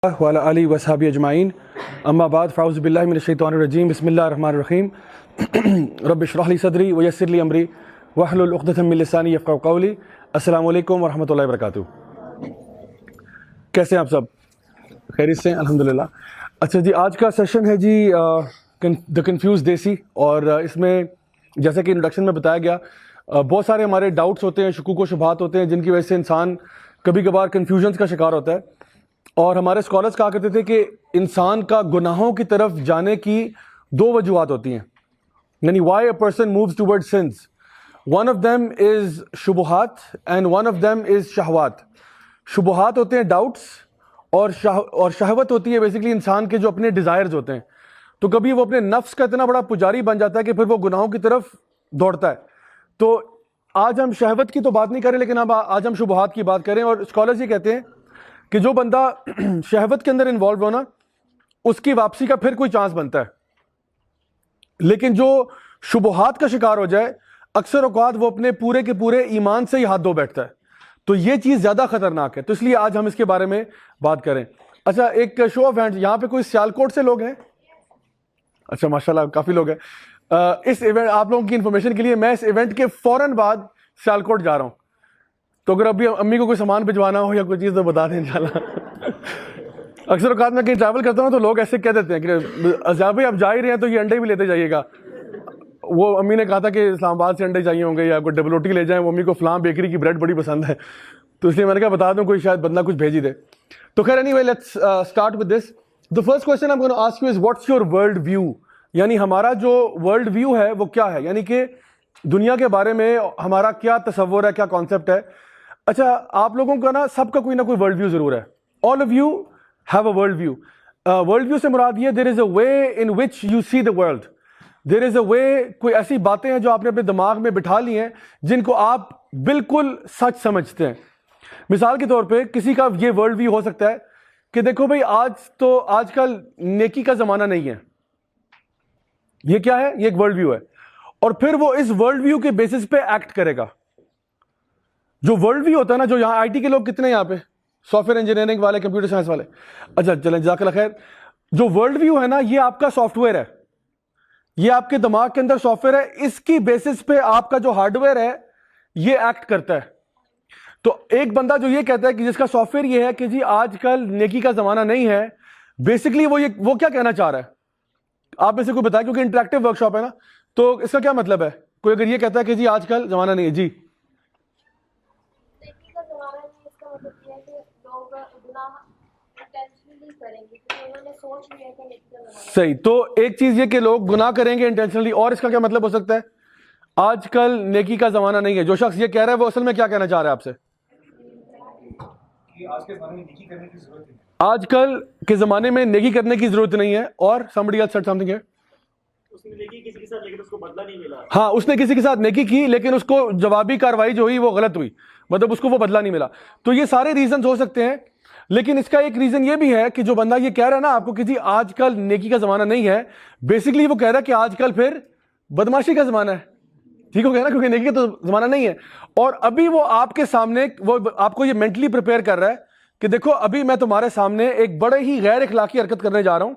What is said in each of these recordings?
وعلی آلہ وصحبہ اجمعین اما بعد فاعوذ باللہ من الشیطان الرجیم بسم اللہ الرحمن الرحیم رب اشرح لی صدری ویسر لی امری واحلل عقدۃ من لسانی یفقہوا قولی۔ السلام علیکم ورحمۃ اللہ وبرکاتہ۔ کیسے ہیں آپ سب؟ خیریت سے ہیں؟ الحمدللہ۔ اچھا جی، آج کا سیشن ہے جی دا کنفیوز دیسی، اور اس میں جیسا کہ انٹروڈکشن میں بتایا گیا بہت سارے ہمارے ڈاؤٹس ہوتے ہیں، شکوک و شبہات ہوتے ہیں جن کی وجہ سے انسان کبھی کبھار کنفیوژنس کا شکار ہوتا ہے۔ اور ہمارے اسکالرس کہا کرتے تھے کہ انسان کا گناہوں کی طرف جانے کی دو وجوہات ہوتی ہیں، یعنی why a person moves toward sins, one of them is شبہات and one of them is شہوات۔ شبہات ہوتے ہیں ڈاؤٹس، اور شہوت ہوتی ہے بیسیکلی انسان کے جو اپنے ڈیزائرز ہوتے ہیں۔ تو کبھی وہ اپنے نفس کا اتنا بڑا پجاری بن جاتا ہے کہ پھر وہ گناہوں کی طرف دوڑتا ہے۔ تو آج ہم شہوت کی تو بات نہیں کریں، لیکن اب آج ہم شبہات کی بات کریں۔ اور اسکالرز یہ کہتے ہیں کہ جو بندہ شہوت کے اندر انوالو ہونا، اس کی واپسی کا پھر کوئی چانس بنتا ہے، لیکن جو شبہات کا شکار ہو جائے اکثر اوقات وہ اپنے پورے کے پورے ایمان سے ہی ہاتھ دھو بیٹھتا ہے۔ تو یہ چیز زیادہ خطرناک ہے، تو اس لیے آج ہم اس کے بارے میں بات کریں۔ اچھا، ایک شو آف ہینڈ، یہاں پہ کوئی سیالکوٹ سے لوگ ہیں؟ اچھا ماشاءاللہ کافی لوگ ہیں۔ اس ایونٹ، آپ لوگوں کی انفارمیشن کے لیے، میں اس ایونٹ کے فوراً بعد سیالکوٹ جا رہا ہوں، تو اگر ابھی امی کو کوئی سامان بھجوانا ہو یا کوئی چیز تو بتا دیں انشاءاللہ۔ اکثر اوقات میں کہیں ٹریول کرتا ہوں تو لوگ ایسے کہہ دیتے ہیں کہ اذہان بھائی آپ جا ہی رہے ہیں تو یہ انڈے بھی لیتے جائیے گا۔ وہ امی نے کہا تھا کہ اسلام آباد سے انڈے چاہیے ہوں گے یا کوئی ڈبل روٹی لے جائیں، وہ امی کو فلاں بیکری کی بریڈ بڑی پسند ہے، تو اس لیے میں نے کہا بتا دوں کوئی شاید بندہ کچھ بھیج ہی دے۔ تو خیر anyway, let's start with this. The first question I am gonna to ask you is what's your world view, یعنی ہمارا جو ورلڈ ویو ہے وہ کیا ہے، یعنی کہ دنیا کے بارے میں ہمارا کیا تصور ہے، کیا کانسیپٹ ہے۔ اچھا، آپ لوگوں کا نا سب کا کوئی نہ کوئی ورلڈ ویو ضرور ہے۔ All of you have a world view. World view سے مراد یہ دیر از a way in which you C the world, there is a وے، کوئی ایسی باتیں ہیں جو آپ نے اپنے دماغ میں بٹھا لی ہیں جن کو آپ بالکل سچ سمجھتے ہیں۔ مثال کے طور پہ کسی کا یہ ورلڈ ویو ہو سکتا ہے کہ دیکھو بھائی آج کل نیکی کا زمانہ نہیں ہے، یہ کیا ہے، یہ ایک ورلڈ ویو ہے، اور پھر وہ اس ورلڈ ویو کے بیسس پہ ایکٹ کرے گا۔ جو ورلڈ ویو ہوتا ہے نا، جو یہاں آئی ٹی کے لوگ کتنے ہیں یہاں پہ، سافٹ ویئر انجینئرنگ والے، کمپیوٹر سائنس والے، اچھا چلیں جزاک اللہ خیر۔ جو ورلڈ ویو ہے نا، یہ آپ کا سافٹ ویئر ہے، یہ آپ کے دماغ کے اندر سافٹ ویئر ہے، اس کی بیسس پہ آپ کا جو ہارڈ ویئر ہے یہ ایکٹ کرتا ہے۔ تو ایک بندہ جو یہ کہتا ہے کہ جس کا سافٹ ویئر یہ ہے کہ جی آج کل نیکی کا زمانہ نہیں ہے، بیسکلی وہ کیا کہنا چاہ رہا ہے؟ آپ میں سے کوئی بتائے، کیونکہ انٹریکٹیو ورک شاپ ہے نا، تو اس کا کیا مطلب ہے؟ کوئی اگر یہ کہتا ہے کہ جی آج کل زمانہ نہیں ہے، جی صحیح، تو ایک چیز یہ کہ لوگ گناہ کریں گے انٹینشنلی، اور اس کا کیا مطلب ہو سکتا ہے؟ آج کل نیکی کا زمانہ نہیں ہے۔ جو شخص یہ کہہ رہا ہے وہ اصل میں کیا کہنا چاہ رہا ہے آپ سے؟ آج کل کے زمانے میں نیکی کرنے کی ضرورت نہیں ہے، اور somebody else said something here، اس نے نیکی کسی کے ساتھ لیکن اس کو بدلہ نہیں ملا۔ ہاں، اس نے کسی کے ساتھ نیکی کی لیکن اس کو جوابی کارروائی جو ہوئی وہ غلط ہوئی، مطلب اس کو وہ بدلہ نہیں ملا۔ تو یہ سارے ریزنز ہو سکتے ہیں، لیکن اس کا ایک ریزن یہ بھی ہے کہ جو بندہ یہ کہہ رہا ہے نا آپ کو کہ جی آج کل نیکی کا زمانہ نہیں ہے، بیسکلی وہ کہہ رہا ہے کہ آج کل پھر بدماشی کا زمانہ ہے۔ ٹھیک ہو گیا نا، کیونکہ نیکی کا تو زمانہ نہیں ہے، اور ابھی وہ آپ کے سامنے، وہ آپ کو یہ مینٹلی پریپیئر کر رہا ہے کہ دیکھو ابھی میں تمہارے سامنے ایک بڑے ہی غیر اخلاقی حرکت کرنے جا رہا ہوں،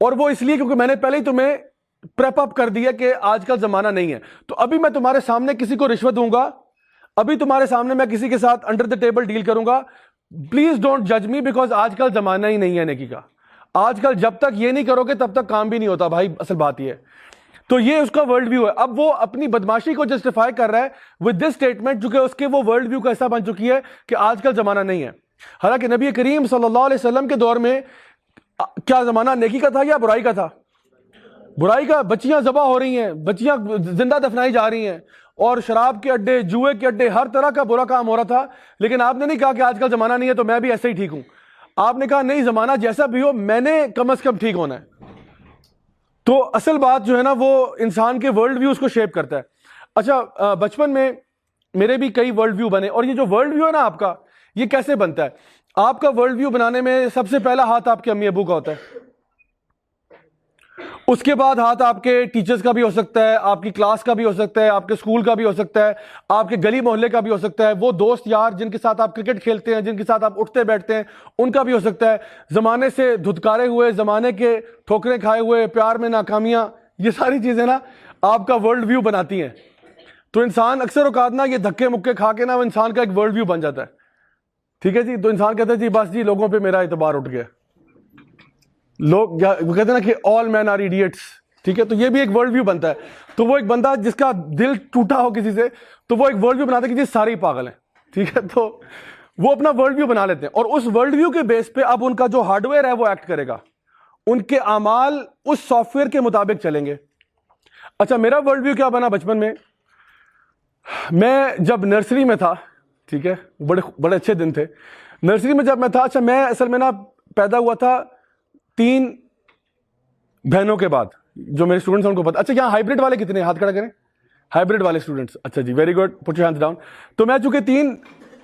اور وہ اس لیے کیونکہ میں نے پہلے ہی تمہیں پریپ اپ کر دیا کہ آج کل زمانہ نہیں ہے۔ تو ابھی میں تمہارے سامنے کسی کو رشوت دوں گا، ابھی تمہارے سامنے میں کسی کے ساتھ انڈر دا ٹیبل ڈیل کروں گا، پلیز ڈونٹ جج می، بیکاز آج کل زمانہ ہی نہیں ہے نیکی کا۔ آج کل جب تک یہ نہیں کرو گے تب تک کام بھی نہیں ہوتا بھائی، اصل بات یہ ہے۔ تو یہ اس کا ورلڈ ویو ہے۔ اب وہ اپنی بدماشی کو جسٹیفائی کر رہا ہے ود دس اسٹیٹمنٹ، جو کہ اس کے وہ ورلڈ ویو کا حصہ بن چکی ہے کہ آج کل زمانہ نہیں ہے۔ حالانکہ نبی کریم صلی اللہ علیہ وسلم کے دور میں کیا زمانہ نیکی کا تھا یا برائی کا تھا؟ برائی کا۔ بچیاں ذبح ہو رہی ہیں، بچیاں زندہ دفنائی جا رہی ہیں، اور شراب کے اڈے، جوئے کے اڈے، ہر طرح کا برا کام ہو رہا تھا، لیکن آپ نے نہیں کہا کہ آج کل زمانہ نہیں ہے تو میں بھی ایسے ہی ٹھیک ہوں۔ آپ نے کہا نہیں، زمانہ جیسا بھی ہو میں نے کم از کم ٹھیک ہونا ہے۔ تو اصل بات جو ہے نا وہ انسان کے ورلڈ ویو اس کو شیپ کرتا ہے۔ اچھا، بچپن میں میرے بھی کئی ورلڈ ویو بنے، اور یہ جو ورلڈ ویو ہے نا آپ کا، یہ کیسے بنتا ہے؟ آپ کا ورلڈ ویو بنانے میں سب سے پہلا ہاتھ آپ کے امی ابو کا ہوتا ہے، اس کے بعد ہاتھ آپ کے ٹیچرز کا بھی ہو سکتا ہے, آپ کی کلاس کا بھی ہو سکتا ہے, آپ کے اسکول کا بھی ہو سکتا ہے, آپ کے گلی محلے کا بھی ہو سکتا ہے, وہ دوست یار جن کے ساتھ آپ کرکٹ کھیلتے ہیں, جن کے ساتھ آپ اٹھتے بیٹھتے ہیں, ان کا بھی ہو سکتا ہے. زمانے سے دھتکارے ہوئے, زمانے کے ٹھوکریں کھائے ہوئے, پیار میں ناکامیاں, یہ ساری چیزیں نا آپ کا ورلڈ ویو بناتی ہیں. تو انسان اکثر اوقات نا یہ دھکے مکے کھا کے نا وہ انسان کا ایک ورلڈ ویو بن جاتا ہے. ٹھیک ہے جی, تو انسان کہتا ہے جی بس جی لوگوں پہ میرا اعتبار اٹھ گیا. لوگ وہ کہتے ہیں نا کہ آل مین آر ایڈیٹس. ٹھیک ہے, تو یہ بھی ایک ورلڈ ویو بنتا ہے. تو وہ ایک بندہ جس کا دل ٹوٹا ہو کسی سے, تو وہ ایک ورلڈ ویو بناتا ہے کہ جی سارے ہی پاگل ہیں. ٹھیک ہے, تو وہ اپنا ورلڈ ویو بنا لیتے ہیں, اور اس ورلڈ ویو کے بیس پہ اب ان کا جو ہارڈ ویئر ہے وہ ایکٹ کرے گا, ان کے اعمال اس سافٹ ویئر کے مطابق چلیں گے. اچھا, میرا ورلڈ ویو کیا بنا بچپن میں, میں جب نرسری میں تھا, ٹھیک ہے, بڑے اچھے دن تھے نرسری میں جب میں تھا. اچھا, میں اصل میں نا پیدا ہوا تھا 3 بہنوں کے بعد. جو میرے اسٹوڈنٹس ہیں ان کو پتا. اچھا, یہاں ہائبرڈ والے کتنے ہیں, ہاتھ کھڑا کریں, ہائبرڈ والے اسٹوڈنٹس. اچھا جی, very good, put your hands down. تو میں چونکہ 3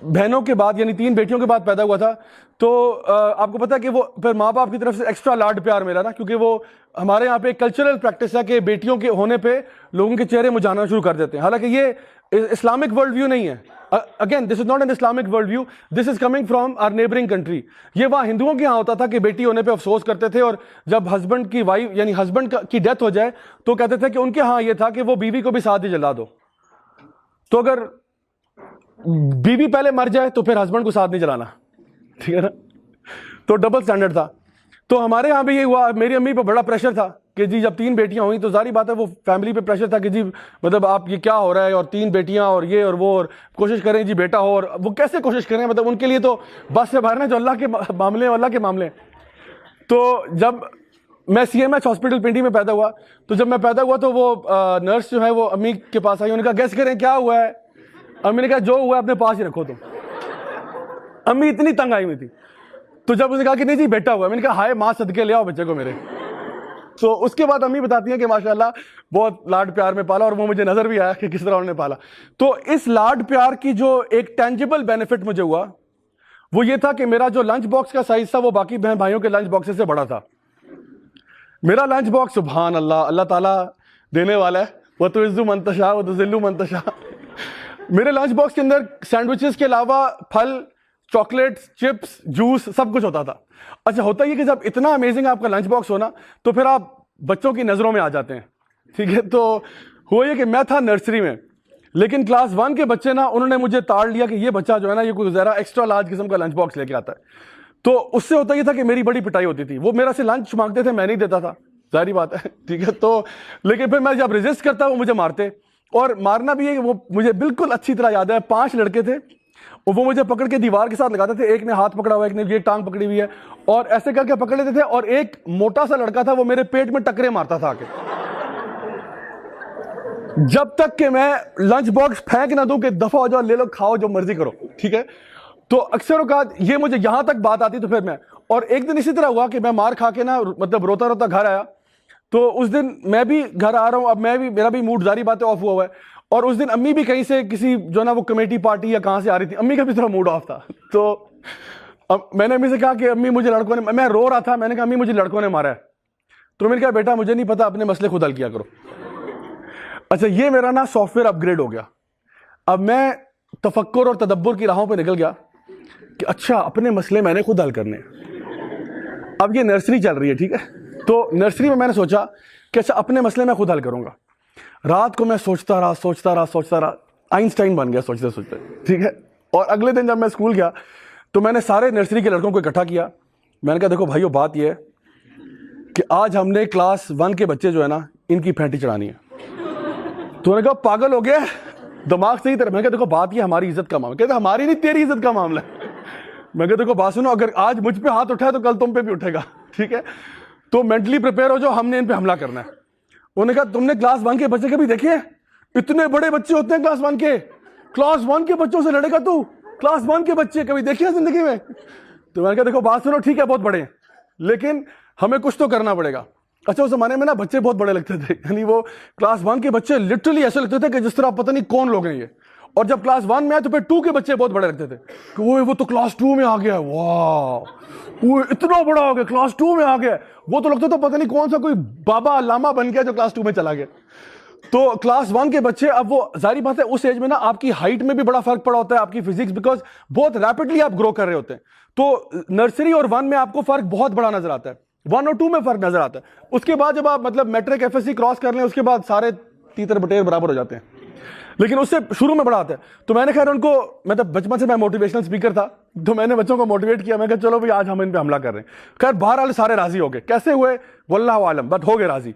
بہنوں کے بعد یعنی 3 بیٹیوں کے بعد پیدا ہوا تھا, تو آپ کو پتا ہے کہ وہ پھر ماں باپ کی طرف سے ایکسٹرا لاڈ پیار ملا نا, کیونکہ وہ ہمارے یہاں پہ ایک کلچرل پریکٹس ہے کہ بیٹیوں کے ہونے پہ لوگوں کے چہرے مجھانا شروع کر دیتے ہیں. حالانکہ یہ اسلامک ورلڈ ویو نہیں ہے. Again this is not an Islamic world view, this is coming from our neighbouring country. یہ وہاں ہندوؤں کے یہاں ہوتا تھا کہ بیٹی ہونے پہ افسوس کرتے تھے, اور جب ہسبینڈ کی وائف یعنی ہسبینڈ کی ڈیتھ ہو جائے تو کہتے تھے کہ ان کے ہاں یہ تھا کہ وہ بیوی کو بھی ساتھ ہی جلا دو. تو اگر بیوی پہلے مر جائے تو پھر ہسبینڈ کو ساتھ نہیں جلانا. ٹھیک ہے نا, تو ڈبل سٹینڈرڈ تھا. تو ہمارے یہاں بھی یہ ہوا, میری امی پہ بڑا پریشر تھا کہ جی جب 3 بیٹیاں ہوئیں تو ظاہری بات ہے وہ فیملی پہ پریشر تھا کہ جی مطلب آپ یہ کیا ہو رہا ہے, اور 3 بیٹیاں اور یہ اور وہ, اور کوشش کریں جی بیٹا ہو, اور وہ کیسے کوشش کریں, مطلب ان کے لیے تو بس سے باہر نا جو اللہ کے معاملے ہیں, اللہ کے معاملے ہیں. تو جب میں CMH ہاسپٹل پنڈی میں پیدا ہوا, تو جب میں پیدا ہوا تو وہ نرس جو ہے وہ امی کے پاس آئی, انہوں نے کہا گیس کریں کیا ہوا ہے. امی نے کہا جو ہوا ہے اپنے پاس ہی رکھو تم. امی اتنی تنگ آئی ہوئی تھی. تو جب اس نے کہا کہ نہیں جی بیٹا ہوا ہے, میں نے کہا ہائے ماں صدقے لے آؤ بچے کو میرے. تو اس کے بعد امی بتاتی ہیں کہ ماشاءاللہ بہت لاڈ پیار میں پالا, اور وہ مجھے نظر بھی آیا کہ کس طرح انہوں نے پالا. تو اس لاڈ پیار کی جو ایک ٹینجیبل بینیفٹ مجھے ہوا وہ یہ تھا کہ میرا جو لنچ باکس کا سائز تھا وہ باقی بہن بھائیوں کے لنچ باکس سے بڑا تھا. میرا لنچ باکس سبحان اللہ, اللہ تعالیٰ دینے والا ہے, وہ تو عزو منتشا وہ تو ذلو منتشا. میرے لنچ باکس کے اندر سینڈوچز کے علاوہ پھل, چاکلیٹس, چپس, جوس سب کچھ ہوتا تھا. اچھا, ہوتا یہ کہ جب اتنا امیزنگ آپ کا لنچ باکس ہونا تو پھر آپ بچوں کی نظروں میں آ جاتے ہیں. ٹھیک ہے, تو ہوا یہ کہ میں تھا نرسری میں, لیکن کلاس 1 کے بچے نا انہوں نے مجھے تاڑ لیا کہ یہ بچہ جو ہے نا یہ کوئی ذرا ایکسٹرا لارج قسم کا لنچ باکس لے کے آتا ہے. تو اس سے ہوتا یہ تھا کہ میری بڑی پٹائی ہوتی تھی. وہ میرا سے لنچ مانگتے تھے, میں نہیں دیتا تھا, ظاہری بات ہے. ٹھیک ہے, تو لیکن پھر میں جب ریزسٹ کرتا وہ مجھے مارتے, اور مارنا بھی ہے کہ وہ مجھے بالکل اچھی طرح یاد ہے. 5 لڑکے تھے, اور وہ مجھے پکڑ کے دیوار کے ساتھ لگاتے تھے. ایک نے ہاتھ پکڑا ہوا ہے, ایک نے یہ ٹانگ پکڑی ہوئی ہے, اور ایسے کر کے پکڑ لیتے تھے. اور ایک موٹا سا لڑکا تھا, وہ میرے پیٹ میں ٹکرے مارتا تھا آ کے, جب تک کہ میں لنچ باکس پھینک نہ دوں کہ دفعہ ہو جاؤ, لے لو, کھاؤ, جو مرضی کرو. ٹھیک ہے, تو اکثر اوقات یہ مجھے یہاں تک بات آتی. تو پھر میں, اور ایک دن اسی طرح ہوا کہ میں مار کھا کے نا مطلب روتا روتا گھر آیا. تو اس دن میں بھی گھر آ رہا ہوں, اب میں بھی, میرا بھی موڈ ظاہری باتیں آف ہوا ہے. اور اس دن امی بھی کہیں سے کسی جو نا وہ کمیٹی پارٹی یا کہاں سے آ رہی تھی, امی کا بھی تھوڑا موڈ آف تھا. تو میں نے امی سے کہا کہ امی مجھے لڑکوں نے, میں رو رہا تھا, میں نے کہا امی مجھے لڑکوں نے مارا ہے. تو میں نے کہا بیٹا مجھے نہیں پتا, اپنے مسئلے خود حل کیا کرو. اچھا, یہ میرا نا سافٹ ویئر اپ گریڈ ہو گیا. اب میں تفکر اور تدبر کی راہوں پہ نکل گیا کہ اچھا اپنے مسئلے میں نے خود حل کرنے. اب یہ نرسری چل رہی ہے, ٹھیک ہے, تو نرسری میں نے سوچا کہ اچھا اپنے مسئلے میں خود حل کروں گا. رات کو میں سوچتا رہا, آئنسٹائن بن گیا سوچتے سوچتے. ٹھیک ہے, اور اگلے دن جب میں اسکول گیا تو میں نے سارے نرسری کے لڑکوں کو اکٹھا کیا. میں نے کہا دیکھو بھائیو, بات یہ ہے کہ آج ہم نے کلاس 1 کے بچے جو ہے نا ان کی پھینٹی چڑھانی ہے. تو نے کہا پاگل ہو گیا, دماغ صحیح طرح. میں کہا دیکھو بات یہ ہماری عزت کا معاملہ. کہتے ہماری نہیں تیری عزت کا معاملہ ہے. میں کہا دیکھو بات سنو, اگر آج مجھ پہ ہاتھ اٹھائے تو کل تم پہ بھی اٹھے گا. ٹھیک ہے, تو مینٹلی پریپیئر ہو جو, ہم نے ان پہ حملہ کرنا ہے. انہوں نے کہا تم نے کلاس 1 کے بچے کبھی دیکھے ہیں؟ اتنے بڑے بچے ہوتے ہیں کلاس 1 کے, کلاس 1 کے بچوں سے لڑے گا تو؟ کلاس 1 کے بچے کبھی دیکھے ہیں زندگی میں؟ تو میں نے کہا دیکھو بات سنو, ٹھیک ہے بہت بڑے ہیں لیکن ہمیں کچھ تو کرنا پڑے گا. اچھا, اس زمانے میں نا بچے بہت بڑے لگتے تھے, یعنی وہ کلاس 1 کے بچے لٹرلی ایسے لگتے تھے کہ جس طرح پتہ نہیں کون لوگ ہیں یہ, اور جب کلاس 1 میں آئے تو پھر 2 کے بچے بہت بڑے لگتے تھے کہ وہ تو کلاس 2 میں آ گیا ہے, واہ وہ اتنا بڑا ہو گیا, کلاس 2 میں آ گیا. وہ تو لگتا تھا پتہ نہیں کون سا کوئی بابا علامہ بن گیا جو کلاس 2 میں چلا گیا. تو کلاس 1 کے بچے, اب وہ ظاہری بات ہے اس ایج میں نا آپ کی ہائٹ میں بھی بڑا فرق پڑا ہوتا ہے, آپ کی فزکس, بیکاز بہت ریپڈلی آپ گرو کر رہے ہوتے ہیں. تو نرسری اور 1 میں آپ کو فرق بہت بڑا نظر آتا ہے, 1 اور 2 میں فرق نظر آتا ہے. اس کے بعد جب آپ مطلب matric F S C cross کر لیں اس کے بعد سارے تیتر بٹیر برابر ہو جاتے ہیں, لیکن اس سے شروع میں بڑا آتا ہے. تو میں نے خیر ان کو, مطلب بچپن سے میں موٹیویشنل اسپیکر تھا, تو میں نے بچوں کو موٹیویٹ کیا, میں کہا چلو بھائی آج ہم ان پہ حملہ کر رہے ہیں. خیر بہرحال سارے راضی ہو گئے, کیسے ہوئے واللہ عالم, بٹ ہو گئے راضی.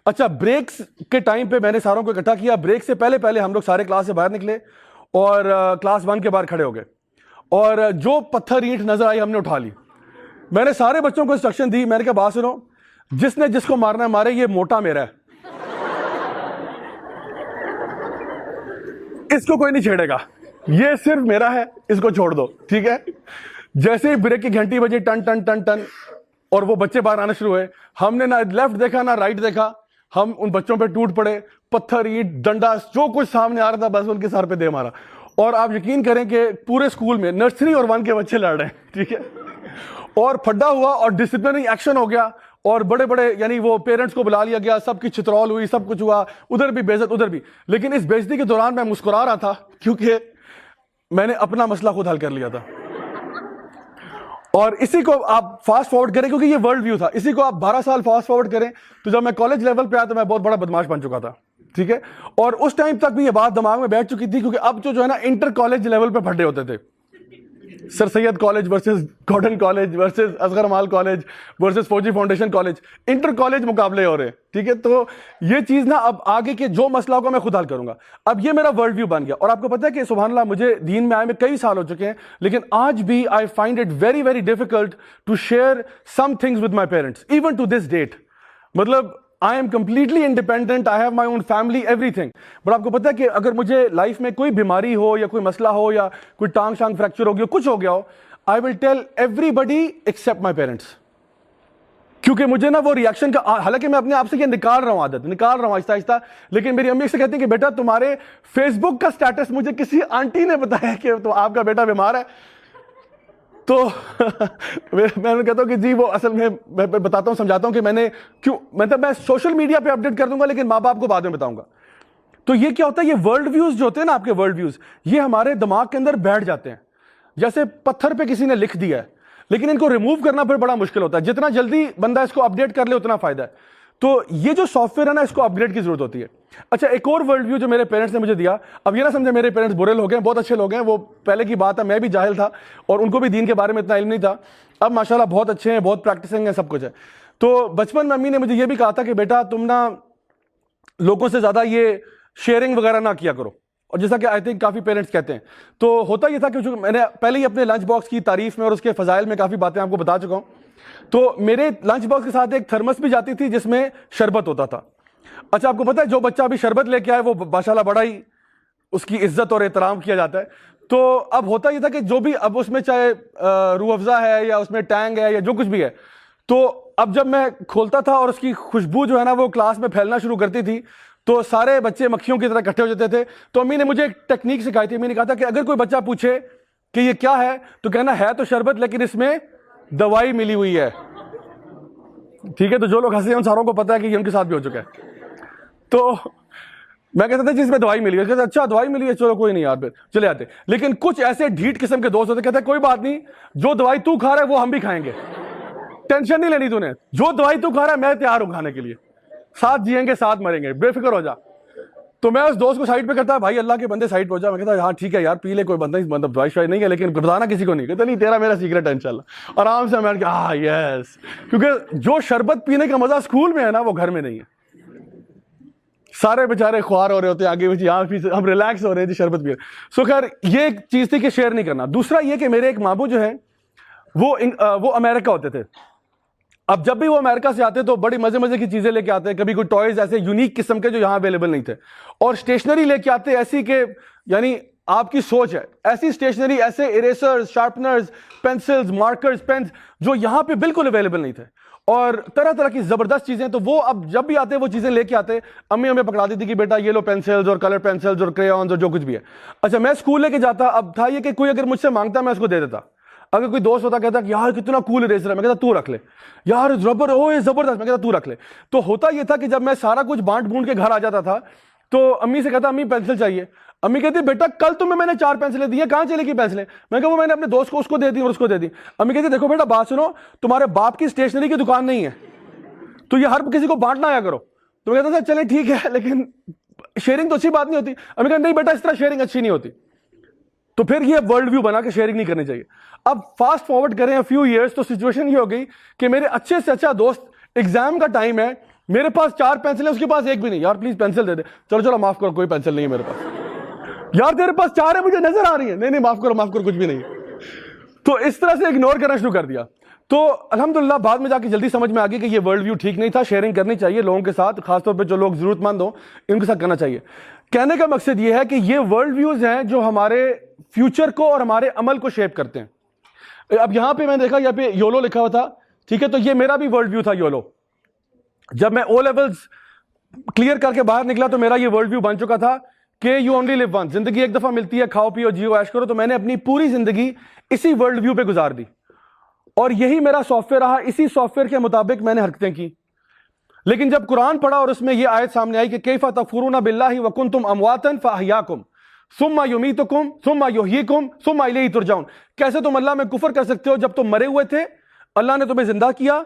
اچھا بریکس کے ٹائم پہ میں نے ساروں کو اکٹھا کیا, بریک سے پہلے ہم لوگ سارے کلاس سے باہر نکلے اور کلاس 1 کے باہر کھڑے ہو گئے, اور جو پتھر اینٹ نظر آئی ہم نے اٹھا لی. میں نے سارے بچوں کو انسٹرکشن دی, میں نے کہا بات سنو, جس نے جس کو مارنا ہے مارے, یہ موٹا میرا ہے, اس کو کوئی نہیں چھیڑے گا, یہ صرف میرا ہے, اس کو چھوڑ دو, ٹھیک ہے. جیسے ہی بریک کی گھنٹی بجی ٹن ٹن ٹن ٹن اور وہ بچے باہر آنا شروع ہوئے, ہم نے نہ لیفٹ دیکھا نہ رائٹ دیکھا, ہم ان بچوں پہ ٹوٹ پڑے, پتھر اینٹ ڈنڈا جو کچھ سامنے آ رہا تھا بس ان کے سر پہ دے مارا. اور آپ یقین کریں کہ پورے اسکول میں نرسری اور 1 کے بچے لڑ رہے ہیں, ٹھیک ہے, اور پھڈا ہوا اور ڈسپلنری ایکشن ہو گیا, اور بڑے بڑے یعنی وہ پیرنٹس کو بلا لیا گیا, سب کی چترول ہوئی, سب کچھ ہوا, ادھر بھی بے عزت ادھر بھی. لیکن اس بے عزتی کے دوران میں مسکرا رہا تھا کیونکہ میں نے اپنا مسئلہ خود حل کر لیا تھا. اور اسی کو آپ فاسٹ فارورڈ کریں, کیونکہ یہ ورلڈ ویو تھا, اسی کو آپ 12 سال فاسٹ فارورڈ کریں تو جب میں کالج لیول پہ آیا تو میں بہت بڑا بدماش بن چکا تھا, ٹھیک ہے. اور اس ٹائم تک بھی یہ بات دماغ میں بیٹھ چکی تھی, کیونکہ اب جو ہے نا انٹر کالج لیول پہ پھڈے ہوتے تھے, sir Syed college versus garden college versus Asghar Mall college versus Fauji foundation college, inter college مقابلے ہو رہے ہیں, ٹھیک ہے. تو یہ چیز نا اب آگے کے جو مسئلہ ہوگا میں خود حل کروں گا. اب یہ میرا ورلڈ ویو بن گیا. اور آپ کو پتہ ہے کہ سبحان اللہ مجھے دین میں آئے میں کئی سال ہو چکے ہیں, لیکن آج بھی I find it very very difficult to share some things with my parents even to this date. مطلب I am completely independent, I have my own family, everything. But آپ کو پتہ ہے کہ اگر مجھے لائف میں کوئی بیماری ہو یا کوئی مسئلہ ہو یا کوئی ٹانگ شانگ فریکچر ہو گیا, کچھ ہو گیا ہو, I will tell everybody except my parents. کیونکہ مجھے نا وہ ریاکشن کا, حالانکہ میں اپنے آپ سے یہ نکال رہا ہوں, عادت نکال رہا ہوں آہستہ آہستہ, لیکن میری امی سے کہتی ہیں کہ بیٹا تمہارے فیس بک کا سٹیٹس مجھے کسی آنٹی نے بتایا کہ تو آپ کا بیٹا بیمار ہے. تو میں کہتا ہوں کہ جی وہ اصل میں بتاتا ہوں, سمجھاتا ہوں کہ میں نے کیوں, مطلب میں سوشل میڈیا پہ اپڈیٹ کر دوں گا لیکن ماں باپ کو بعد میں بتاؤں گا. تو یہ کیا ہوتا ہے, یہ ورلڈ ویوز جو ہوتے ہیں نا آپ کے ورلڈ ویوز, یہ ہمارے دماغ کے اندر بیٹھ جاتے ہیں. جیسے پتھر پہ کسی نے لکھ دیا ہے, لیکن ان کو ریموو کرنا پھر بڑا مشکل ہوتا ہے. جتنا جلدی بندہ اس کو اپڈیٹ کر لے اتنا فائدہ ہے. تو یہ جو سافٹ ویئر ہے نا اس کو اپگریڈ کی ضرورت ہوتی ہے. اچھا ایک اور ورلڈ ویو جو میرے پیرنٹس نے مجھے دیا, اب یہ نہ سمجھے میرے پیرنٹس برے لوگ ہیں, بہت اچھے لوگ ہیں, وہ پہلے کی بات ہے, میں بھی جاہل تھا اور ان کو بھی دین کے بارے میں اتنا علم نہیں تھا. اب ماشاءاللہ بہت اچھے ہیں, بہت پریکٹسنگ ہیں, سب کچھ ہے. تو بچپن میں امی نے مجھے یہ بھی کہا تھا کہ بیٹا تم نا لوگوں سے زیادہ یہ شیئرنگ وغیرہ نہ کیا کرو, اور جیسا کہ آئی تھنک کافی پیرنٹس کہتے ہیں. تو ہوتا یہ تھا کہ میں نے پہلے ہی اپنے لنچ باکس کی تعریف میں اور اس کے فضائل میں کافی باتیں آپ کو بتا چکا ہوں. تو میرے لنچ باکس کے ساتھ ایک تھرمس بھی جاتی تھی جس میں شربت ہوتا تھا. اچھا آپ کو پتہ ہے جو بچہ ابھی شربت لے کے آئے وہ ماشاءاللہ بڑا ہی اس کی عزت اور احترام کیا جاتا ہے. تو اب ہوتا یہ تھا کہ جو بھی اب اس میں چاہے روح افزا ہے یا اس میں ٹینگ ہے یا جو کچھ بھی ہے, تو اب جب میں کھولتا تھا اور اس کی خوشبو جو ہے نا وہ کلاس میں پھیلنا شروع کرتی تھی تو سارے بچے مکھیوں کی طرح اکٹھے ہو جاتے تھے. تو امی نے مجھے ایک ٹیکنیک سکھائی تھی. امی نے کہا تھا کہ اگر کوئی بچہ پوچھے کہ یہ کیا ہے تو کہنا ہے تو شربت لیکن اس میں دوائی ملی ہوئی ہے, ٹھیک ہے. تو جو لوگ ہنسے ہیں ان ساروں کو پتا ہے کہ یہ ان کے ساتھ بھی ہو چکا ہے. تو میں کہتا تھا جس میں دوائی ملی ہے, کہتا اچھا دوائی ملی ہے, چلو کوئی نہیں یار, پھر چلے آتے. لیکن کچھ ایسے ڈھیٹ قسم کے دوست ہوتے کہتے ہیں کوئی بات نہیں, جو دوائی تو کھا رہا ہے وہ ہم بھی کھائیں گے, ٹینشن نہیں لینی تو نے, جو دوائی تو کھا رہا ہے میں تیار ہوں کھانے کے لیے, ساتھ جیئیں گے ساتھ مریں گے, بے فکر ہو جا. تو میں اس دوست کو سائڈ پہ کرتا, بھائی اللہ کے بندے سائڈ پہ ہو جا. میں کہتا ہاں ٹھیک ہے یار پی لے, کوئی بندہ مطلب دوائی شوائی نہیں ہے لیکن بتانا کسی کو نہیں. کہتا نہیں تیرا میرا سیکرٹ ہے انشاءاللہ. آرام سے میں کہا یس, کیونکہ جو شربت پینے کا مزہ اسکول میں ہے نا وہ گھر میں نہیں ہے. سارے بیچارے خوار ہو رہے ہوتے ہیں آگے پیچھے, یہاں ہم ریلیکس ہو رہے تھے شربت پی. سو خیر یہ ایک چیز تھی کہ شیئر نہیں کرنا. دوسرا یہ کہ میرے ایک ماموں جو ہیں وہ امریکہ ہوتے تھے. اب جب بھی وہ امریکہ سے آتے تو بڑی مزے مزے کی چیزیں لے کے آتے ہیں, کبھی کوئی ٹوائز ایسے یونیک قسم کے جو یہاں اویلیبل نہیں تھے, اور اسٹیشنری لے کے آتے ایسی کہ یعنی آپ کی سوچ ہے. ایسی اسٹیشنری, ایسے اریسرز, شارپنرز, پینسلز, مارکرز, پینس جو یہاں پہ بالکل اویلیبل نہیں تھے, اور طرح طرح کی زبردست چیزیں. تو وہ اب جب بھی آتے وہ چیزیں لے کے آتے, امی ہمیں پکڑا دی تھی کہ بیٹا یہ لو پینسلز اور کلر پینسلز اور کریونز اور جو کچھ بھی ہے. اچھا میں اسکول لے کے جاتا, اب تھا یہ کہ کوئی اگر مجھ سے مانگتا میں اس کو دے دیتا. اگر کوئی دوست ہوتا کہتا کہ یار کتنا کول اریزر ہے, میں کہتا تو رکھ لے. یار ربر او یہ زبردست, میں کہتا تو رکھ لے. تو ہوتا یہ تھا کہ جب میں سارا کچھ بانٹ بونٹ کے گھر آ جاتا تھا تو امی سے کہتا امی پینسل چاہیے. امی کہتی بیٹا کل تمہیں میں نے 4 پینسلیں دی ہیں, کہاں چلے گی پینسلیں؟ میں کہا وہ میں نے اپنے دوست کو اس کو دے دی اور اس کو دے دی. امی کہتی دیکھو بیٹا بات سنو, تمہارے باپ کی اسٹیشنری کی دکان نہیں ہے تو یہ ہر کسی کو بانٹنا آیا کرو. تو میں کہتا تھا چلیں ٹھیک ہے لیکن شیئرنگ تو اچھی بات نہیں ہوتی. امی کہا نہیں بیٹا اس طرح شیئرنگ اچھی نہیں ہوتی. تو پھر یہ ورلڈ ویو بنا کے شیئرنگ نہیں کرنی چاہیے. اب فاسٹ فارورڈ کریں فیو ایئرس, تو سچویشن یہ ہو گئی کہ میرے اچھے سے اچھا دوست, ایگزام کا ٹائم ہے, میرے پاس 4 پینسلیں, اس کے پاس ایک بھی نہیں. یار پلیز پینسل دے دے. چلو معاف کرو کوئی پینسل نہیں ہے میرے پاس. یار تیرے پاس 4 ہے مجھے نظر آ رہی ہیں. نہیں معاف کرو کچھ بھی نہیں. تو اس طرح سے اگنور کرنا شروع کر دیا. تو الحمدللہ بعد میں جا کے جلدی سمجھ میں آ گئی کہ یہ ورلڈ ویو ٹھیک نہیں تھا. شیئرنگ کرنی چاہیے لوگوں کے ساتھ, خاص طور پہ جو لوگ ضرورت مند ہوں ان کے ساتھ کرنا چاہیے. کہنے کا مقصد یہ ہے کہ یہ ورلڈ ویوز ہیں جو ہمارے فیوچر کو اور ہمارے عمل کو شیپ کرتے ہیں. اب یہاں پہ میں نے دیکھا یہاں پہ یولو لکھا ہوا تھا, ٹھیک ہے, تو یہ میرا بھی ورلڈ ویو تھا یولو. جب میں او لیولز کلیئر کر کے باہر نکلا تو میرا یہ ورلڈ ویو بن چکا تھا کہ یو اونلی لیو ونس, زندگی ایک دفعہ ملتی ہے, کھاؤ پیو جیو عیش کرو. تو میں نے اپنی پوری زندگی اسی ورلڈ ویو پہ گزار دی اور یہی میرا سافٹ ویئر رہا, اسی سافٹ ویئر کے مطابق میں نے حرکتیں کی. لیکن جب قرآن پڑھا اور اس میں یہ آیت سامنے آئی کہ کیف تکفرون باللہ وکنتم امواتا فاحیاکم ثم یمیتکم ثم یحییکم ثم الیہ ترجعون, کیسے تم اللہ میں کفر کر سکتے ہو جب تم مرے ہوئے تھے, اللہ نے تمہیں زندہ کیا,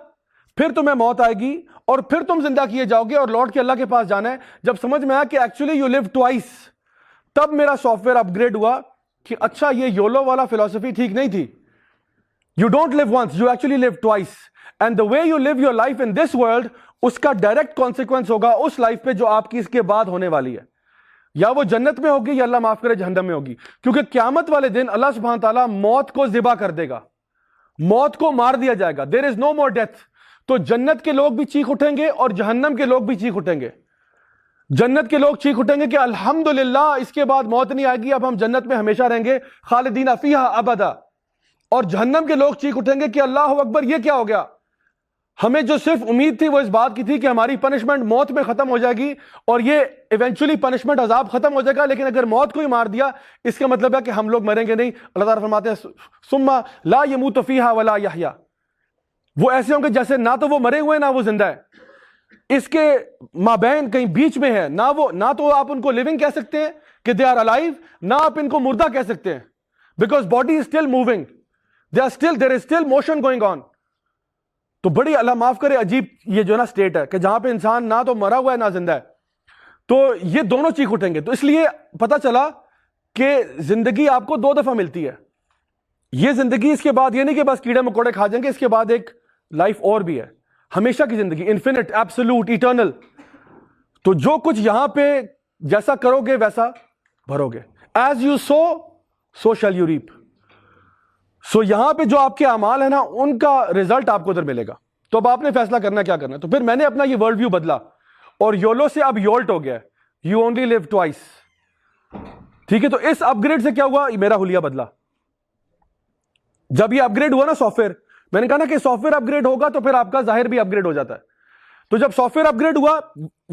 پھر تمہیں موت آئے گی اور پھر تم زندہ کیے جاؤ گے اور لوٹ کے اللہ کے پاس جانا ہے. جب سمجھ میں آیا کہ ایکچولی یو لیو ٹوائس, تب میرا سافٹ ویئر اپ گریڈ ہوا کہ اچھا یہ یولو والا فلسفی ٹھیک نہیں تھی. You don't live once, you actually live twice. And the way you live your life in this world, اس کا ڈائریکٹ کانسیکوینس ہوگا اس لائف پہ جو آپ کی اس کے بعد ہونے والی ہے. یا وہ جنت میں ہوگی یا اللہ معاف کرے جہنم میں ہوگی. کیونکہ قیامت والے دن اللہ سبحانہ تعالیٰ موت کو ذبح کر دے گا, موت کو مار دیا جائے گا. There is no more death. تو جنت کے لوگ بھی چیخ اٹھیں گے اور جہنم کے لوگ بھی چیخ اٹھیں گے. جنت کے لوگ چیخ اٹھیں گے کہ الحمدللہ اس کے بعد موت نہیں آئے گی, اب ہم جنت میں ہمیشہ رہیں گے, خالدین فیہا ابدا. اور جہنم کے لوگ چیخ اٹھیں گے کہ اللہ اکبر یہ کیا ہو گیا, ہمیں جو صرف امید تھی وہ اس بات کی تھی کہ ہماری پنشمنٹ موت میں ختم ہو جائے گی اور یہ ایونچولی پنشمنٹ عذاب ختم ہو جائے گا, لیکن اگر موت کو ہی مار دیا اس کا مطلب ہے کہ ہم لوگ مریں گے نہیں. اللہ تعالیٰ فرماتے ہیں ثم لا يموت فیہا ولا یحیا, وہ ایسے ہوں گے جیسے نہ تو وہ مرے ہوئے نہ وہ زندہ ہے, اس کے مابین کہیں بیچ میں ہے. نہ تو آپ ان کو لیونگ کہہ سکتے ہیں کہ دے آر الائیو, نہ آپ ان کو مردہ کہہ سکتے ہیں, because body is still moving, there is still motion going on. تو بڑی اللہ معاف کرے عجیب یہ جو نا سٹیٹ ہے کہ جہاں پہ انسان نہ تو مرا ہوا ہے نہ زندہ ہے, تو یہ دونوں چیخ اٹھیں گے. تو اس لیے پتا چلا کہ زندگی آپ کو 2 دفعہ ملتی ہے. یہ زندگی اس کے بعد یہ نہیں کہ بس کیڑے مکوڑے کھا جائیں گے, اس کے بعد ایک لائف اور بھی ہے, ہمیشہ کی زندگی, انفینٹ, ایبسولوٹ, ایٹرنل. تو جو کچھ یہاں پہ جیسا کرو گے ویسا بھرو گے. As you sow so shall you reap. So یہاں پہ جو آپ کے اعمال ہیں نا ان کا رزلٹ آپ کو ادھر ملے گا. تو اب آپ نے فیصلہ کرنا کیا کرنا ہے. تو پھر میں نے اپنا یہ ورلڈ ویو بدلا اور یولو سے اب یولٹ ہو گیا, یو اونلی لیو ٹوائس. ٹھیک ہے, تو اس اپ گریڈ سے کیا ہوا, میرا حلیہ بدلا. جب یہ اپ گریڈ ہوا نا سافٹ ویئر, میں نے کہا نا کہ سافٹ ویئر اپ گریڈ ہوگا تو پھر آپ کا ظاہر بھی اپ گریڈ ہو جاتا ہے. تو جب سافٹ ویئر اپ گریڈ ہوا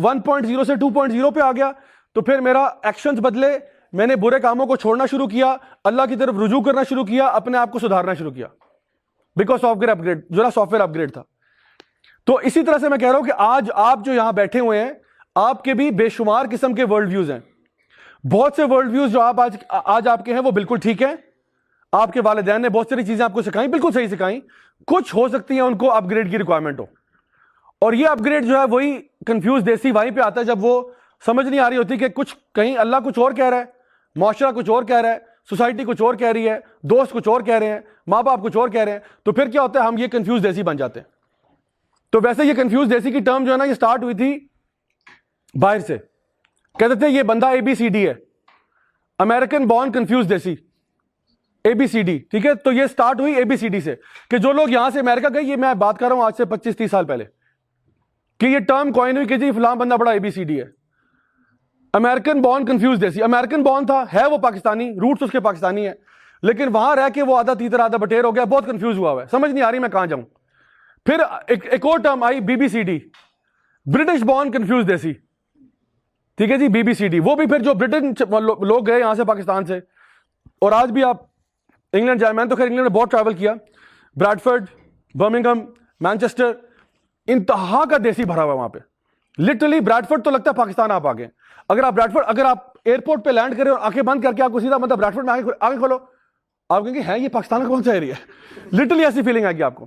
1.0 سے 2.0 پہ آ گیا, تو پھر میرا ایکشنز بدلے, میں نے برے کاموں کو چھوڑنا شروع کیا, اللہ کی طرف رجوع کرنا شروع کیا, اپنے آپ کو سدھارنا شروع کیا, because software upgrade جو نا سافٹ ویئر اپ گریڈ تھا. تو اسی طرح سے میں کہہ رہا ہوں کہ آج آپ جو یہاں بیٹھے ہوئے ہیں آپ کے بھی بے شمار قسم کے ورلڈ ویوز ہیں. بہت سے ورلڈ ویوز جو آج آپ کے ہیں وہ بالکل ٹھیک ہیں, آپ کے والدین نے بہت ساری چیزیں آپ کو سکھائیں, بالکل صحیح سکھائیں. کچھ ہو سکتی ہیں ان کو اپ گریڈ کی ریکوائرمنٹ ہو, اور یہ اپ گریڈ جو ہے وہی کنفیوز دیسی وہیں پہ آتا ہے جب وہ سمجھ نہیں آ رہی ہوتی کہ کچھ کہیں اللہ کچھ اور کہہ رہا ہے, معاشرہ کچھ اور کہہ رہا ہے, سوسائٹی کچھ اور کہہ رہی ہے, دوست کچھ اور کہہ رہے ہیں, ماں باپ کچھ اور کہہ رہے ہیں. تو پھر کیا ہوتا ہے, ہم یہ کنفیوز دیسی بن جاتے ہیں. تو ویسے یہ کنفیوز دیسی کی ٹرم جو ہے نا یہ سٹارٹ ہوئی تھی باہر سے, کہتے تھے یہ بندہ ABCD ہے, امریکن بورن کنفیوز دیسی, ABCD. ٹھیک ہے, تو یہ سٹارٹ ہوئی ABCD سے کہ جو لوگ یہاں سے امریکہ گئے, یہ میں بات کر رہا ہوں آج سے 25-30 سال پہلے, کہ یہ ٹرم کوائن ہوئی کہ جی فلاں بندہ بڑا ABCD ہے. امریکن بورن کنفیوز دیسی, امریکن بورن تھا, ہے وہ پاکستانی, روٹس اس کے پاکستانی ہے, لیکن وہاں رہ کے وہ آدھا تیتر آدھا بٹیر ہو گیا, بہت کنفیوز ہوا ہے, سمجھ نہیں آ رہی میں کہاں جاؤں. پھر ایک اور ٹرم آئی BBCD, برٹش بورن کنفیوز دیسی, ٹھیک ہے جی, BBCD. وہ بھی پھر جو برٹن لوگ گئے یہاں سے پاکستان سے, اور آج بھی آپ انگلینڈ جائیں, میں تو خیر انگلینڈ میں بہت ٹریول کیا, بریڈفرڈ, برمنگھم, مانچسٹر, انتہا کا دیسی بھرا ہوا ہے وہاں پہ. لٹرلی بریڈفرڈ تو لگتا ہے پاکستان آپ آگے. اگر آپ ایئرپورٹ پہ لینڈ کریں اور آنکھیں بند کر کے آپ کو سیدھا مطلب بریڈفرڈ میں آگے کھولو, آپ کہیں گے ہے یہ پاکستان کا کون سا ایریا ہے. لٹرلی ایسی فیلنگ آئے گی آپ کو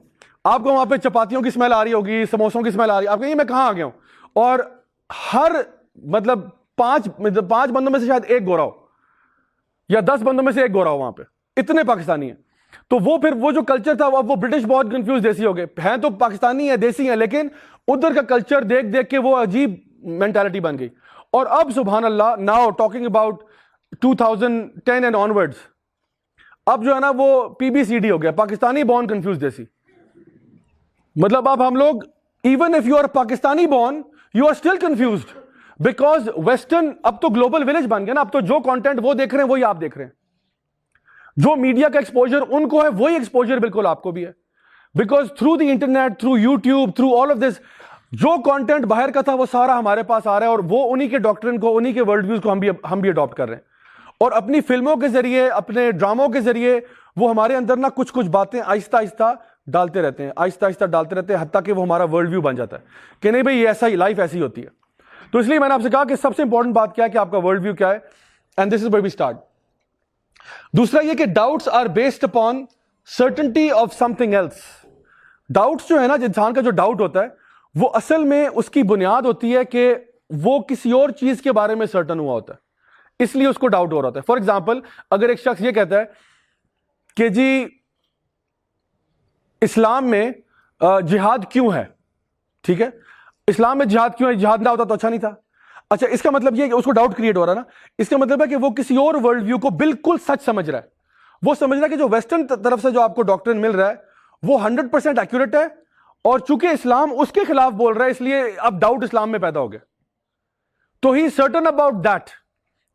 وہاں پہ چپاتیوں کی اسمیل آ رہی ہوگی, سموسوں کی اسمیل آ رہی ہے, آپ کہیں گے میں کہاں آ گیا ہوں. اور ہر مطلب 5 بندوں میں سے شاید ایک گورا ہو, یا 10 بندوں میں سے ایک گورا ہو وہاں پہ, اتنے پاکستانی ہیں. تو وہ پھر وہ جو کلچر تھا وہ برٹش بہت کنفیوز دیسی ہو گئے, ہیں تو پاکستانی ہیں, دیسی ہیں, لیکن ادھر کا کلچر دیکھ کے وہ عجیب مینٹالٹی بن گئی. اور اب سبحان اللہ, now talking about 2010 and onwards, اب جو ہے نا وہ PBCD ہو گیا, پاکستانی بورن کنفیوز دیسی. مطلب اب ہم لوگ, even if you are Pakistani born you are still confused, because western اب تو گلوبل ولیج بن گیا نا. اب تو جو کانٹینٹ وہ دیکھ رہے ہیں وہی آپ دیکھ رہے ہیں, جو میڈیا کا ایکسپوجر ان کو ہے وہی ایکسپوجر بالکل آپ کو بھی ہے, because through the internet, through YouTube, through all of this, جو کانٹینٹ باہر کا تھا وہ سارا ہمارے پاس آ رہا ہے, اور وہ انہی کے ڈاکٹرن کو, انہی کے ورلڈ ویوز کو ہم بھی اڈاپٹ کر رہے ہیں, اور اپنی فلموں کے ذریعے, اپنے ڈراموں کے ذریعے وہ ہمارے اندر نا کچھ باتیں آہستہ آہستہ ڈالتے رہتے ہیں, حتیٰ کہ وہ ہمارا ورلڈ ویو بن جاتا ہے کہ نہیں بھائی یہ ایسا ہی لائف ایسی ہوتی ہے. تو اس لیے میں نے آپ سے کہا کہ سب سے امپورٹنٹ بات کیا ہے کہ آپ کا ورلڈ ویو کیا ہے, and this is where we start. دوسرا یہ کہ doubts are based upon certainty of something else. Doubts جو ہے نا, انسان کا جو ڈاؤٹ ہوتا ہے وہ اصل میں اس کی بنیاد ہوتی ہے کہ وہ کسی اور چیز کے بارے میں سرٹن ہوا ہوتا ہے, اس لیے اس کو ڈاؤٹ ہو رہا ہوتا ہے. فار ایگزامپل, اگر ایک شخص یہ کہتا ہے کہ جی اسلام میں جہاد کیوں ہے, ٹھیک ہے, اسلام میں جہاد کیوں ہے, جہاد نہ ہوتا تو اچھا نہیں تھا. اچھا, اس کا مطلب یہ ہے کہ اس کو ڈاؤٹ کریٹ ہو رہا ہے نا, اس کا مطلب ہے کہ وہ کسی اور ورلڈ ویو کو بالکل سچ سمجھ رہا ہے. وہ سمجھ رہا ہے کہ جو ویسٹرن طرف سے جو آپ کو ڈاکٹرن مل رہا ہے وہ 100% ایکوریٹ ہے, اور چونکہ اسلام اس کے خلاف بول رہا ہے اس لیے اب ڈاؤٹ اسلام میں پیدا ہو گیا, تو ہی سرٹن اباؤٹ دیٹ.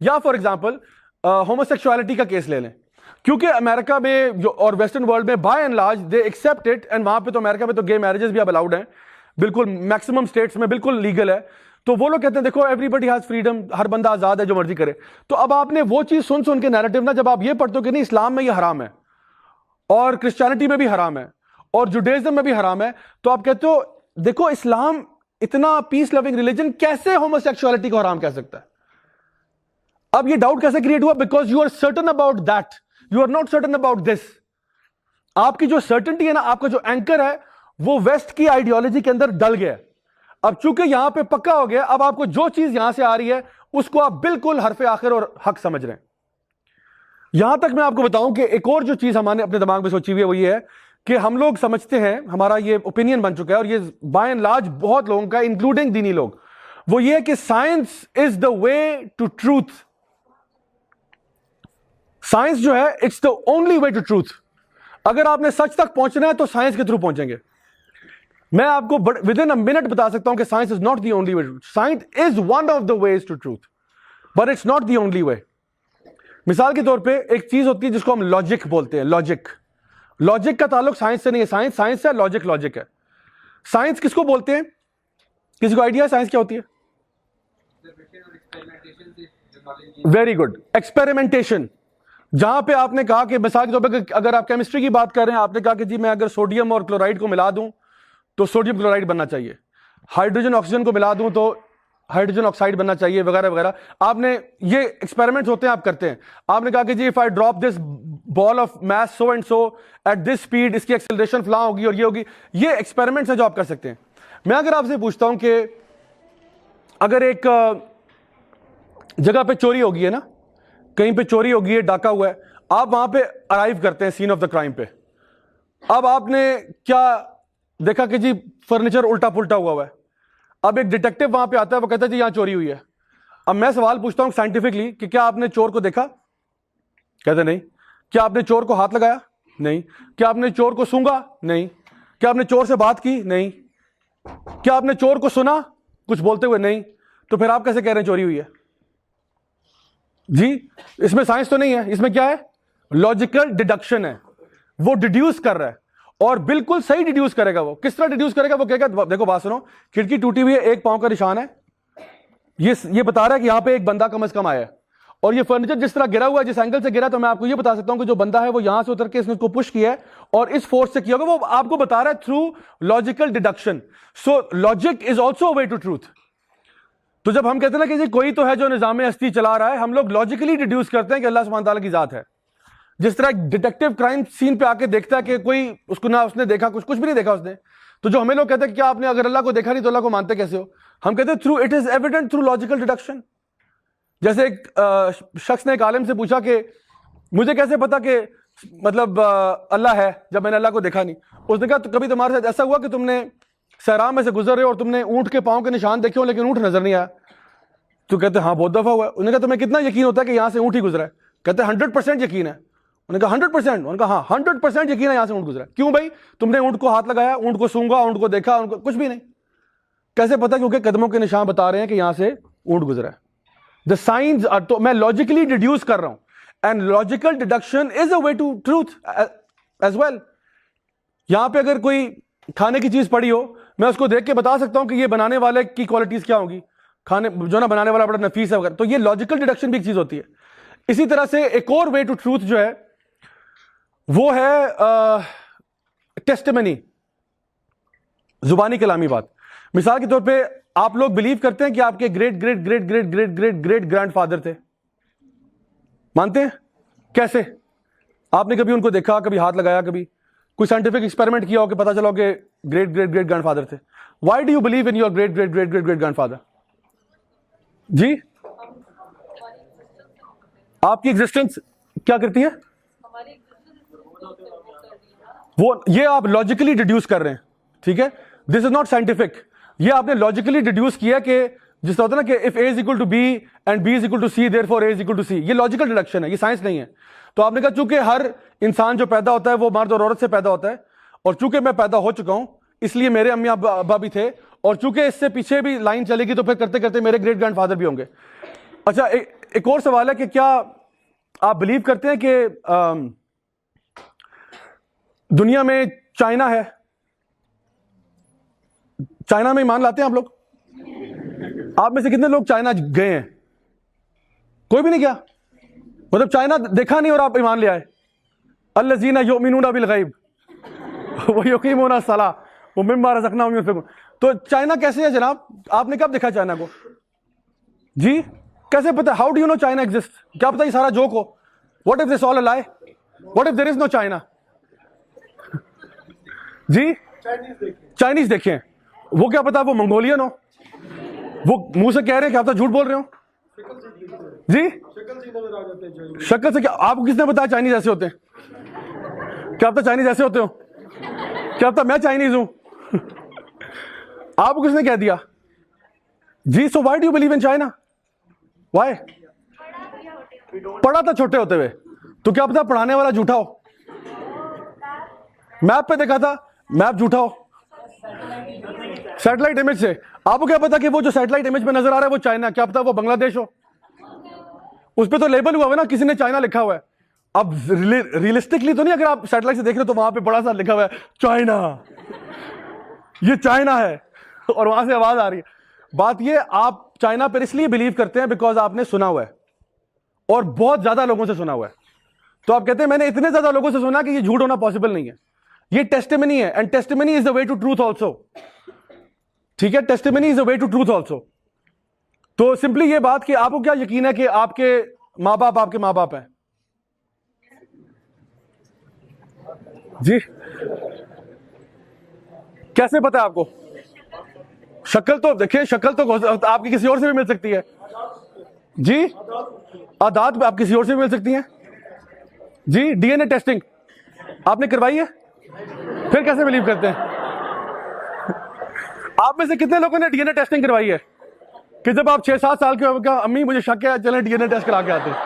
یا فار ایگزامپل ہومو سیکشوالٹی کا کیس لے لیں, کیونکہ امریکہ میں اور ویسٹرن ورلڈ میں by and large they accept it, and وہاں پہ تو امریکہ میں تو گے میرجز بھی اب الاؤڈ ہیں, بالکل میکسیمم اسٹیٹس میں بالکل لیگل ہے. تو وہ لوگ کہتے ہیں دیکھو ایوری بڈی ہیز فریڈم, ہر بندہ آزاد ہے جو مرضی کرے. تو اب آپ نے وہ چیز سن کے نیریٹو نا, جب آپ یہ پڑھتے ہو کہ نہیں اسلام میں یہ حرام ہے اور کرسچینٹی میں بھی حرام ہے اور جوڈیزم میں بھی حرام ہے, تو آپ کہتے ہو دیکھو اسلام اتنا پیس لونگ ریلیجن کیسے ہومو سیکشوالٹی کو حرام کہہ سکتا ہے. اب یہ ڈاؤٹ کیسے کریٹ ہوا, because you are certain about that, you are not certain about this. آپ کی جو سرٹنٹی ہے نا, آپ کا جو اینکر ہے وہ ویسٹ کی آئیڈیالوجی کے اندر ڈل گیا. اب چونکہ یہاں پہ پکا ہو گیا, اب آپ کو جو چیز یہاں سے آ رہی ہے اس کو آپ بالکل حرف آخر اور حق سمجھ رہے ہیں. یہاں تک میں آپ کو بتاؤں کہ ایک اور جو چیز ہمارے اپنے دماغ میں سوچی ہوئی ہے وہ یہ ہے کہ ہم لوگ سمجھتے ہیں, ہمارا یہ اوپینین بن چکا ہے, اور یہ بائی اینڈ لارج بہت لوگوں کا انکلوڈنگ دینی لوگ, وہ یہ ہے کہ science is the way to truth. Science جو ہے it's the only way to truth. اگر آپ نے سچ تک پہنچنا ہے تو سائنس کے تھرو پہنچیں گے. میں آپ کو ود ان اے منٹ بتا سکتا ہوں کہ science is not the only way. Science is one of the ways to truth, but it's not the only way. مثال کے طور پہ ایک چیز ہوتی ہے جس کو ہم لاجک بولتے ہیں. لاجک کا تعلق سائنس سے نہیں ہے, سائنس ہے, لاجک ہے. سائنس کس کو بولتے ہیں, کسی کو آئیڈیا ہے سائنس کیا ہوتی ہے؟ Very good, experimentation. جہاں پہ آپ نے کہا کہ مثال کے طور پہ اگر آپ کیمسٹری کی بات کر رہے ہیں, آپ نے کہا کہ جی میں اگر سوڈیم اور کلورائڈ کو ملا دوں تو سوڈیم کلورائڈ بننا چاہیے, ہائیڈروجن آکسیجن کو ملا دوں تو ہائیڈروجن آکسائڈ بننا چاہیے, وغیرہ وغیرہ. آپ نے یہ ایکسپیریمنٹس ہوتے ہیں, آپ کرتے ہیں. آپ نے کہا کہ جی if I drop this ball of mass so and so at this speed, اس کی ایکسلریشن فلاں ہوگی اور یہ ہوگی. یہ ایکسپیریمنٹس ہیں جو آپ کر سکتے ہیں. میں اگر آپ سے پوچھتا ہوں کہ اگر ایک جگہ پہ چوری ہوگی ہے نا, کہیں پہ چوری ہوگی ہے, ڈاکہ ہوا ہے, آپ وہاں پہ ارائیو کرتے ہیں سین آف دا کرائم پہ. اب آپ نے کیا دیکھا کہ جی فرنیچر الٹا پلٹا ہوا ہے. اب ایک ڈیٹیکٹو وہاں پہ آتا ہے, وہ کہتا ہے جی یہاں چوری ہوئی ہے. اب میں سوال پوچھتا ہوں سائنٹیفکلی کہ کیا آپ نے چور کو دیکھا؟ کہتے نہیں. کیا آپ نے چور کو ہاتھ لگایا؟ نہیں. کیا آپ نے چور کو سونگا؟ نہیں. کیا آپ نے چور سے بات کی؟ نہیں. کیا آپ نے چور کو سنا کچھ بولتے ہوئے؟ نہیں. تو پھر آپ کیسے کہہ رہے ہیں چوری ہوئی ہے؟ جی اس میں سائنس تو نہیں ہے, اس میں کیا ہے, لاجیکل ڈیڈکشن ہے. وہ ڈیڈیوس کر رہا ہے اور بالکل صحیح ڈیڈیوس کرے گا. وہ کس طرح ڈیڈیوس کرے گا؟ وہ کہے گا دیکھو بات سنو, کھڑکی ٹوٹی ہوئی ہے, ایک پاؤں کا نشان ہے, یہ بتا رہا ہے کہ یہاں پہ ایک بندہ کم از کم آیا ہے, اور یہ فرنیچر جس طرح گرا ہوا ہے, جس اینگل سے گرا, تو میں آپ کو یہ بتا سکتا ہوں کہ جو بندہ ہے وہ یہاں سے اتر کے اس نے اس کو پش کیا ہے اور اس فورس سے کیا ہوگا. وہ آپ کو بتا رہا ہے through logical deduction. So logic is also a way to truth. تو جب ہم کہتے ہیں نا کہ جی کوئی تو ہے جو نظام ہستی چلا رہا ہے, ہم لوگ لاجیکلی ڈیڈیوس کرتے ہیں کہ اللہ سبحانہ تعالیٰ کی ذات ہے. جس طرح ایک ڈیٹیکٹیو کرائم سین پہ آ کے دیکھتا ہے کہ کوئی اس کو نہ اس نے دیکھا, کچھ بھی نہیں دیکھا اس نے, تو جو ہمیں لوگ کہتے ہیں کہ کیا آپ نے اگر اللہ کو دیکھا نہیں تو اللہ کو مانتے کیسے ہو؟ ہم کہتے ہیں through it is evident through logical deduction. جیسے ایک شخص نے ایک عالم سے پوچھا کہ مجھے کیسے پتا کہ مطلب اللہ ہے جب میں نے اللہ کو دیکھا نہیں؟ اس نے کہا تو کبھی تمہارے ساتھ ایسا ہوا کہ تم نے صحرا میں سے گزر رہے ہو اور تم نے اونٹ کے پاؤں کے نشان دیکھے ہو لیکن اونٹ نظر نہیں آیا؟ تو کہتے ہیں ہاں بہت دفعہ ہوا ہے. انہوں نے کہا تمہیں کتنا یقین ہوتا ہے کہ یہاں سے اونٹ ہی گزرا ہے؟ کہتے ہیں 100% یقین ہے. انہوں نے کہا 100%؟ انہوں نے کہا ہاں 100% یقین ہے یہاں سے اونٹ گزرا ہے. کیوں بھائی؟ تم نے اونٹ کو ہاتھ لگایا, اونٹ کو سونگا, اونٹ کو دیکھا, اونٹ کو کچھ بھی نہیں. کیسے پتا؟ کیونکہ قدموں کے نشان بتا رہے ہیں کہ یہاں سے اونٹ گزرا ہے. The signs are تو میں لاجیکلی ڈیڈیوس کر رہا ہوں, and logical deduction is a way to truth as well. یہاں پہ اگر کوئی کھانے کی چیز پڑی ہو, میں اس کو دیکھ کے بتا سکتا ہوں کہ یہ بنانے والے کی کوالٹیز کیا ہوگی, کھانے جو نا بنانے والا بڑا نفیس ہے وغیرہ. تو یہ لاجیکل ڈیڈکشن بھی ایک چیز ہوتی ہے. اسی طرح سے ایک اور وے ٹو ٹروتھ جو ہے وہ ہے ٹیسٹمنی, زبانی کلامی بات. مثال کے طور پہ آپ لوگ بلیو کرتے ہیں کہ آپ کے great great great great great great great grandfather تھے, مانتے ہیں؟ کیسے؟ آپ نے کبھی ان کو دیکھا, کبھی ہاتھ لگایا, کبھی کوئی سائنٹیفک ایکسپیریمنٹ کیا ہو کہ پتا چلا کہ great great great grandfather تھے؟ Why do you believe in your great great great great great grandfather? جی آپ کی ایگزسٹنس کیا کرتی ہے؟ وہ یہ آپ لاجیکلی ڈیڈیوس کر رہے ہیں, ٹھیک ہے, دس از ناٹ سائنٹیفک. یہ آپ نے لاجیکلی ڈیڈیوس کیا کہ جس طرح ہوتا ہے نا کہ if A is equal to B and B is equal to C therefore A is equal to C, یہ لاجیکل ڈیڈکشن ہے, یہ سائنس نہیں ہے. تو آپ نے کہا چونکہ ہر انسان جو پیدا ہوتا ہے وہ مرد اور عورت سے پیدا ہوتا ہے, اور چونکہ میں پیدا ہو چکا ہوں اس لیے میرے امی ابا بھی تھے, اور چونکہ اس سے پیچھے بھی لائن چلے گی تو پھر کرتے کرتے میرے گریٹ گرینڈ فادر بھی ہوں گے. اچھا ایک اور سوال ہے کہ کیا آپ بلیو کرتے ہیں کہ دنیا میں چائنا ہے؟ چائنا میں ایمان لاتے ہیں آپ لوگ؟ آپ میں سے کتنے لوگ چائنا گئے ہیں؟ کوئی بھی نہیں گیا؟ مطلب چائنا دیکھا نہیں اور آپ ایمان لے آئے؟ الذین یؤمنون بالغیب ویقیمون الصلاۃ ومما رزقناہم ينفقون. تو چائنا کیسے ہے جناب؟ آپ نے کب دیکھا چائنا کو؟ جی کیسے پتا؟ How do you know China exist? کیا پتا یہ سارا جوک ہو؟ What if this all a lie? What if there is no China? جی چائنیز دیکھیں, وہ کیا پتا وہ منگولین ہو, وہ منہ سے کہہ رہے ہیں کہ آپ تو جھوٹ بول رہے ہو. جی شکل سے کیا آپ کو کس نے بتایا چائنیز ایسے ہوتے ہیں؟ کیا آپ تو چائنیز ایسے ہوتے ہو؟ کیا آپ تو میں چائنیز ہوں؟ آپ کو کس نے کہہ دیا؟ جی so why do you believe in China? Why? پڑھا تھا چھوٹے ہوتے ہوئے, تو کیا پتا پڑھانے والا جھوٹا ہو؟ میپ پہ دیکھا تھا, میپ جھوٹا ہو. سیٹلائٹ امیج سے آپ کو کیا پتا کہ وہ جو سیٹلائٹ امیج میں نظر آ رہا ہے وہ چائنا, کیا پتا وہ بنگلہ دیش ہو؟ اس پہ تو لیبل ہوا ہے نا, کسی نے چائنا لکھا ہوا ہے. اب ریئلسٹکلی تو نہیں, اگر آپ سیٹلائٹ سے دیکھ رہے تو وہاں پہ بڑا سا لکھا ہوا ہے چائنا, یہ چائنا ہے, اور وہاں سے آواز آ رہی ہے. بات یہ آپ چائنا پر اس لیے بلیو کرتے ہیں بیکاز آپ نے سنا ہوا ہے, اور بہت زیادہ لوگوں سے سنا ہوا ہے. تو آپ کہتے ہیں میں نے اتنے زیادہ لوگوں سے سنا کہ یہ جھوٹ ہونا پاسبل نہیں ہے. یہ ٹیسٹیمنی ہے, and testimony is the way to truth also. ٹھیک ہے, testimony is the way to truth also. تو سمپلی یہ بات کہ آپ کو کیا یقین ہے کہ آپ کے ماں باپ آپ کے ماں باپ ہیں؟ جی کیسے پتا ہے آپ کو؟ شکل تو دیکھیں, شکل تو آپ کی کسی اور سے بھی مل سکتی ہے. جی عادات آپ کسی اور سے بھی مل سکتی ہیں. جی ڈی این اے ٹیسٹنگ آپ نے کروائی ہے, پھر کیسے بلیو کرتے ہیں؟ آپ میں سے کتنے لوگوں نے ڈی این اے ٹیسٹنگ کروائی ہے کہ جب آپ 6-7 سال کے ہو امی مجھے شک ہے چلیں ڈی این اے ٹیسٹ کرا کے آتے ہیں,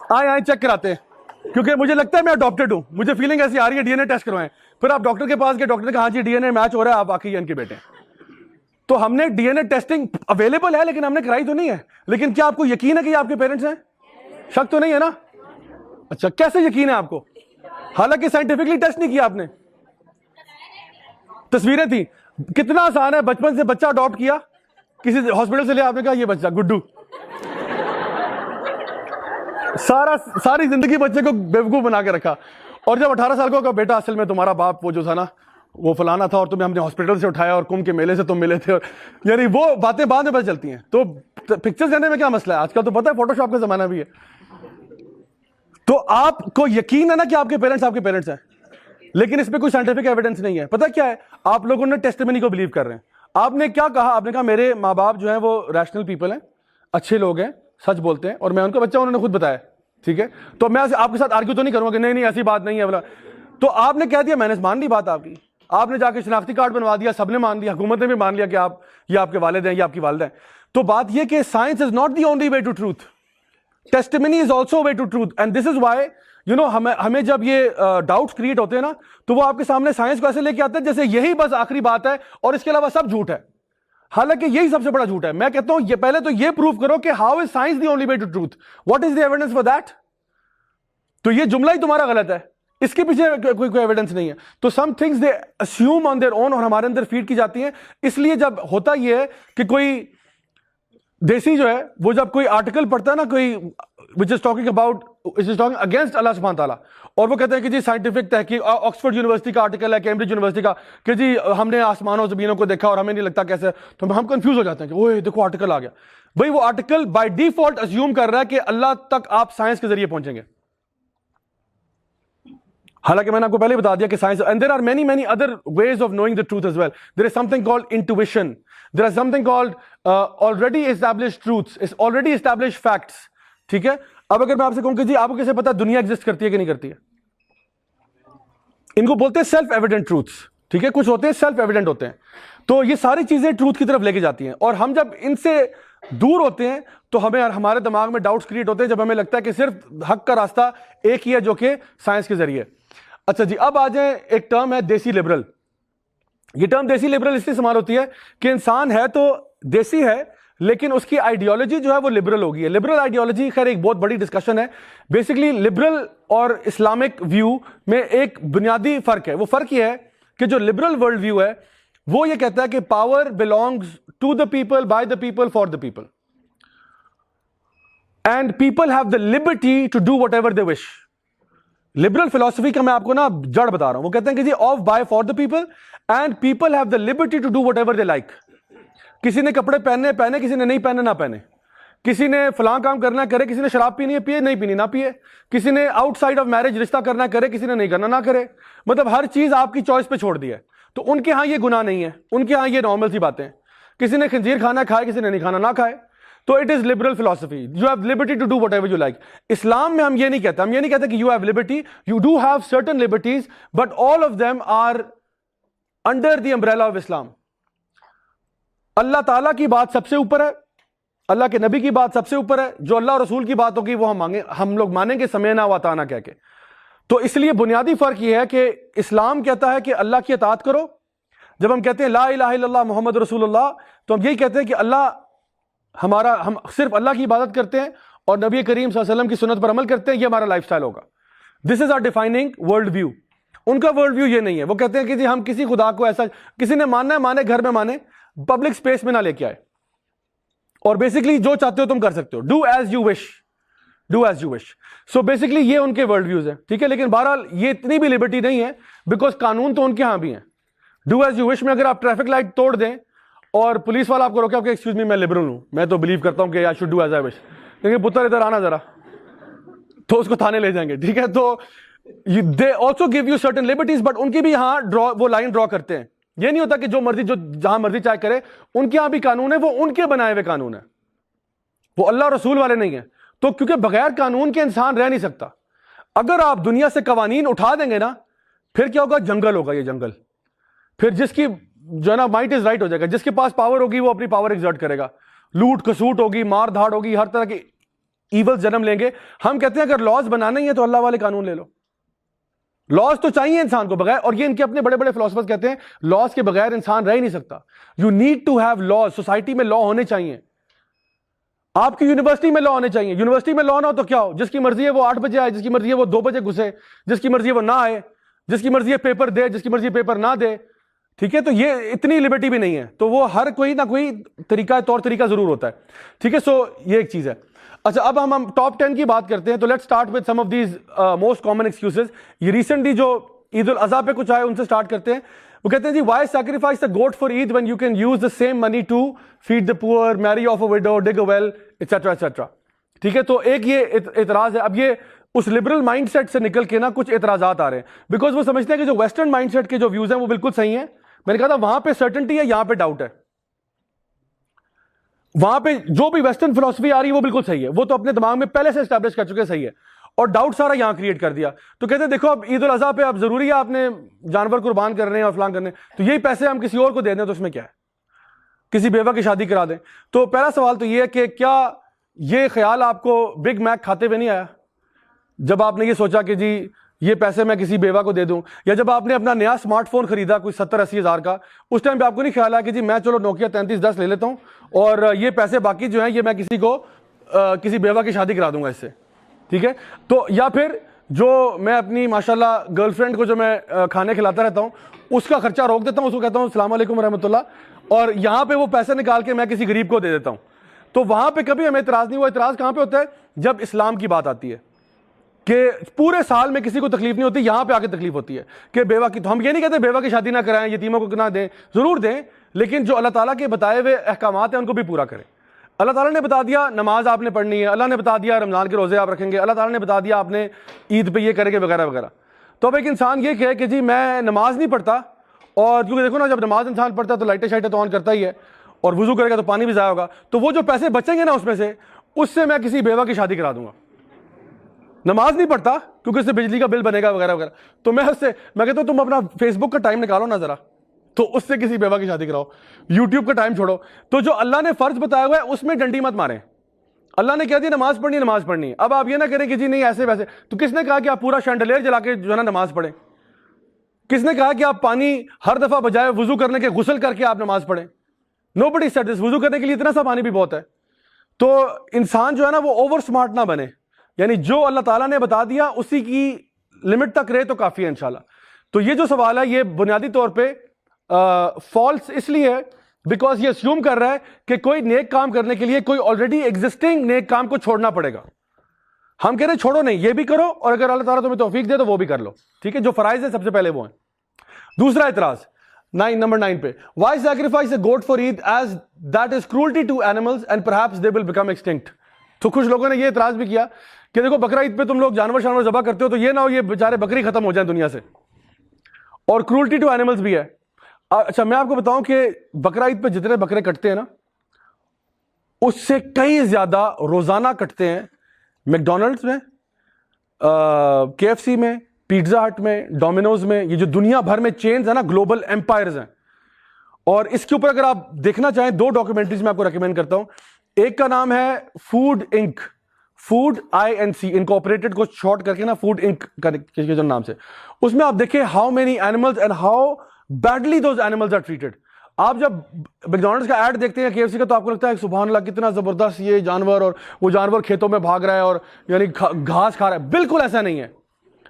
آئے چیک کراتے ہیں, کیونکہ مجھے لگتا ہے میں اڈاپٹڈ ہوں, مجھے فیلنگ ایسی آ رہی ہے ڈی این اے ٹیسٹ کروائیں. پھر آپ ڈاکٹر کے پاس گئے, ڈاکٹر نے کہا ہاں جی ڈی این اے میچ ہو رہا ہے, آپ واقعی ان کے بیٹے ہیں. تو ہم نے ڈی این اے ٹیسٹنگ اویلیبل ہے لیکن ہم نے کرائی تو نہیں ہے. لیکن کیا آپ کو یقین ہے کہ یہ آپ کے پیرنٹس ہیں؟ شک تو نہیں ہے نا؟ اچھا کیسے یقین ہے آپ کو؟ حالانکہ سائنٹیفکلی ٹیسٹ نہیں کیا آپ نے. تصویریں تھیں. کتنا آسان ہے, بچپن سے بچہ اڈاپٹ کیا, کسی ہاسپٹل سے لے, آپ نے کہا یہ بچہ گڈو, ساری زندگی بچے کو بیوقوف بنا کے رکھا, اور جب 18 سال کا بیٹا اصل میں تمہارا باپ وہ جو تھا نا وہ فلانا تھا, اور تمہیں ہم نے ہاسپٹل سے اٹھایا اور کمبھ کے میلے سے تم ملے تھے, یعنی وہ باتیں بعد میں پتہ چلتی ہیں. تو پکچر لینے میں کیا مسئلہ ہے؟ آج کل تو پتہ ہے فوٹو شاپ کا زمانہ بھی ہے. تو آپ کو یقین ہے نا کہ آپ کے پیرنٹس ہیں, لیکن اس پہ کوئی سائنٹیفک ایویڈنس نہیں ہے. پتہ کیا ہے, آپ لوگوں نے ٹیسٹیمنی کو بلیو کر رہے ہیں. آپ نے کیا کہا؟ آپ نے کہا میرے ماں باپ جو ہیں وہ ریشنل پیپل ہیں, اچھے لوگ ہیں, سچ بولتے ہیں, اور میں ان کا بچہ, انہوں نے خود بتایا. ٹھیک ہے, تو میں آپ کے ساتھ آرگیو تو نہیں کروں گا کہ نہیں ایسی بات نہیں ہے بلا. تو آپ نے کہہ دیا, میں نے مان لی بات آپ کی, آپ نے جا کے شناختی کارڈ بنوا دیا, سب نے مان لیا, حکومت نے بھی مان لیا کہ یہ آپ کے والد ہیں, یہ آپ کی والدہ ہیں. تو بات یہ کہ science is not the only way to truth, testimony is also way to truth. And this is why ہمیں جب یہ ڈاؤٹس کریٹ ہوتے ہیں نا, تو وہ آپ کے سامنے سائنس کو ایسے لے کے آتے ہیں جیسے یہی بس آخری بات ہے اور اس کے علاوہ سب جھوٹ ہے. حالانکہ یہی سب سے بڑا جھوٹ ہے. میں کہتا ہوں یہ پہلے تو یہ پروف کرو کہ how is science the only way to truth, what is the evidence for that. تو یہ جملہ ہی تمہارا غلط ہے, اس کے پیچھے کوئی ایویڈنس نہیں ہے. تو some things they assume on their own, اور ہمارے اندر فیڈ کی جاتی ہیں. اس لیے جب ہوتا یہ ہے کہ کوئی دیسی جو ہے وہ جب کوئی آرٹیکل پڑھتا ہے نا, کوئی which is talking about, which is talking against اللہ سبحانہ تعالیٰ, اور وہ کہتے ہیں کہ جی سائنٹیفک تحقیق, آکسفورڈ یونیورسٹی کا آرٹیکل ہے, کیمبرج یونیورسٹی کا, کہ جی ہم نے آسمانوں زمینوں کو دیکھا اور ہمیں نہیں لگتا کیسے, تو ہم کنفیوز ہو جاتے ہیں کہ اوہ دیکھو آرٹیکل آ گیا. بھائی وہ آرٹیکل بائی ڈیفالٹ اسیوم کر رہا ہے کہ اللہ تک آپ سائنس کے ذریعے پہنچیں گے, حالانکہ میں نے آپ کو پہلے بتا دیا کہ science, and there are many other ways of knowing the truth as well. There is something called intuition, there is something called already established truths, it's already established facts. ٹھیک ہے, اب اگر میں آپ سے کہوں کہ جی آپ کو کیسے پتا دنیا ایگزسٹ کرتی ہے کہ نہیں کرتی ہے, ان کو بولتے ہیں سیلف ایویڈنٹ ٹروتھس. ٹھیک ہے, کچھ ہوتے ہیں سیلف ایویڈنٹ ہوتے ہیں. تو یہ ساری چیزیں ٹروتھ کی طرف لے کے جاتی ہیں, اور ہم جب ان سے دور ہوتے ہیں تو ہمارے دماغ میں ڈاؤٹس کریٹ ہوتے ہیں, جب ہمیں لگتا ہے کہ صرف حق کا راستہ ایک ہی ہے جو کہ سائنس کے ذریعے. اچھا جی, اب آ جائیں, ایک ٹرم ہے دیسی لبرل. یہ ٹرم دیسی لبرل اس لیے استعمال ہوتی ہے کہ انسان ہے تو دیسی ہے, لیکن اس کی آئیڈیالوجی جو ہے وہ لبرل ہوگی ہے. لبرل آئیڈیالوجی خیر ایک بہت بڑی ڈسکشن ہے. بیسکلی لبرل اور اسلامک ویو میں ایک بنیادی فرق ہے. وہ فرق یہ ہے کہ جو لبرل ورلڈ ویو ہے وہ یہ کہتا ہے کہ power belongs to the people, by the people, for the people, and people have the liberty to do whatever they wish. Liberal فلسفی کا میں آپ کو نا جڑ بتا رہا ہوں. وہ کہتے ہیں کہ جی of by for the people and people have the liberty to do whatever they like. کسی نے کپڑے پہنے, کسی نے نہیں پہنے نہ پہنے, کسی نے فلاں کام کرنا کرے, کسی نے شراب پینی ہے پیے, نہیں پینی نہ پیے, کسی نے آؤٹ سائڈ آف میرج رشتہ کرنا کرے, کسی نے نہیں کرنا نہ کرے. مطلب ہر چیز آپ کی چوائس پہ چھوڑ دی ہے. تو ان کے ہاں یہ گناہ نہیں ہے, ان کے ہاں یہ نارمل سی باتیں. کسی نے خنزیر کھانا کھائے, کسی نے نہیں کھانا نہ کھائے. تو اٹ از لبرل فلسفی, you have liberty to do whatever you like. Islam میں ہم یہ نہیں کہتے, ہم یہ نہیں کہتے کہ you have liberty, you do have certain liberties, but all of them are under the umbrella of Islam. Allah تعالیٰ کی بات سب سے اوپر ہے, اللہ کے نبی کی بات سب سے اوپر ہے, جو اللہ اور رسول کی بات ہوگی وہ ہم لوگ مانیں گے سمینا و اطعنا کہہ کے. تو اس لیے بنیادی فرق یہ ہے کہ اسلام کہتا ہے کہ اللہ کی اطاعت کرو. جب ہم کہتے ہیں لا الہ الا اللہ محمد رسول اللہ, تو ہم یہی کہتے ہیں کہ ہم صرف اللہ کی عبادت کرتے ہیں اور نبی کریم صلی اللہ علیہ وسلم کی سنت پر عمل کرتے ہیں, یہ ہمارا لائف سٹائل ہوگا. دس از آر ڈیفائننگ ورلڈ ویو. ان کا ورلڈ ویو یہ نہیں ہے. وہ کہتے ہیں کہ جی ہم کسی خدا کو ایسا, کسی نے ماننا ہے مانے, گھر میں مانے, پبلک اسپیس میں نہ لے کے آئے, اور بیسکلی جو چاہتے ہو تم کر سکتے ہو, do as you wish, do as you wish. So basically یہ ان کے ورلڈ ویوز ہیں. ٹھیک ہے, لیکن بہرحال یہ اتنی بھی لبرٹی نہیں ہے, بیکاز قانون تو ان کے ہاں بھی ہیں. ڈو ایز یو وش میں اگر آپ ٹریفک لائٹ توڑ دیں اور پولیس والا آپ کو روکے, آپ کہ ایکسکیوز می میں لبرل ہوں, میں تو بلیو کرتا ہوں کہ I should do as I wish, لیکن پتر ادھر آنا ذرا, تو اس کو تھانے لے جائیں گے. ٹھیک ہے, تو they also give you certain liberties, but in کی بھی یہاں وہ لائن ڈرا کرتے ہیں. یہ نہیں ہوتا کہ جو مرضی, جو جہاں مرضی چاہے کرے. ان کے یہاں بھی قانون ہے, وہ ان کے بنائے ہوئے قانون ہے, وہ اللہ اور رسول والے نہیں ہیں. تو کیونکہ بغیر قانون کے انسان رہ نہیں سکتا. اگر آپ دنیا سے قوانین اٹھا دیں گے نا, پھر کیا ہوگا, جنگل ہوگا, یہ جنگل. پھر جس کی جو ہے نا مائٹ از رائٹ ہو جائے گا, جس کے پاس پاور ہوگی وہ اپنی پاور ایگزرٹ کرے گا, لوٹ کسوٹ ہوگی, مار دھاڑ ہوگی, ہر طرح کے ایول جنم لیں گے. ہم کہتے ہیں اگر لاز بنانے ہی ہے تو اللہ والے قانون لے لو. لاز تو چاہیے انسان کو بغیر, اور یہ ان کے اپنے بڑے بڑے فلاسفرز کہتے ہیں لاز کے بغیر انسان رہ ہی نہیں سکتا. You need to have laws, society میں لا ہونے چاہیے. آپ کی یونیورسٹی میں لا ہونے چاہیے. یونیورسٹی میں لا نہ ہو تو کیا ہو, جس کی مرضی ہے وہ 8 بجے آئے, جس کی مرضی ہے وہ 2 بجے گھسے, جس کی مرضی ہے وہ نہ آئے, جس کی مرضی ہے پیپر دے, جس کی مرضی پیپر نہ دے. ٹھیک ہے, تو یہ اتنی لبرٹی بھی نہیں ہے, تو وہ ہر کوئی نہ کوئی طور طریقہ ضرور ہوتا ہے. ٹھیک ہے, سو یہ ایک چیز ہے. اچھا, اب ہم ٹاپ 10 کی بات کرتے ہیں, تو let start with some of these most common excuses. یہ ریسنٹلی جو عید الاضحیٰ پہ کچھ آئے ان سے اسٹارٹ کرتے ہیں. وہ کہتے ہیں جی why sacrifice a goat for Eid when you can use the same money to feed the poor, marry of a widow, dig a well, etcetera etcetera. ٹھیک ہے, تو ایک یہ اعتراض ہے. اب یہ اس لبرل مائنڈ سیٹ سے نکل کے نا کچھ اعتراضات آ رہے ہیں, بیکاز وہ سمجھتے ہیں کہ جو ویسٹرن مائنڈ سیٹ کے جو ویوز ہیں وہ بالکل صحیح ہیں. میں نے کہا تھا وہاں پہ سرٹنٹی ہے, یہاں پہ ڈاؤٹ ہے. وہاں پہ جو بھی ویسٹرن فلسفی آ رہی ہے وہ بالکل صحیح ہے, وہ تو اپنے دماغ میں پہلے سے اسٹیبلش کر چکے صحیح ہے, اور ڈاؤٹ سارا یہاں کریٹ کر دیا. تو کہتے ہیں دیکھو اب عید الاضحیٰ پہ اب ضروری ہے آپ نے جانور قربان کرنے اور فلان کرنے, تو یہی پیسے ہم کسی اور کو دے دیں تو اس میں کیا ہے, کسی بیوہ کی شادی کرا دیں. تو پہلا سوال تو یہ ہے کہ کیا یہ خیال آپ کو بگ میک کھاتے ہوئے نہیں آیا جب آپ نے یہ سوچا کہ جی یہ پیسے میں کسی بیوہ کو دے دوں, یا جب آپ نے اپنا نیا اسمارٹ فون خریدا کوئی 70-80 ہزار کا, اس ٹائم پہ آپ کو نہیں خیال آیا کہ جی میں چلو نوکیا 3310 لے لیتا ہوں اور یہ پیسے باقی جو ہیں یہ میں کسی کو کسی بیوہ کی شادی کرا دوں گا اس سے. ٹھیک ہے, تو یا پھر جو میں اپنی ماشاءاللہ گرل فرینڈ کو جو میں کھانے کھلاتا رہتا ہوں اس کا خرچہ روک دیتا ہوں, اس کو کہتا ہوں السلام علیکم ورحمۃ اللہ, اور یہاں پہ وہ پیسے نکال کے میں کسی غریب کو دے دیتا ہوں. تو وہاں پہ کبھی ہمیں اعتراض نہیں ہوا. اعتراض کہاں پہ ہوتا ہے, جب اسلام کی بات آتی ہے کہ پورے سال میں کسی کو تکلیف نہیں ہوتی, یہاں پہ آ کے تکلیف ہوتی ہے کہ بیوہ کی. تو ہم یہ نہیں کہتے بیوہ کی شادی نہ کرائیں, یتیموں کو نہ دیں, ضرور دیں, لیکن جو اللہ تعالیٰ کے بتائے ہوئے احکامات ہیں ان کو بھی پورا کریں. اللہ تعالیٰ نے بتا دیا نماز آپ نے پڑھنی ہے, اللہ نے بتا دیا رمضان کے روزے آپ رکھیں گے, اللہ تعالیٰ نے بتا دیا آپ نے عید پہ یہ کریں گے وغیرہ وغیرہ. تو اب ایک انسان یہ کہے کہ جی میں نماز نہیں پڑھتا, اور کیونکہ دیکھو نا جب نماز انسان پڑھتا ہے تو لائٹیں شائٹیں تو آن کرتا ہی ہے, اور وضو کرے گا تو پانی بھی ضائع ہوگا, تو وہ جو پیسے بچیں گے نا اس سے میں کسی بیوہ کی شادی کرا دوں گا. نماز نہیں پڑھتا کیونکہ اس سے بجلی کا بل بنے گا وغیرہ وغیرہ, تو میں کہتا ہوں تم اپنا فیس بک کا ٹائم نکالو نا ذرا, تو اس سے کسی بیوہ کی شادی کراؤ, یوٹیوب کا ٹائم چھوڑو. تو جو اللہ نے فرض بتایا ہوا ہے اس میں ڈنڈی مت ماریں. اللہ نے کہہ دیا نماز پڑھنی. اب آپ یہ نہ کریں کہ جی نہیں ایسے ویسے, تو کس نے کہا کہ آپ پورا شینڈلیر جلا کے جو ہے نا نماز پڑھیں؟ کس نے کہا کہ آپ پانی ہر دفعہ بجائے وضو کرنے کے غسل کر کے آپ نماز پڑھیں؟ Nobody said this. وضو کرنے کے لیے اتنا سا پانی بھی بہت ہے. تو انسان جو ہے نا وہ اوور سمارٹ نہ بنے, یعنی جو اللہ تعالیٰ نے بتا دیا اسی کی لمٹ تک رہے تو کافی ہے انشاءاللہ. تو یہ جو سوال ہے یہ بنیادی طور پہ فالس اس لیے ہے بیکاز یہ اسیوم کر رہا ہے کہ کوئی نیک کام کرنے کے لیے کوئی آلریڈی ایگزسٹنگ نیک کام کو چھوڑنا پڑے گا. ہم کہہ رہے ہیں چھوڑو نہیں, یہ بھی کرو, اور اگر اللہ تعالیٰ تمہیں توفیق دے تو وہ بھی کر لو. ٹھیک ہے, جو فرائض ہیں سب سے پہلے وہ ہیں. دوسرا اعتراض نمبر 9 پہ, why sacrifice a goat for Eid as that is cruelty to animals and perhaps they will become extinct. تو کچھ لوگوں نے یہ اعتراض بھی کیا کہ دیکھو بقرہ عید پہ تم لوگ جانور ذبح کرتے ہو تو یہ نہ ہو یہ بیچارے بکری ختم ہو جائیں دنیا سے, اور کرولٹی ٹو اینیملز بھی ہے. اچھا میں آپ کو بتاؤں کہ بقرہ عید پہ جتنے بکرے کٹتے ہیں نا اس سے کئی زیادہ روزانہ کٹتے ہیں میکڈونلڈس میں, KFC میں, پیزا ہٹ میں, ڈومینوز میں. یہ جو دنیا بھر میں چینز ہیں نا گلوبل ایمپائرز ہیں. اور اس کے اوپر اگر آپ دیکھنا چاہیں 2 ڈاکومنٹریز میں آپ کو ریکمینڈ کرتا ہوں. ایک کا نام ہے فوڈ انک, فوڈ INC انکارپوریٹڈ کو شارٹ کر کے نا فوڈ انک کے جو نام سے. اس میں آپ دیکھیں how many animals and how badly those animals are treated. آپ جب میکڈونلڈس کا ایڈ دیکھتے ہیں KFC کا تو آپ کو لگتا ہے سبحان اللہ کتنا زبردست یہ جانور, اور وہ جانور کھیتوں میں بھاگ رہا ہے اور یعنی گھاس کھا رہا ہے. بالکل ایسا نہیں ہے,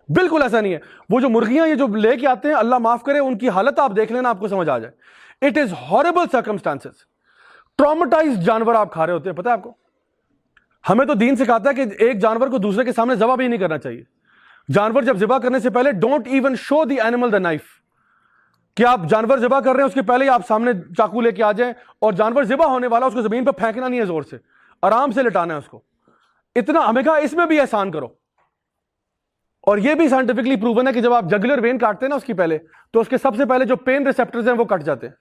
بالکل ایسا نہیں ہے. وہ جو مرغیاں یہ جو لے کے آتے ہیں اللہ معاف کرے ان کی حالت آپ دیکھ لینا آپ کو سمجھ آ جائے. اٹ از ہاربل سرکمسٹانسز, ٹراماٹائزڈ جانور آپ کھا رہے ہوتے ہیں. پتہ ہے آپ کو ہمیں تو دین سکھاتا ہے کہ ایک جانور کو دوسرے کے سامنے ذبح بھی نہیں کرنا چاہیے. جانور جب ذبح کرنے سے پہلے don't even show the animal the knife, کہ آپ جانور ذبح کر رہے ہیں اس کے پہلے ہی آپ سامنے چاقو لے کے آ جائیں, اور جانور ذبح ہونے والا اس کو زمین پہ پھینکنا نہیں ہے زور سے, آرام سے لٹانا ہے اس کو. اتنا ہمیں کہا اس میں بھی احسان کرو. اور یہ بھی سائنٹیفکلی پروون ہے کہ جب آپ جگولر وین کاٹتے ہیں نا اس کی پہلے, تو اس کے سب سے پہلے جو پین ریسپٹرز ہیں وہ کٹ جاتے ہیں.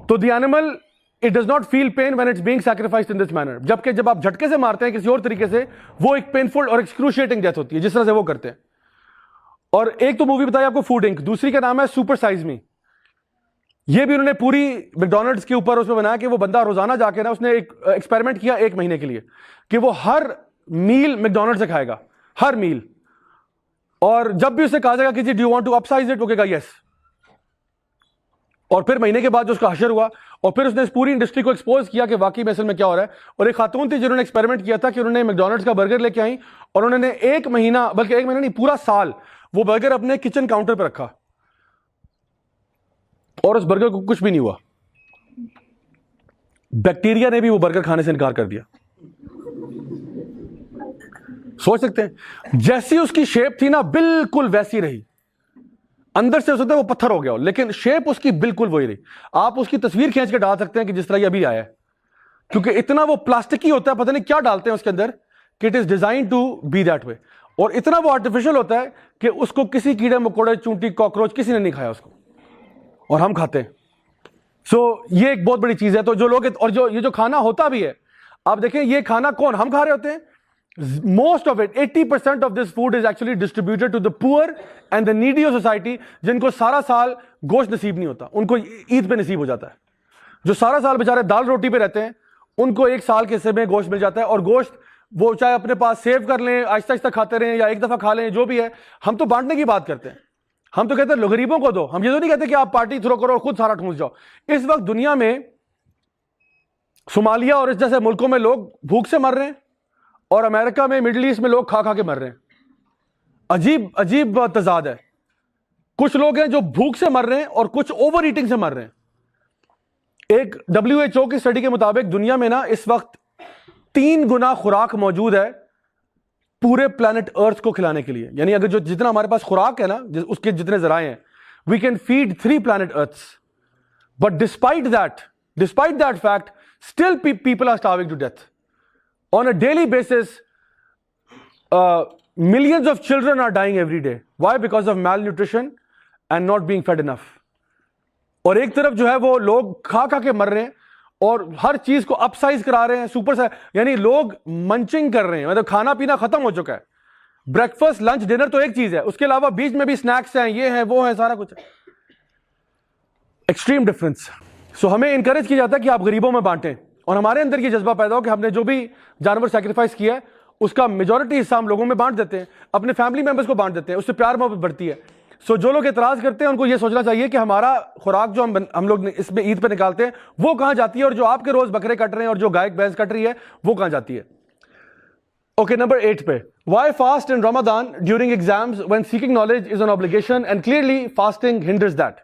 تو the animal it does not feel pain when it's being sacrificed in this manner. جبکہ جب آپ جھٹکے سے مارتے ہیں کسی اور طریقے سے وہ ایک پینفل اور ایکسکروشیٹنگ ڈیتھ ہوتی ہے جس طرح سے وہ کرتے ہیں. اور ایک تو مووی بتائی آپ کو فوڈ انک, دوسری کا نام ہے سپر سائز می. یہ بھی انہوں نے پوری میکڈونلڈس کے اوپر اس میں بنایا کہ وہ بندہ روزانہ جا کے نا اس نے ایک ایکسپیریمنٹ کیا 1 مہینے کے لیے کہ وہ ہر میل میکڈونلڈ سے کھائے گا, ہر میل. اور جب بھی اسے کہا جائے گا کہ جی do you want to upsize it, وہ کہے گا یس. اور پھر مہینے کے بعد جو اس کا حشر ہوا اور پھر اس نے اس پوری انڈسٹری کو ایکسپوز کیا کہ واقعی میں اصل میں کیا ہو رہا ہے. اور ایک خاتون تھی جنہوں نے ایکسپیریمنٹ کیا تھا کہ انہوں نے میکڈونلڈس کا برگر لے کے آئیں اور انہوں نے ایک مہینہ نہیں پورا سال وہ برگر اپنے کچن کاؤنٹر پہ رکھا اور اس برگر کو کچھ بھی نہیں ہوا. بیکٹیریا نے بھی وہ برگر کھانے سے انکار کر دیا. سوچ سکتے ہیں جیسی اس کی شیپ تھی نا بالکل ویسی رہی, اندر سے ہو سکتا ہے وہ پتھر ہو گیا ہو لیکن شیپ اس کی بالکل وہی رہی. آپ اس کی تصویر کھینچ کے ڈال سکتے ہیں کہ جس طرح یہ ابھی آیا ہے, کیونکہ اتنا وہ پلاسٹکی ہوتا ہے, پتہ نہیں کیا ڈالتے ہیں اس کے اندر کہ it is design to be that way, اور اتنا وہ آرٹیفیشل ہوتا ہے کہ اس کو کسی کیڑے مکوڑے چونٹی کاکروچ کسی نے نہیں کھایا اس کو, اور ہم کھاتے ہیں. سو یہ ایک بہت بڑی چیز ہے. تو جو لوگ اور جو یہ جو کھانا ہوتا بھی ہے, آپ دیکھیں یہ کھانا کون ہم کھا رہے ہوتے ہیں, most of it 80% of this food is actually distributed to the poor and the needy of society, جن کو سارا سال گوشت نصیب نہیں ہوتا, ان کو عید پہ نصیب ہو جاتا ہے. جو سارا سال بیچارے دال روٹی پہ رہتے ہیں ان کو ایک سال کے حصے میں گوشت مل جاتا ہے, اور گوشت وہ چاہے اپنے پاس سیو کر لیں, آہستہ آہستہ کھاتے رہیں یا ایک دفعہ کھا لیں, جو بھی ہے. ہم تو بانٹنے کی بات کرتے ہیں, ہم تو کہتے ہیں غریبوں کو دو. ہم یہ تو نہیں کہتے کہ آپ پارٹی تھرو کرو اور خود سارا ٹھونس جاؤ. اس وقت دنیا میں صومالیہ اور اس جیسے ملکوں میں لوگ بھوک سے مر رہے ہیں, اور امریکہ میں مڈل ایسٹ میں لوگ کھا کھا کے مر رہے ہیں. عجیب عجیب تضاد ہے. کچھ لوگ ہیں جو بھوک سے مر رہے ہیں اور کچھ اوور ایٹنگ سے مر رہے ہیں. ایک WHO کی اسٹڈی کے مطابق دنیا میں نا اس وقت 3 گنا خوراک موجود ہے پورے پلانٹ ارتھ کو کھلانے کے لیے. یعنی اگر جو جتنا ہمارے پاس خوراک ہے نا, اس کے جتنے ذرائع ہیں, we can feed 3 planet earths. But despite that fact still people are starving to death. On a daily basis, millions of children are dying every day. Why? Because of malnutrition and not being fed enough. اور ایک طرف جو ہے وہ لوگ کھا کھا کے مر رہے ہیں اور ہر چیز کو اپ سائز کرا رہے ہیں, سپر سائز, یعنی لوگ منچنگ کر رہے ہیں, مطلب کھانا پینا ختم ہو چکا ہے. بریکفاسٹ لنچ ڈنر تو ایک چیز ہے, اس کے علاوہ بیچ میں بھی سنیکس ہیں, یہ ہیں وہ ہیں, سارا کچھ ہے. Extreme difference. سو ہمیں انکریج کیا جاتا ہے کہ آپ غریبوں میں بانٹیں, اور ہمارے اندر یہ جذبہ پیدا ہو کہ ہم نے جو بھی جانور سیکریفائس کیا ہے اس کا میجورٹی حصہ ہم لوگوں میں بانٹ دیتے ہیں, اپنے فیملی ممبرس کو بانٹ دیتے ہیں, اس سے پیار محبت بڑھتی ہے. سو جو لوگ اعتراض کرتے ہیں ان کو یہ سوچنا چاہیے کہ ہمارا خوراک جو ہم لوگ اس میں عید پہ نکالتے ہیں وہ کہاں جاتی ہے, اور جو آپ کے روز بکرے کٹ رہے ہیں اور جو گائے بھینس کٹ رہی ہے وہ کہاں جاتی ہے. اوکے, نمبر 8 پہ, why fast in Ramadan during exams when seeking knowledge is an obligation and clearly fasting hinders that.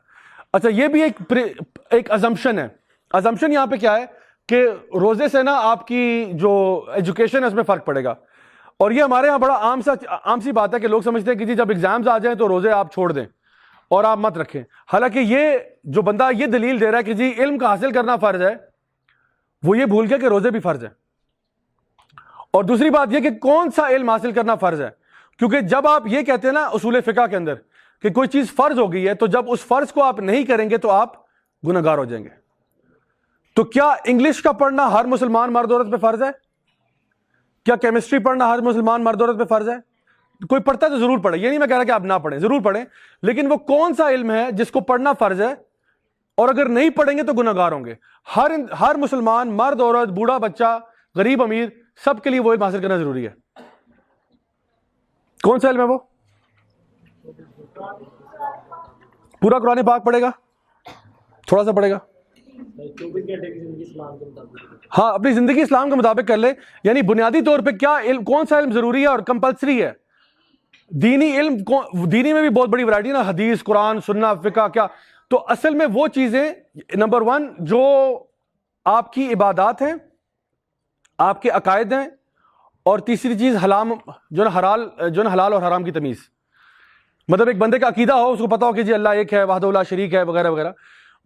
اچھا, یہ بھی ایک ازمپشن ہے. ازمپشن یہاں پہ کیا ہے کہ روزے سے نا آپ کی جو ایجوکیشن ہے اس میں فرق پڑے گا, اور یہ ہمارے یہاں بڑا عام سی بات ہے کہ لوگ سمجھتے ہیں کہ جی جب ایگزامز آ جائیں تو روزے آپ چھوڑ دیں اور آپ مت رکھیں. حالانکہ یہ جو بندہ یہ دلیل دے رہا ہے کہ جی علم کا حاصل کرنا فرض ہے, وہ یہ بھول گیا کہ روزے بھی فرض ہے. اور دوسری بات یہ کہ کون سا علم حاصل کرنا فرض ہے, کیونکہ جب آپ یہ کہتے ہیں نا اصول فقہ کے اندر کہ کوئی چیز فرض ہو گئی ہے, تو جب اس فرض کو آپ نہیں کریں گے تو آپ گنہگار ہو جائیں گے. تو کیا انگلش کا پڑھنا ہر مسلمان مرد عورت پہ فرض ہے؟ کیا کیمسٹری پڑھنا ہر مسلمان مرد عورت پہ فرض ہے؟ کوئی پڑھتا ہے تو ضرور پڑھے, یہ نہیں میں کہہ رہا کہ آپ نہ پڑھیں, ضرور پڑھیں, لیکن وہ کون سا علم ہے جس کو پڑھنا فرض ہے, اور اگر نہیں پڑھیں گے تو گنہگار ہوں گے. ہر مسلمان مرد عورت بوڑھا بچہ غریب امیر سب کے لیے وہ علم حاصل کرنا ضروری ہے. کون سا علم ہے وہ؟ پورا قرآن پاک پڑھے گا, تھوڑا سا پڑھے گا, ہاں اپنی زندگی اسلام کے مطابق کر لے. یعنی بنیادی طور پہ کیا علم, کون سا علم ضروری ہے اور کمپلسری ہے. دینی علم, دینی میں بھی بہت بڑی ورائٹی نا, حدیث, قرآن, سننا, فقہ, کیا. تو اصل میں وہ چیزیں نمبر 1 جو آپ کی عبادات ہیں, آپ کے عقائد ہیں, اور تیسری چیز جو نا حلال اور حرام کی تمیز. مطلب ایک بندے کا عقیدہ ہو, اس کو پتا ہو کہ جی اللہ ایک ہے, وحدہ لا شریک ہے, وغیرہ وغیرہ.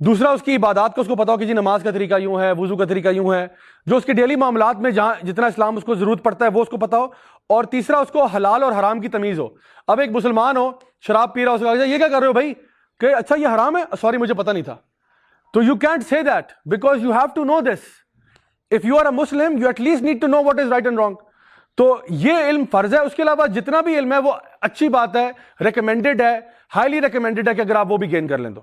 دوسرا اس کی عبادات کا اس کو پتا ہو کہ جی نماز کا طریقہ یوں ہے, وضو کا طریقہ یوں ہے, جو اس کے ڈیلی معاملات میں جہاں جتنا اسلام اس کو ضرورت پڑتا ہے وہ اس کو پتا ہو. اور تیسرا اس کو حلال اور حرام کی تمیز ہو. اب ایک مسلمان ہو شراب پی رہا, اس کو یہ کیا کر رہے ہو بھائی, کہ اچھا یہ حرام ہے, سوری مجھے پتا نہیں تھا. تو you can't say that because you have to know this. If you are a Muslim you at least need to know what is right and wrong. تو یہ علم فرض ہے. اس کے علاوہ جتنا بھی علم ہے وہ اچھی بات ہے, ریکمینڈڈ ہے, ہائیلی ریکمینڈڈ ہے کہ اگر آپ وہ بھی گین کر لیں تو.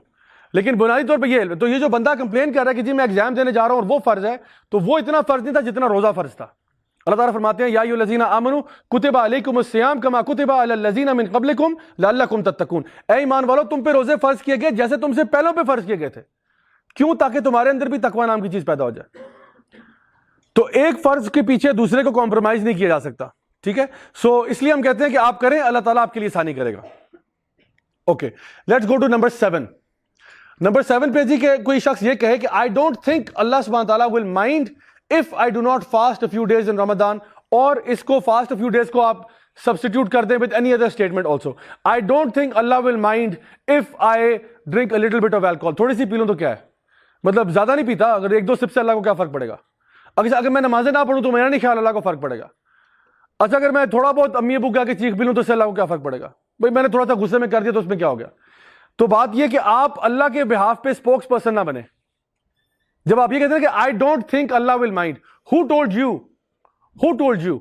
لیکن بنیادی طور پہ یہ علم. تو یہ جو بندہ کمپلین کر رہا ہے کہ جی میں ایگزام دینے جا رہا ہوں اور وہ فرض ہے, تو وہ اتنا فرض نہیں تھا جتنا روزہ فرض تھا. اللہ تعالیٰ فرماتے ہیں یا ایھا الذین آمنوا کتب علیکم الصیام کما کتب علی الذین من قبلکم لعلکم تتقون. اے ایمان والو تم پہ روزے فرض کیے گئے جیسے تم سے پہلوں پہ فرض کیے گئے تھے. کیوں؟ تاکہ تمہارے اندر بھی تقوی نام کی چیز پیدا ہو جائے. تو ایک فرض کے پیچھے دوسرے کو کمپرومائز نہیں کیا جا سکتا, ٹھیک ہے. سو اس لیے ہم کہتے ہیں کہ آپ کریں, اللہ تعالیٰ آپ کے لیے آسانی کرے گا. Okay, let's go to number 7. Number 7 پہ جی کہ کوئی شخص یہ کہے کہ آئی ڈونٹ تھنک اللہ سبحانہ تعالیٰ will mind if I do not fast a few days in Ramadan, اور اس کو فاسٹ اے فیو ڈیز کو آپ سبسٹیٹیوٹ کر دیں with any other statement also. I don't think Allah will mind if I drink a little bit of alcohol. تھوڑی سی پی لوں تو کیا ہے, مطلب زیادہ نہیں پیتا, اگر ایک دو سپ سے اللہ کو کیا فرق پڑے گا. اگر میں نمازیں نہ پڑھوں تو میرا نہیں خیال اللہ کو فرق پڑے گا. اچھا اگر میں تھوڑا بہت امی ابو کہا کہ چیخ پی لوں تو اس سے اللہ کو کیا فرق پڑے گا. بھائی میں نے تھوڑا سا غصے میں کر دیا تو اس میں کیا ہو گیا. تو بات یہ کہ آپ اللہ کے بہاف پہ اسپوکس پرسن نہ بنے. جب آپ یہ کہتے ہیں کہ I don't think Allah will mind, who told you? Who told you?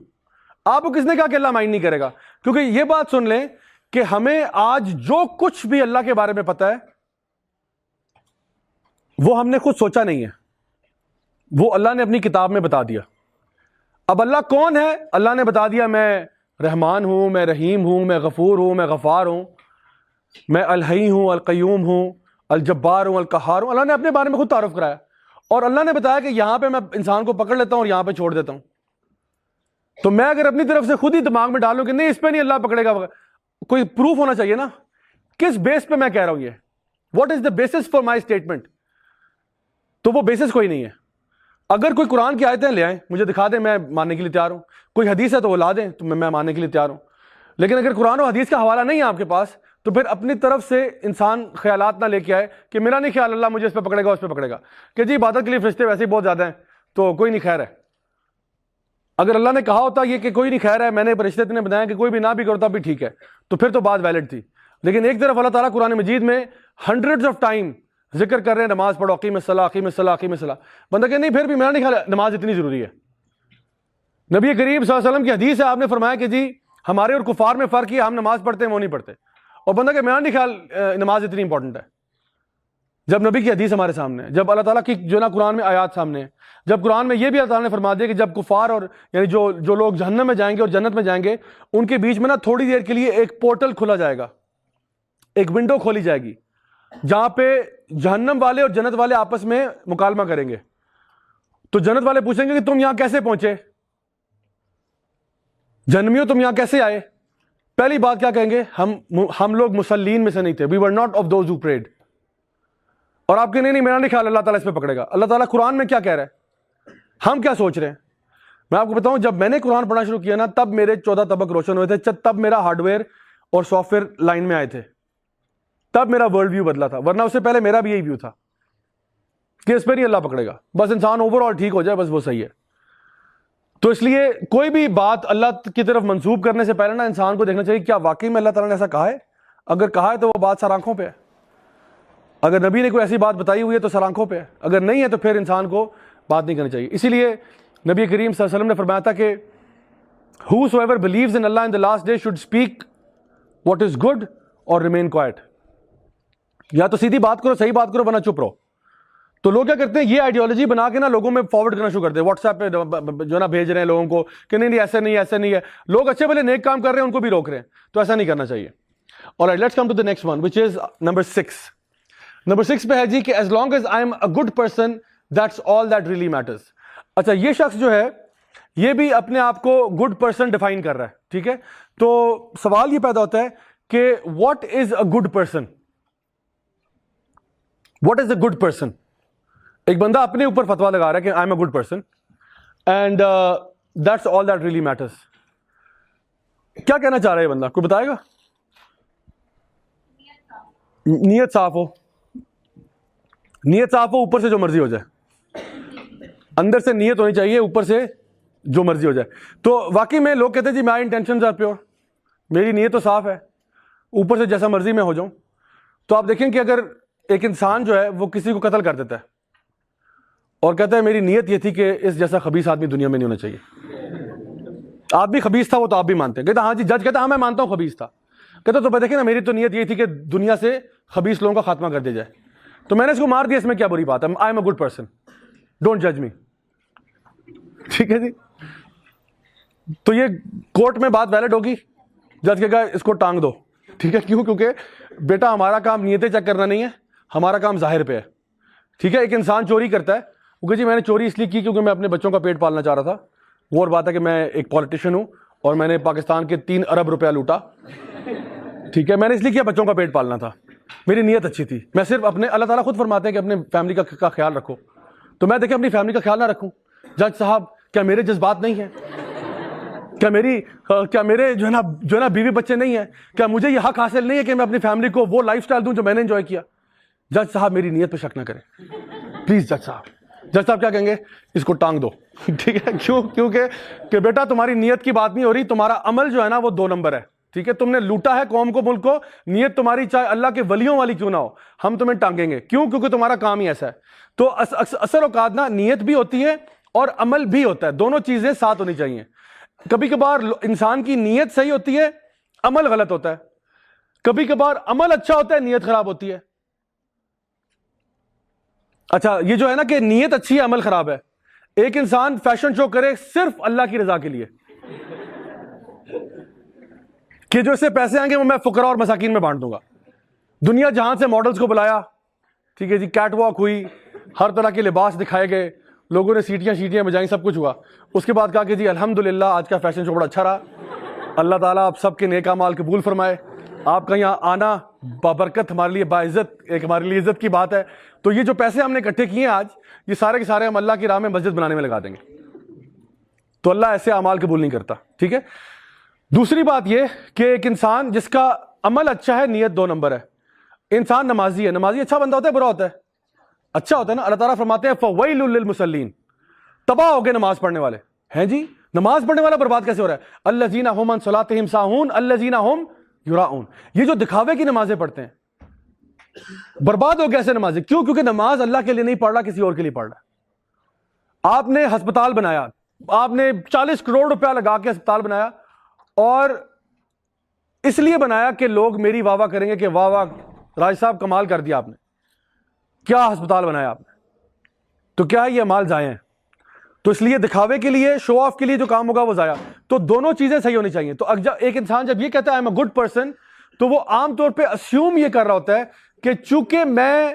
آپ کو کس نے کہا کہ اللہ مائنڈ نہیں کرے گا؟ کیونکہ یہ بات سن لیں کہ ہمیں آج جو کچھ بھی اللہ کے بارے میں پتا ہے وہ ہم نے خود سوچا نہیں ہے, وہ اللہ نے اپنی کتاب میں بتا دیا. اب اللہ کون ہے؟ اللہ نے بتا دیا میں رحمان ہوں, میں رحیم ہوں, میں غفور ہوں, میں غفار ہوں, میں الحی ہوں, القیوم ہوں, الجبار ہوں, القہار ہوں. اللہ نے اپنے بارے میں خود تعارف کرایا, اور اللہ نے بتایا کہ یہاں پہ میں انسان کو پکڑ لیتا ہوں اور یہاں پہ چھوڑ دیتا ہوں. تو میں اگر اپنی طرف سے خود ہی دماغ میں ڈالوں کہ نہیں اس پہ نہیں اللہ پکڑے گا, کوئی پروف ہونا چاہیے نا, کس بیس پہ میں کہہ رہا ہوں یہ, what is the basis for my statement. تو وہ بیسس کوئی نہیں ہے. اگر کوئی قرآن کی آیتیں لے آئیں مجھے دکھا دیں, میں ماننے کے لیے تیار ہوں. کوئی حدیث ہے تو وہ لا دیں تو میں ماننے کے لیے تیار ہوں. لیکن اگر قرآن و حدیث کا حوالہ نہیں ہے آپ کے پاس تو پھر اپنی طرف سے انسان خیالات نہ لے کے آئے کہ میرا نہیں خیال اللہ مجھے اس پہ پکڑے گا اس پہ پکڑے گا, کہ جی عبادت کے لیے فرشتے ویسے ہی بہت زیادہ ہیں تو کوئی نہیں خیر ہے. اگر اللہ نے کہا ہوتا یہ کہ کوئی نہیں خیر ہے, میں نے فرشتے اتنے بتایا کہ کوئی بھی نہ بھی کرتا بھی ٹھیک ہے, تو پھر تو بات ویلڈ تھی. لیکن ایک طرف اللہ تعالیٰ قرآن مجید میں ہنڈریڈز آف ٹائم ذکر کر رہے ہیں نماز پڑھو, اقیم الصلاۃ, اقیم الصلاۃ, اقیم الصلاۃ. بندہ کہ نہیں پھر بھی میرا نہیں خیال نماز اتنی ضروری ہے. نبی کریم صلی اللہ علیہ وسلم کی حدیث ہے, آپ نے فرمایا کہ جی ہمارے اور کفار میں فرق یہ, ہم نماز پڑھتے ہیں وہ نہیں پڑھتے. اور بندہ کہ میرا نہیں خیال نماز اتنی امپورٹنٹ ہے. جب نبی کی حدیث ہمارے سامنے ہے, جب اللہ تعالیٰ کی جو نا قرآن میں آیات سامنے ہے, جب قرآن میں یہ بھی اللہ تعالیٰ نے فرما دیا کہ جب کفار اور یعنی جو لوگ جہنم میں جائیں گے اور جنت میں جائیں گے ان کے بیچ میں نا تھوڑی دیر کے لیے ایک پورٹل کھلا جائے گا, ایک ونڈو کھولی جائے گی جہاں پہ جہنم والے اور جنت والے آپس میں مکالمہ کریں گے. تو جنت والے پوچھیں گے کہ تم یہاں کیسے پہنچے, جہنمیوں تم یہاں کیسے آئے؟ پہلی بات کیا کہیں گے؟ ہم لوگ مسلین میں سے نہیں تھے, we were not of those who prayed. اور آپ کے نہیں میرا نہیں خیال اللہ تعالیٰ اس پہ پکڑے گا. اللہ تعالیٰ قرآن میں کیا کہہ رہا ہے, ہم کیا سوچ رہے ہیں؟ میں آپ کو بتاؤں, جب میں نے قرآن پڑھنا شروع کیا نا تب میرے 14 طبق روشن ہوئے تھے, تب میرا ہارڈ ویئر اور سافٹ ویئر لائن میں آئے تھے, تب میرا ورلڈ ویو بدلا تھا. ورنہ اس سے پہلے میرا بھی یہی ویو تھا کہ اس پہ نہیں اللہ پکڑے گا, بس انسان اوور آل ٹھیک ہو جائے بس وہ صحیح ہے. تو اس لیے کوئی بھی بات اللہ کی طرف منسوب کرنے سے پہلے نا انسان کو دیکھنا چاہیے کیا واقعی میں اللہ تعالیٰ نے ایسا کہا ہے. اگر کہا ہے تو وہ بات سر آنکھوں پہ ہے, اگر نبی نے کوئی ایسی بات بتائی ہوئی ہے تو سر آنکھوں پہ ہے, اگر نہیں ہے تو پھر انسان کو بات نہیں کرنی چاہیے. اسی لیے نبی کریم صلی اللہ علیہ وسلم نے فرمایا تھا کہ whosoever believes in Allah in the last day should speak what is good or remain quiet. یا تو سیدھی بات کرو, صحیح بات کرو, ورنہ چپ رہو. تو لوگ کیا کرتے ہیں, یہ آئیڈیالوجی بنا کے نا لوگوں میں فارورڈ کرنا شروع کرتے ہیں, واٹس ایپ پہ جو نا بھیج رہے ہیں لوگوں کو کہ نہیں ایسے نہیں ایسے نہیں ہے. لوگ اچھے بھلے نیک کام کر رہے ہیں ان کو بھی روک رہے ہیں, تو ایسا نہیں کرنا چاہیے. Alright, let's come to the next one which is number 6. Number 6 پہ ہے جی کہ as long as I am a good person that's all that really matters. اچھا یہ شخص جو ہے یہ بھی اپنے آپ کو گڈ پرسن ڈیفائن کر رہا ہے, ٹھیک ہے. تو سوال یہ پیدا ہوتا ہے کہ what is a good person? What is a good person? ایک بندہ اپنے اوپر فتوا لگا رہا ہے کہ I am a good person and that's all that really matters. کیا کہنا چاہ رہا ہے بندہ, کوئی بتائے گا؟ نیت صاف ہو, نیت صاف ہو, اوپر سے جو مرضی ہو جائے. اندر سے نیت ہونی چاہیے, اوپر سے جو مرضی ہو جائے. تو واقعی میں لوگ کہتے ہیں جی مائی انٹینشنز آر پیور, میری نیت تو صاف ہے, اوپر سے جیسا مرضی میں ہو جاؤں. تو آپ دیکھیں کہ اگر ایک انسان جو ہے وہ کسی کو قتل کر دیتا ہے اور کہتا ہے میری نیت یہ تھی کہ اس جیسا خبیث آدمی دنیا میں نہیں ہونا چاہیے. آدمی خبیث تھا وہ تو آپ بھی مانتے ہیں, کہتا ہاں جی, جج کہتا ہاں میں مانتا ہوں خبیث تھا. کہتا تو دیکھیں نا میری تو نیت یہ تھی کہ دنیا سے خبیث لوگوں کا خاتمہ کر دیا جائے, تو میں نے اس کو مار دیا, اس میں کیا بری بات ہے, I am a good person, don't جج می. ٹھیک ہے جی. تو یہ کورٹ میں بات ویلڈ ہوگی, جج کہے گا اس کو ٹانگ دو, ٹھیک ہے. کیوں؟ کیونکہ بیٹا ہمارا کام نیتیں چیک کرنا نہیں ہے, ہمارا کام ظاہر پہ ہے ٹھیک ہے, ایک انسان چوری کرتا ہے, وہ کہ جی میں نے چوری اس لیے کی کیونکہ میں اپنے بچوں کا پیٹ پالنا چاہ رہا تھا. وہ اور بات ہے کہ میں ایک پولیٹیشین ہوں اور میں نے پاکستان کے 3 ارب روپیہ لوٹا, ٹھیک ہے, میں نے اس لیے کیا بچوں کا پیٹ پالنا تھا, میری نیت اچھی تھی. میں صرف اپنے, اللہ تعالیٰ خود فرماتے ہیں کہ اپنے فیملی کا خیال رکھو, تو میں دیکھیں اپنی فیملی کا خیال نہ رکھوں. جج صاحب کیا میرے جذبات نہیں ہیں؟ کیا میرے جو ہے نا بیوی بچے نہیں ہیں؟ کیا مجھے یہ حق حاصل نہیں ہے کہ میں اپنی فیملی کو وہ لائف سٹائل دوں جو میں نے انجوائے کیا؟ جج صاحب میری نیت پہ شک نہ کریں پلیز. جج صاحب کیا کہیں گے؟ اس کو ٹانگ دو, ٹھیک ہے. کیونکہ کہ بیٹا تمہاری نیت کی بات نہیں ہو رہی, تمہارا عمل جو ہے نا وہ 2 نمبر ہے, ٹھیک ہے. تم نے لوٹا ہے قوم کو, ملک کو, نیت تمہاری چاہے اللہ کے ولیوں والی کیوں نہ ہو, ہم تمہیں ٹانگیں گے. کیوں؟ کیونکہ تمہارا کام ہی ایسا ہے. تو اثر اوقات نا نیت بھی ہوتی ہے اور عمل بھی ہوتا ہے, دونوں چیزیں ساتھ ہونی چاہیے. کبھی کبھار انسان کی نیت صحیح ہوتی ہے, عمل غلط ہوتا ہے. کبھی کبھار عمل اچھا ہوتا ہے, نیت خراب ہوتی ہے. اچھا, یہ جو ہے نا کہ نیت اچھی ہے عمل خراب ہے. ایک انسان فیشن شو کرے صرف اللہ کی رضا کے لیے کہ جو اس سے پیسے آئیں گے وہ میں فقراء اور مساکین میں بانٹ دوں گا. دنیا جہاں سے ماڈلز کو بلایا, ٹھیک ہے جی, کیٹ واک ہوئی, ہر طرح کے لباس دکھائے گئے, لوگوں نے سیٹیاں بجائیں, سب کچھ ہوا. اس کے بعد کہا کہ جی الحمدللہ آج کا فیشن شو بڑا اچھا رہا, اللہ تعالیٰ آپ سب کے نیک اعمال قبول فرمائے, آپ کا یہاں آنا بابرکت ہمارے لیے باعزت, ایک ہمارے لیے عزت کی بات ہے. تو یہ جو پیسے ہم نے اکٹھے کیے ہیں آج, یہ سارے کے سارے ہم اللہ کی راہ میں مسجد بنانے میں لگا دیں گے. تو اللہ ایسے اعمال قبول نہیں کرتا, ٹھیک ہے. دوسری بات یہ کہ ایک انسان جس کا عمل اچھا ہے, نیت 2 نمبر ہے. انسان نمازی ہے, نمازی اچھا بندہ ہوتا ہے برا ہوتا ہے؟ اچھا ہوتا ہے نا. اللہ تعالیٰ فرماتے ہیں فَوَيْلٌ لِّلْمُصَلِّينَ, تباہ ہو گئے نماز پڑھنے والے ہیں جی. نماز پڑھنے والا برباد کیسے ہو رہا ہے؟ الَّذِينَ هُمْ عَنْ صَلَاتِهِمْ سَاهُونَ الَّذِينَ هُمْ يُرَاءُونَ. یہ جو دکھاوے کی نمازیں پڑھتے ہیں برباد ہو گئے ایسے نمازیں. کیوں؟ کیونکہ نماز اللہ کے لیے نہیں پڑھ رہا, کسی اور کے لیے پڑھ رہا ہے. آپ نے ہسپتال بنایا, آپ نے 40 کروڑ روپیہ لگا کے ہسپتال بنایا, اور اس لیے بنایا کہ لوگ میری واہ واہ کریں گے کہ واہ واہ راج صاحب کمال کر دیا آپ نے, کیا ہسپتال بنایا آپ نے. تو کیا یہ مال ضائع ہیں؟ تو اس لیے دکھاوے کے لیے, شو آف کے لیے جو کام ہوگا وہ ضائع. تو دونوں چیزیں صحیح ہونی چاہیے. تو ایک انسان جب یہ کہتا ہے I am a good person, تو وہ عام طور پہ اسیوم یہ کر رہا ہوتا ہے کہ چونکہ میں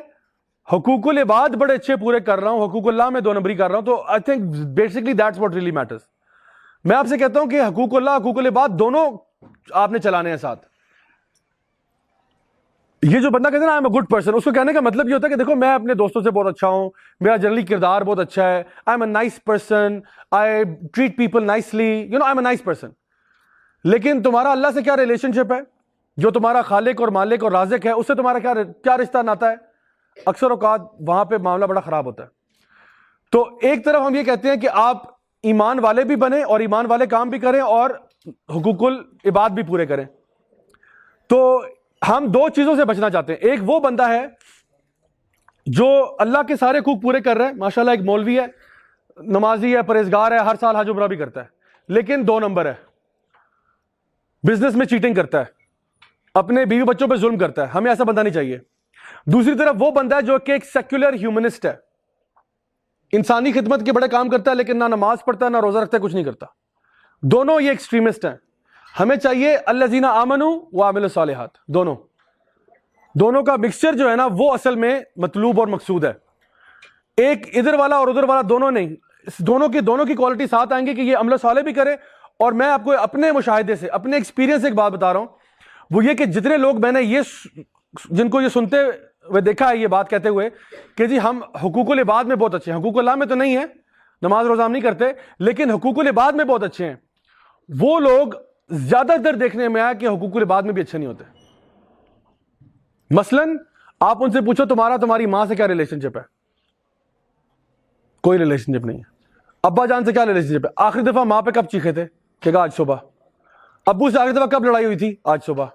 حقوق العباد بڑے اچھے پورے کر رہا ہوں, حقوق اللہ میں 2 نمبری کر رہا ہوں, تو I think basically that's what really matters. میں آپ سے کہتا ہوں کہ حقوق اللہ, حقوق العباد دونوں آپ نے چلانے ہیں ساتھ. یہ جو بندہ کہتا ہے نا I am a good person, اس کو کہنے کا مطلب یہ ہوتا ہے کہ دیکھو میں اپنے دوستوں سے بہت اچھا ہوں, میرا جنرلی کردار بہت اچھا ہے, I am a nice person, I treat people nicely, you know I am a nice person. لیکن تمہارا اللہ سے کیا ریلیشن شپ ہے؟ جو تمہارا خالق اور مالک اور رازق ہے, اس سے تمہارا کیا رشتہ ناتا ہے؟ اکثر اوقات وہاں پہ معاملہ بڑا خراب ہوتا ہے. تو ایک طرف ہم یہ کہتے ہیں کہ آپ ایمان والے بھی بنیں اور ایمان والے کام بھی کریں اور حقوق العباد بھی پورے کریں. تو ہم 2 چیزوں سے بچنا چاہتے ہیں. ایک وہ بندہ ہے جو اللہ کے سارے حقوق پورے کر رہا ہے, ماشاءاللہ ایک مولوی ہے, نمازی ہے, پرہیزگار ہے, ہر سال حج عمرہ بھی کرتا ہے, لیکن 2 نمبر ہے, بزنس میں چیٹنگ کرتا ہے, اپنے بیوی بچوں پہ ظلم کرتا ہے. ہمیں ایسا بندہ نہیں چاہیے. دوسری طرف وہ بندہ ہے جو کہ ایک سیکولر ہیومنسٹ ہے, انسانی خدمت کے بڑے کام کرتا ہے, لیکن نہ نماز پڑھتا ہے, نہ روزہ رکھتا ہے, کچھ نہیں کرتا. دونوں یہ ایکسٹریمسٹ ہیں. ہمیں چاہیے الذین آمنوا وعملوا الصالحات, دونوں کا مکسچر جو ہے نا وہ اصل میں مطلوب اور مقصود ہے. ایک ادھر والا اور ادھر والا دونوں نہیں, دونوں کی کوالٹی ساتھ آئیں گے کہ یہ عمل صالح بھی کرے. اور میں آپ کو اپنے مشاہدے سے, اپنے ایکسپیرینس سے ایک بات بتا رہا ہوں, وہ یہ کہ جتنے لوگ میں نے جن کو یہ سنتے ہوئے دیکھا ہے یہ بات کہتے ہوئے کہ جی ہم حقوق العباد میں بہت اچھے ہیں, حقوق اللہ میں تو نہیں ہے, نماز روزہ ہم نہیں کرتے, لیکن حقوق العباد میں بہت اچھے ہیں, وہ لوگ زیادہ تر دیکھنے میں آیا کہ حقوق العباد میں بھی اچھے نہیں ہوتے. مثلا آپ ان سے پوچھو تمہاری ماں سے کیا ریلیشن شپ ہے؟ کوئی ریلیشن شپ نہیں ہے. ابا جان سے کیا ریلیشن شپ ہے؟ آخری دفعہ ماں پہ کب چیخے تھے؟ کہ آج صبح. ابو سے آخری دفعہ کب لڑائی ہوئی تھی؟ آج صبح.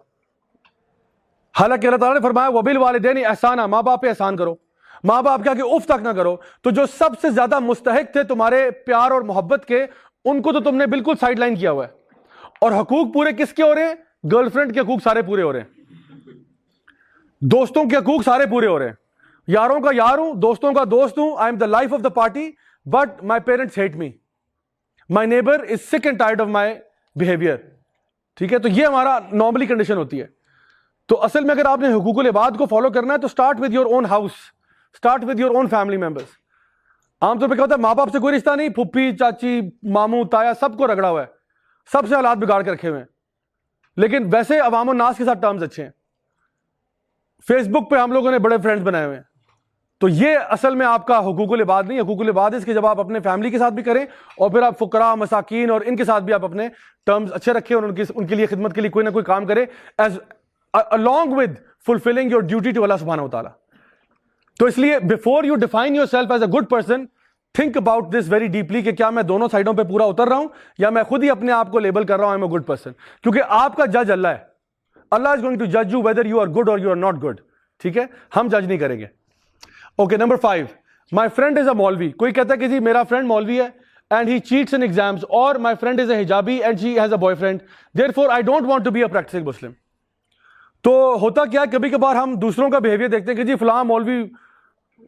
حالانکہ اللہ تعالیٰ نے فرمایا وبالوالدین احسانا, ماں باپ پہ احسان کرو, ماں باپ کیا کہ اف تک نہ کرو. تو جو سب سے زیادہ مستحق تھے تمہارے پیار اور محبت کے, ان کو تو تم نے بالکل سائڈ لائن کیا ہوا ہے. اور حقوق پورے کس کے ہو رہے ہیں؟ گرل فرینڈ کے حقوق سارے پورے ہو رہے ہیں, دوستوں کے حقوق سارے پورے ہو رہے ہیں. یاروں کا یار ہوں, دوستوں کا دوست ہوں, I am the life of the party, but my parents hate me, my neighbour is sick and tired of my behaviour. ٹھیک ہے, تو یہ ہمارا نارملی کنڈیشن ہوتی ہے. تو اصل میں اگر آپ نے حقوق العباد کو فالو کرنا ہے تو start with your own house, Start with your own family members. عام طور پہ کیا ہوتا ہے, ماں باپ سے کوئی رشتہ نہیں, پھپھی چاچی ماموں تایا سب کو رگڑا ہوا ہے, سب سے حالات بگاڑ کے رکھے ہوئے ہیں, لیکن ویسے عوام الناس کے ساتھ ٹرمز اچھے ہیں. فیس بک پہ ہم لوگوں نے بڑے فرینڈز بنائے ہوئے ہیں. تو یہ اصل میں آپ کا حقوق العباد نہیں. حقوق العباد اس کے جب آپ اپنے فیملی کے ساتھ بھی کریں اور پھر آپ فقراء مساکین اور ان کے ساتھ بھی آپ اپنے ٹرمز اچھے رکھیں اور ان کے لیے خدمت کے لیے کوئی نہ کوئی کام کرے, as along with fulfilling your duty to Allah subhanahu wa ta'ala. تو اس لیے before you define yourself as a good person, think about this very deeply کہ کیا میں دونوں سائڈوں پہ پورا اتر رہا ہوں یا میں خود ہی اپنے آپ کو لیبل کر رہا ہوں I'm a good person. کیونکہ آپ کا جج اللہ ہے. Allah is going to judge you whether you are good or you are not good. ٹھیک ہے, ہم جج نہیں کریں گے. Okay, number 5, my friend is a مولوی. کوئی کہتا ہے کہ جی میرا فرینڈ مولوی ہے and he cheats in exams, or my friend is a hijabi and she has a boyfriend, therefore I don't want to be a practicing Muslim. تو ہوتا کیا ہے, کبھی کبھار ہم دوسروں کا بیہیویئر دیکھتے ہیں کہ جی فلاں مولوی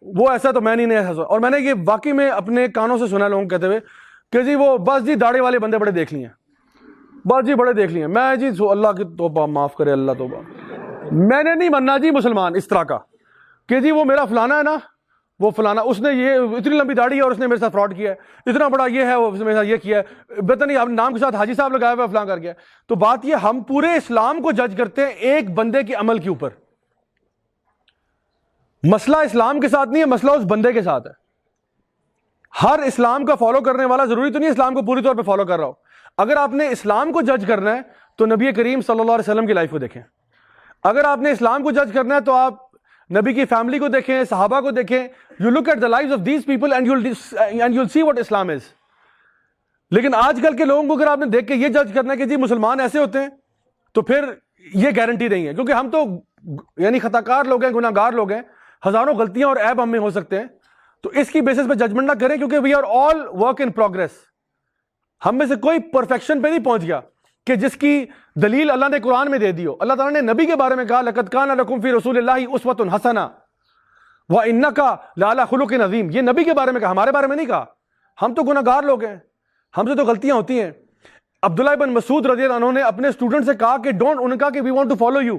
وہ ایسا تو میں نہیں ایسا, اور میں نے یہ واقعی میں اپنے کانوں سے سنا لوگوں کہتے ہوئے کہ جی وہ بس جی داڑھی والے بندے بڑے دیکھ لیے, بس جی بڑے دیکھ لیے. میں جی اللہ کی توبہ معاف کرے, اللہ توبہ, میں نے نہیں ماننا جی مسلمان اس طرح کا کہ جی وہ میرا فلانا ہے نا, وہ فلانا اس نے یہ اتنی لمبی داڑھی ہے اور اس نے میرے ساتھ فراڈ کیا ہے, اتنا بڑا یہ ہے وہ میرے ساتھ یہ کیا ہے, پتہ نہیں آپ نام کے ساتھ حاجی صاحب لگایا ہوا ہے, فلاں کر گیا. تو بات یہ, ہم پورے اسلام کو جج کرتے ہیں ایک بندے کے عمل کے اوپر. مسئلہ اسلام کے ساتھ نہیں ہے, مسئلہ اس بندے کے ساتھ ہے. ہر اسلام کا فالو کرنے والا ضروری تو نہیں اسلام کو پوری طور پہ فالو کر رہا ہو. اگر آپ نے اسلام کو جج کرنا ہے تو نبی کریم صلی اللہ علیہ وسلم کی لائف کو دیکھیں. اگر آپ نے اسلام کو جج کرنا ہے تو آپ نبی کی فیملی کو دیکھیں, صحابہ کو دیکھیں. You look at the life of these people and you will see what Islam is. لیکن آج کل کے لوگوں کو اگر آپ نے دیکھ کے یہ جج کرنا ہے کہ جی مسلمان ایسے ہوتے ہیں, تو پھر یہ گارنٹی نہیں ہے, کیونکہ ہم تو یعنی خطا کار لوگ ہیں, گناہ گار لوگ ہیں, ہزاروں غلطیاں اور عیب ہم میں ہو سکتے ہیں. تو اس کی بیسس پہ ججمنٹ نہ کریں, کیونکہ we are all work in progress. ہم میں سے کوئی پرفیکشن پہ نہیں پہنچ گیا کہ جس کی دلیل اللہ نے قرآن میں دے دی ہو. اللہ تعالیٰ نے نبی کے بارے میں کہا لقد کان لکم فی رسول اللہ اسوۃ حسنہ وانک لعلی خلق عظیم. یہ نبی کے بارے میں کہا, ہمارے بارے میں نہیں کہا. ہم تو گناہ گار لوگ ہیں, ہم سے تو غلطیاں ہوتی ہیں. عبداللہ بن مسعود رضی اللہ عنہ نے اپنے اسٹوڈنٹ سے کہا کہ انہوں نے کہا کہ we want to follow you.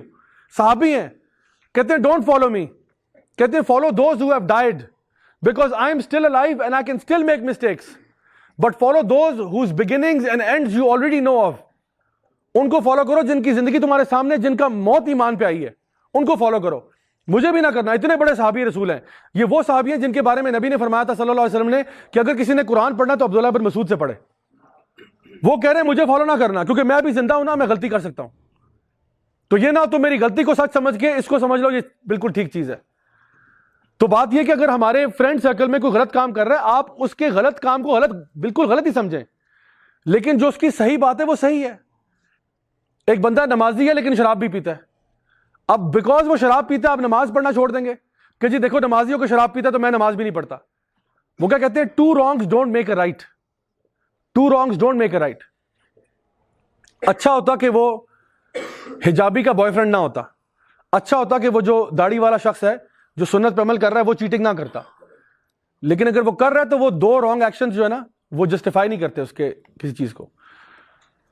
صحابی ہیں, کہتے ہیں ڈونٹ فالو می, کہتے ہیں follow those who have died because I am still alive and I can still make mistakes, but follow those whose beginnings and ends you already know of. ان کو فالو کرو جن کی زندگی تمہارے سامنے, جن کا موت ایمان پہ آئی ہے, ان کو فالو کرو. مجھے بھی نہ کرنا. اتنے بڑے صحابی رسول ہیں, یہ وہ صحابی ہیں جن کے بارے میں نبی نے فرمایا تھا صلی اللہ علیہ وسلم نے کہ اگر کسی نے قرآن پڑھنا تو عبداللہ بن مسعود سے پڑھے. وہ کہہ رہے ہیں مجھے فالو نہ کرنا کیونکہ میں بھی زندہ ہوں نا, میں غلطی کر سکتا ہوں. تو یہ نہ تو میری غلطی کو سچ سمجھ کے اس کو سمجھ لو یہ بالکل ٹھیک چیز ہے. تو بات یہ کہ اگر ہمارے فرینڈ سرکل میں کوئی غلط کام کر رہا ہے, آپ اس کے غلط کام کو بالکل غلط ہی سمجھیں, لیکن جو اس کی صحیح بات ہے وہ صحیح ہے. ایک بندہ نمازی ہے لیکن شراب بھی پیتا ہے. اب بیکاز وہ شراب پیتا ہے آپ نماز پڑھنا چھوڑ دیں گے کہ جی دیکھو نمازیوں کو شراب پیتا ہے تو میں نماز بھی نہیں پڑھتا. وہ کیا کہتے ہیں, two wrongs don't make a right, two wrongs don't make a right. اچھا ہوتا کہ وہ حجابی کا بوائے فرینڈ نہ ہوتا, اچھا ہوتا کہ وہ جو داڑھی والا شخص ہے جو سنت پہ عمل کر رہا ہے وہ چیٹنگ نہ کرتا. لیکن اگر وہ کر رہا ہے تو وہ دو رانگ ایکشن جو ہے نا وہ جسٹیفائی نہیں کرتے اس کے کسی چیز کو.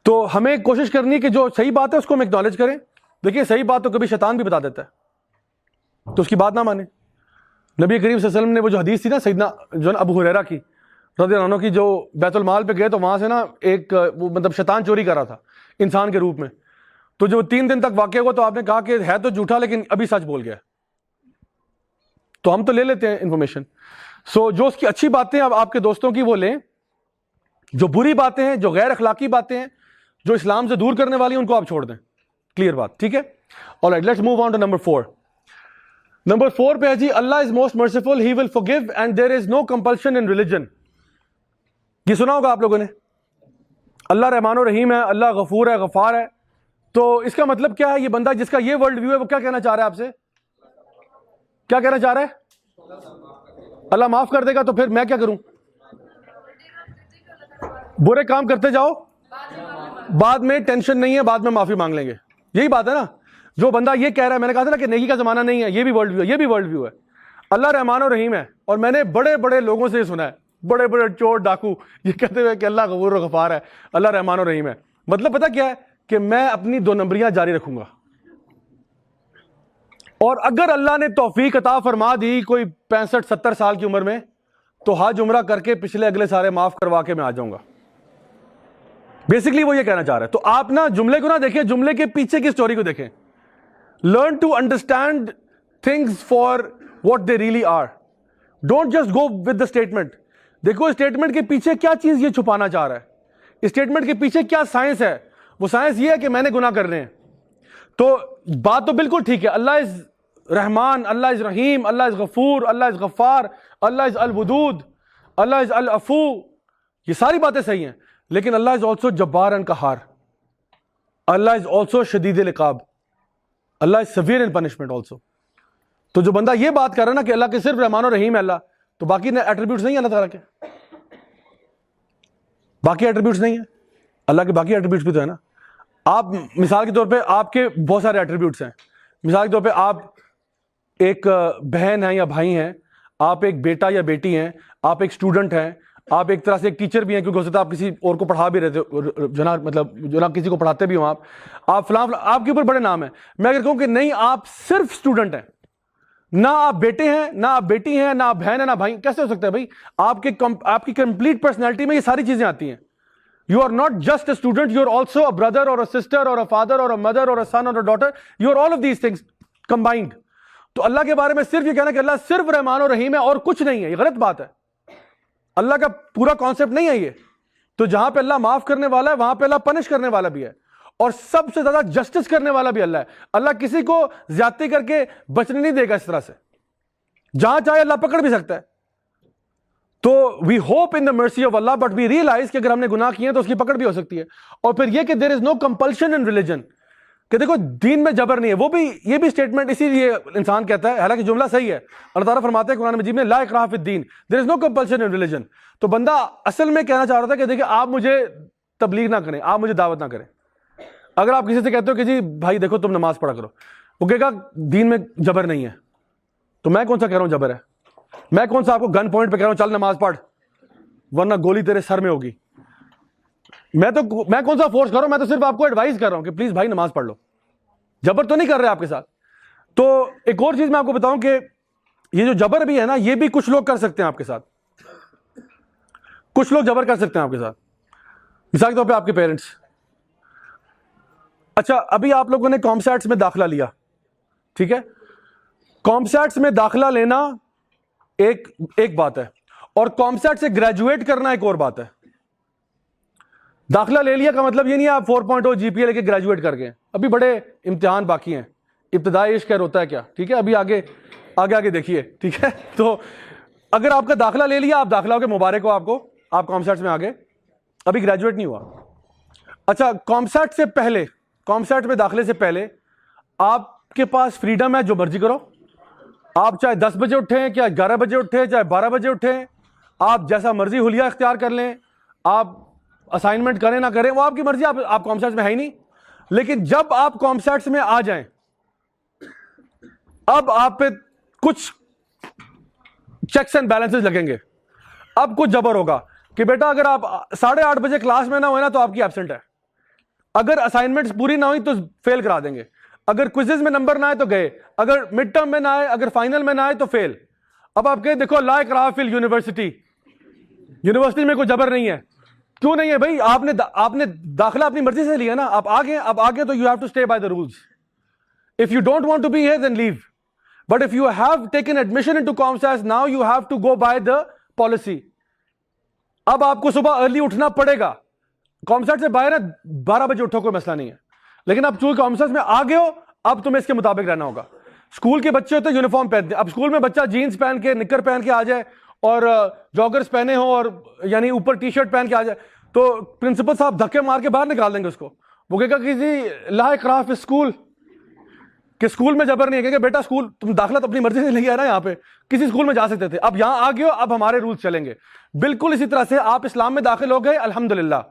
تو ہمیں کوشش کرنی ہے کہ جو صحیح بات ہے اس کو ہم ایکنالج کریں. دیکھیے صحیح بات تو کبھی شیطان بھی بتا دیتا ہے, تو اس کی بات نہ مانیں. نبی کریم صلی اللہ علیہ وسلم نے وہ جو حدیث تھی نا سیدنا جو نا ابو ہریرہ کی رضی اللہ عنہ کی, جو بیت المال پہ گئے تو وہاں سے نا ایک مطلب شیطان چوری کر رہا تھا انسان کے روپ میں. تو جو 3 دن تک واقع ہوا تو آپ نے کہا کہ ہے تو جھوٹا لیکن ابھی سچ بول گیا. تو ہم تو لے لیتے ہیں انفارمیشن. سو جو اس کی اچھی باتیں اب آپ کے دوستوں کی وہ لیں, جو بری باتیں ہیں, جو غیر اخلاقی باتیں ہیں, جو اسلام سے دور کرنے والی ہیں, ان کو آپ چھوڑ دیں. کلیئر بات, ٹھیک ہے. Alright, let's move on to number 4. Number 4 پہ ہے جی Allah is most merciful, he will forgive and there is no compulsion in religion. یہ سنا ہوگا آپ لوگوں نے, اللہ رحمان و رحیم ہے, اللہ غفور ہے, غفار ہے. تو اس کا مطلب کیا ہے, یہ بندہ جس کا یہ ورلڈ ویو ہے وہ کیا کہنا چاہ رہا ہے آپ سے, کیا کہنا چاہ رہا ہے, اللہ معاف کر دے گا. تو پھر میں کیا کروں, برے کام کرتے جاؤ, بعد میں ٹینشن نہیں ہے, بعد میں معافی مانگ لیں گے. یہی بات ہے نا. جو بندہ یہ کہہ رہا ہے, میں نے کہا تھا نا کہ نیکی کا زمانہ نہیں ہے, یہ بھی ورلڈ ویو ہے, یہ بھی ورلڈ ویو ہے. اللہ رحمان و رحیم ہے, اور میں نے بڑے بڑے لوگوں سے یہ سنا ہے, بڑے بڑے چور ڈاکو یہ کہتے ہوئے کہ اللہ غفور و غفار ہے, اللہ رحمان و رحیم ہے. مطلب پتہ کیا ہے کہ میں اپنی 2 نمبریاں جاری رکھوں گا. اور اگر اللہ نے توفیق عطا فرما دی کوئی 65-70 سال کی عمر میں, تو حج عمرہ کر کے پچھلے اگلے سارے معاف کروا کے میں آ جاؤں گا. بیسکلی وہ یہ کہنا چاہ رہا ہے. تو آپ نا جملے کو نہ دیکھیں, جملے کے پیچھے کی سٹوری کو دیکھیں. Learn to understand things for what they really are. Don't just go with the statement. دیکھو اسٹیٹمنٹ کے پیچھے کیا چیز یہ چھپانا چاہ رہا ہے, اسٹیٹمنٹ کے پیچھے کیا سائنس ہے. وہ سائنس یہ ہے کہ میں نے گناہ کرنے ہیں. تو بات تو بالکل ٹھیک ہے, اللہ از رحمان, اللہ از رحیم, اللہ از غفور, اللہ از غفار, اللہ از الودود, اللہ از العفو, یہ ساری باتیں صحیح ہیں. لیکن اللہ از آلسو جبار اینڈ قہار, اللہ از آلسو شدید العقاب, Allah is severe in punishment also. تو جو بندہ یہ بات کر رہا ہے نا کہ اللہ کے صرف رحمان و رحیم ہے اللہ, تو باقی ایٹریبیوٹس نہیں ہیں اللہ تعالیٰ کے, باقی ایٹریبیوٹس نہیں ہیں اللہ کے, باقی ایٹریبیوٹس بھی تو ہے نا. آپ مثال کے طور پہ آپ کے بہت سارے ایٹریبیوٹس ہیں. مثال کے طور پہ آپ ایک بہن ہیں یا بھائی ہیں, آپ ایک بیٹا یا بیٹی ہیں, آپ ایک اسٹوڈنٹ ہیں, آپ ایک طرح سے ایک ٹیچر بھی ہیں, کیونکہ ہو سکتا ہے آپ کسی اور کو پڑھا بھی رہتے ہو, جناب کسی کو پڑھاتے بھی ہوں آپ فلاں آپ کے اوپر بڑے نام ہیں. میں اگر کہوں کہ نہیں آپ صرف اسٹوڈنٹ ہیں, نہ آپ بیٹے ہیں, نہ آپ بیٹی ہیں, نہ آپ بہن ہیں, نہ بھائی, کیسے ہو سکتا ہے بھائی؟ آپ کی کمپلیٹ پرسنالٹی میں یہ ساری چیزیں آتی ہیں. You are not just a student, you are also a brother or a sister or a father or a mother or a son or a daughter. You are all of these things combined. تو اللہ کے بارے میں صرف یہ کہنا کہ اللہ صرف رحمان و رحیم ہے اور کچھ نہیں ہے, یہ غلط بات ہے. اللہ کا پورا کانسیپٹ نہیں ہے یہ. تو جہاں پہ اللہ معاف کرنے والا ہے وہاں پہ اللہ پنش کرنے والا بھی ہے, اور سب سے زیادہ جسٹس کرنے والا بھی اللہ ہے. اللہ کسی کو زیادتی کر کے بچنے نہیں دے گا اس طرح سے, جہاں چاہے اللہ پکڑ بھی سکتا ہے. تو we hope in the mercy of Allah, but we realise کہ اگر ہم نے گناہ کیے ہیں تو اس کی پکڑ بھی ہو سکتی ہے. اور پھر یہ کہ دیر is no compulsion in religion, کہ دیکھو دین میں جبر نہیں ہے. وہ بھی یہ بھی اسٹیٹمنٹ اسی لیے انسان کہتا ہے, حالانکہ جملہ صحیح ہے. اللہ تعالیٰ فرماتے ہیں قرآن مجید میں لا اکراہ فی الدین, دیر is no compulsion in religion. تو بندہ اصل میں کہنا چاہ رہا تھا کہ دیکھیں آپ مجھے تبلیغ نہ کریں, آپ مجھے دعوت نہ کریں. اگر آپ کسی سے کہتے ہو کہ جی بھائی دیکھو تم نماز پڑھا کرو, وہ کہے گا دین میں جبر نہیں ہے. تو میں کون سا کہہ رہا ہوں جبر ہے؟ میں کون سا آپ کو گن پوائنٹ پہ کہہ رہا ہوں چل نماز پڑھ ورنہ گولی تیرے سر میں ہوگی؟ میں کون سا فورس کر رہا ہوں؟ میں تو صرف آپ کو ایڈوائز کر رہا ہوں کہ پلیز بھائی نماز پڑھ لو. جبر تو نہیں کر رہے آپ کے ساتھ. تو ایک اور چیز میں آپ کو بتاؤں کہ یہ جو جبر بھی ہے نا, یہ بھی کچھ لوگ کر سکتے ہیں آپ کے ساتھ, کچھ لوگ جبر کر سکتے ہیں آپ کے ساتھ. مثال کے طور پہ آپ کے پیرنٹس, اچھا ابھی آپ لوگوں نے کامسیٹس میں داخلہ لیا, ٹھیک ہے, کامسیٹس میں داخلہ لینا ایک بات ہے, اور کامسیٹ سے گریجویٹ کرنا ایک اور بات ہے. داخلہ لے لیا کا مطلب یہ نہیں ہے آپ 4.0 جی پی اے لے کے گریجویٹ کر گئے, ابھی بڑے امتحان باقی ہیں. ابتدائی عشق ہوتا ہے کیا, ٹھیک ہے, ابھی آگے دیکھیے, ٹھیک ہے. تو اگر آپ کا داخلہ لے لیا, آپ داخلہ ہو کے مبارک ہو آپ کو, آپ کامسیٹس میں آگے, ابھی گریجویٹ نہیں ہوا. اچھا کامسیٹ میں داخلے سے پہلے آپ کے پاس فریڈم ہے, جو مرضی کرو. آپ چاہے 10 بجے اٹھیں, چاہے 11 بجے اٹھیں, چاہے 12 بجے اٹھیں, آپ جیسا مرضی حلیہ اختیار کر لیں, آپ اسائنمنٹ کریں نہ کریں, وہ آپ کی مرضی, آپ کامسیٹس میں ہے ہی نہیں. لیکن جب آپ کامسیٹس میں آ جائیں, اب آپ پہ کچھ چیکس اینڈ بیلنسز لگیں گے. اب کچھ جبر ہوگا کہ بیٹا اگر آپ 8:30 بجے کلاس میں نہ ہوئے نا تو آپ کی ایبسنٹ ہے, اگر اسائنمنٹس پوری نہ ہوئی تو فیل کرا دیں گے, اگر کوئزز میں نمبر نہ آئے تو گئے, اگر مڈ ٹرم میں نہ آئے, اگر فائنل میں نہ آئے تو فیل. اب آپ کہیں دیکھو لا اکراہ فی الیونیورسٹی, یونیورسٹی میں کوئی جبر نہیں ہے. کیوں نہیں ہے بھائی؟ آپ نے داخلہ اپنی مرضی سے لیا نا, آپ آگے تو you have to stay by the rules. If you don't want to be here then leave, but if you have taken admission into COMSATS now you have to go by the policy. اب آپ کو صبح early اٹھنا پڑے گا, کامسیٹ سے باہر ہے 12 بجے اٹھو, کوئی مسئلہ نہیں ہے. لیکن اب چونکہ کامسیٹس میں آ گئے ہو, اب تمہیں اس کے مطابق رہنا ہوگا. اسکول کے بچے ہوتے ہیں یونیفارم پہنتے ہیں, اب اسکول میں بچہ جینز پہن کے نکر پہن کے آ جائے اور جاگرز پہنے ہوں اور یعنی اوپر ٹی شرٹ پہن کے آ جائے, تو پرنسپل صاحب دھکے مار کے باہر نکال دیں گے اس کو. وہ کہے گا کہ جی لا اکراہ فی اسکول, کہ اسکول میں جبر نہیں ہے, کہ بیٹا اسکول تم داخلہ تو اپنی مرضی سے لے آیا نا, یہاں پہ کسی اسکول میں جا سکتے تھے, اب یہاں آ گئے ہو, اب ہمارے رولز چلیں گے. بالکل اسی طرح سے آپ اسلام میں داخل ہو گئے الحمدللہ,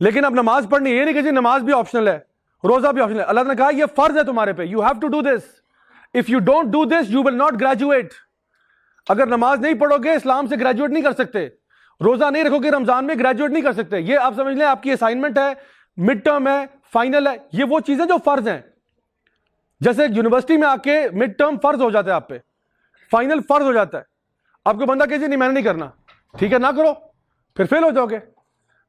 لیکن اب نماز پڑھنی, یہ نہیں کہ جی نماز بھی آپشنل ہے, روزہ بھی آپشنل ہے. اللہ نے کہا یہ فرض ہے تمہارے پہ, you have to do this, if you don't do this you will not graduate. اگر نماز نہیں پڑھو گے اسلام سے گریجویٹ نہیں کر سکتے, روزہ نہیں رکھو گے رمضان میں گریجویٹ نہیں کر سکتے. یہ آپ سمجھ لیں آپ کی اسائنمنٹ ہے, مڈ ٹرم ہے, فائنل ہے, یہ وہ چیزیں جو فرض ہیں. جیسے یونیورسٹی میں آ کے مڈ ٹرم فرض ہو جاتا ہے آپ پہ, فائنل فرض ہو جاتا ہے, آپ کو بندہ کہ جی نہیں میں نے نہیں کرنا, ٹھیک ہے نہ کرو, پھر فیل ہو جاؤ گے.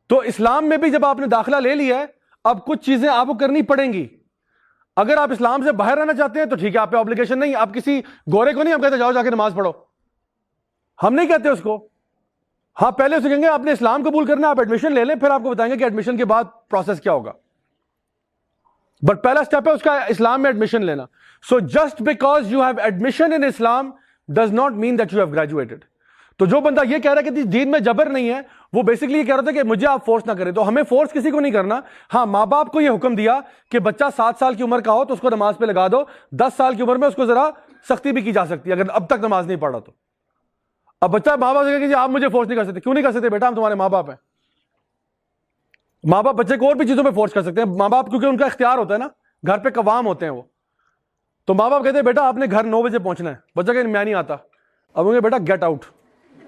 تو اسلام میں بھی جب آپ نے داخلہ لے لیا ہے, اب کچھ چیزیں آپ کو کرنی پڑیں گی. اگر آپ اسلام سے باہر رہنا چاہتے ہیں تو ٹھیک ہے, آپ پہ آبلیگیشن نہیں, آپ کسی گورے کو نہیں ہم کہتے جاؤ جا کے نماز پڑھو, ہم نہیں کہتے اس کو. ہاں پہلے اسے کہیں گے آپ نے اسلام قبول کرنا ہے, آپ ایڈمیشن لے لیں, پھر آپ کو بتائیں گے کہ ایڈمیشن کے بعد پروسیس کیا ہوگا. بٹ پہلا اسٹیپ ہے اس کا اسلام میں ایڈمیشن لینا. So just because you have admission in Islam does not mean that you have graduated. تو جو بندہ یہ کہہ رہا ہے کہ دین میں جبر نہیں ہے, وہ بیسکلی یہ کہہ رہا تھا کہ مجھے آپ فورس نہ کریں. تو ہمیں فورس کسی کو نہیں کرنا. ہاں ماں باپ کو یہ حکم دیا کہ بچہ 7 سال کی عمر کا ہو تو اس کو نماز پہ لگا دو, 10 سال کی عمر میں اس کو ذرا سختی بھی کی جا سکتی ہے اگر اب تک نماز نہیں پڑھا تو. اب بچہ ماں باپ سے کہے کہ جی آپ مجھے فورس نہیں کر سکتے. کیوں نہیں کر سکتے بیٹا, ہم تمہارے ماں باپ ہیں. ماں باپ بچے کو اور بھی چیزوں پہ فورس کر سکتے ہیں. ماں باپ کیونکہ ان کا اختیار ہوتا ہے نا, گھر پہ قوام ہوتے ہیں وہ. تو ماں باپ کہتے ہیں بیٹا آپ نے گھر 9 بجے پہنچنا ہے, بچہ کہ میں نہیں آتا. اب وہ بیٹا get out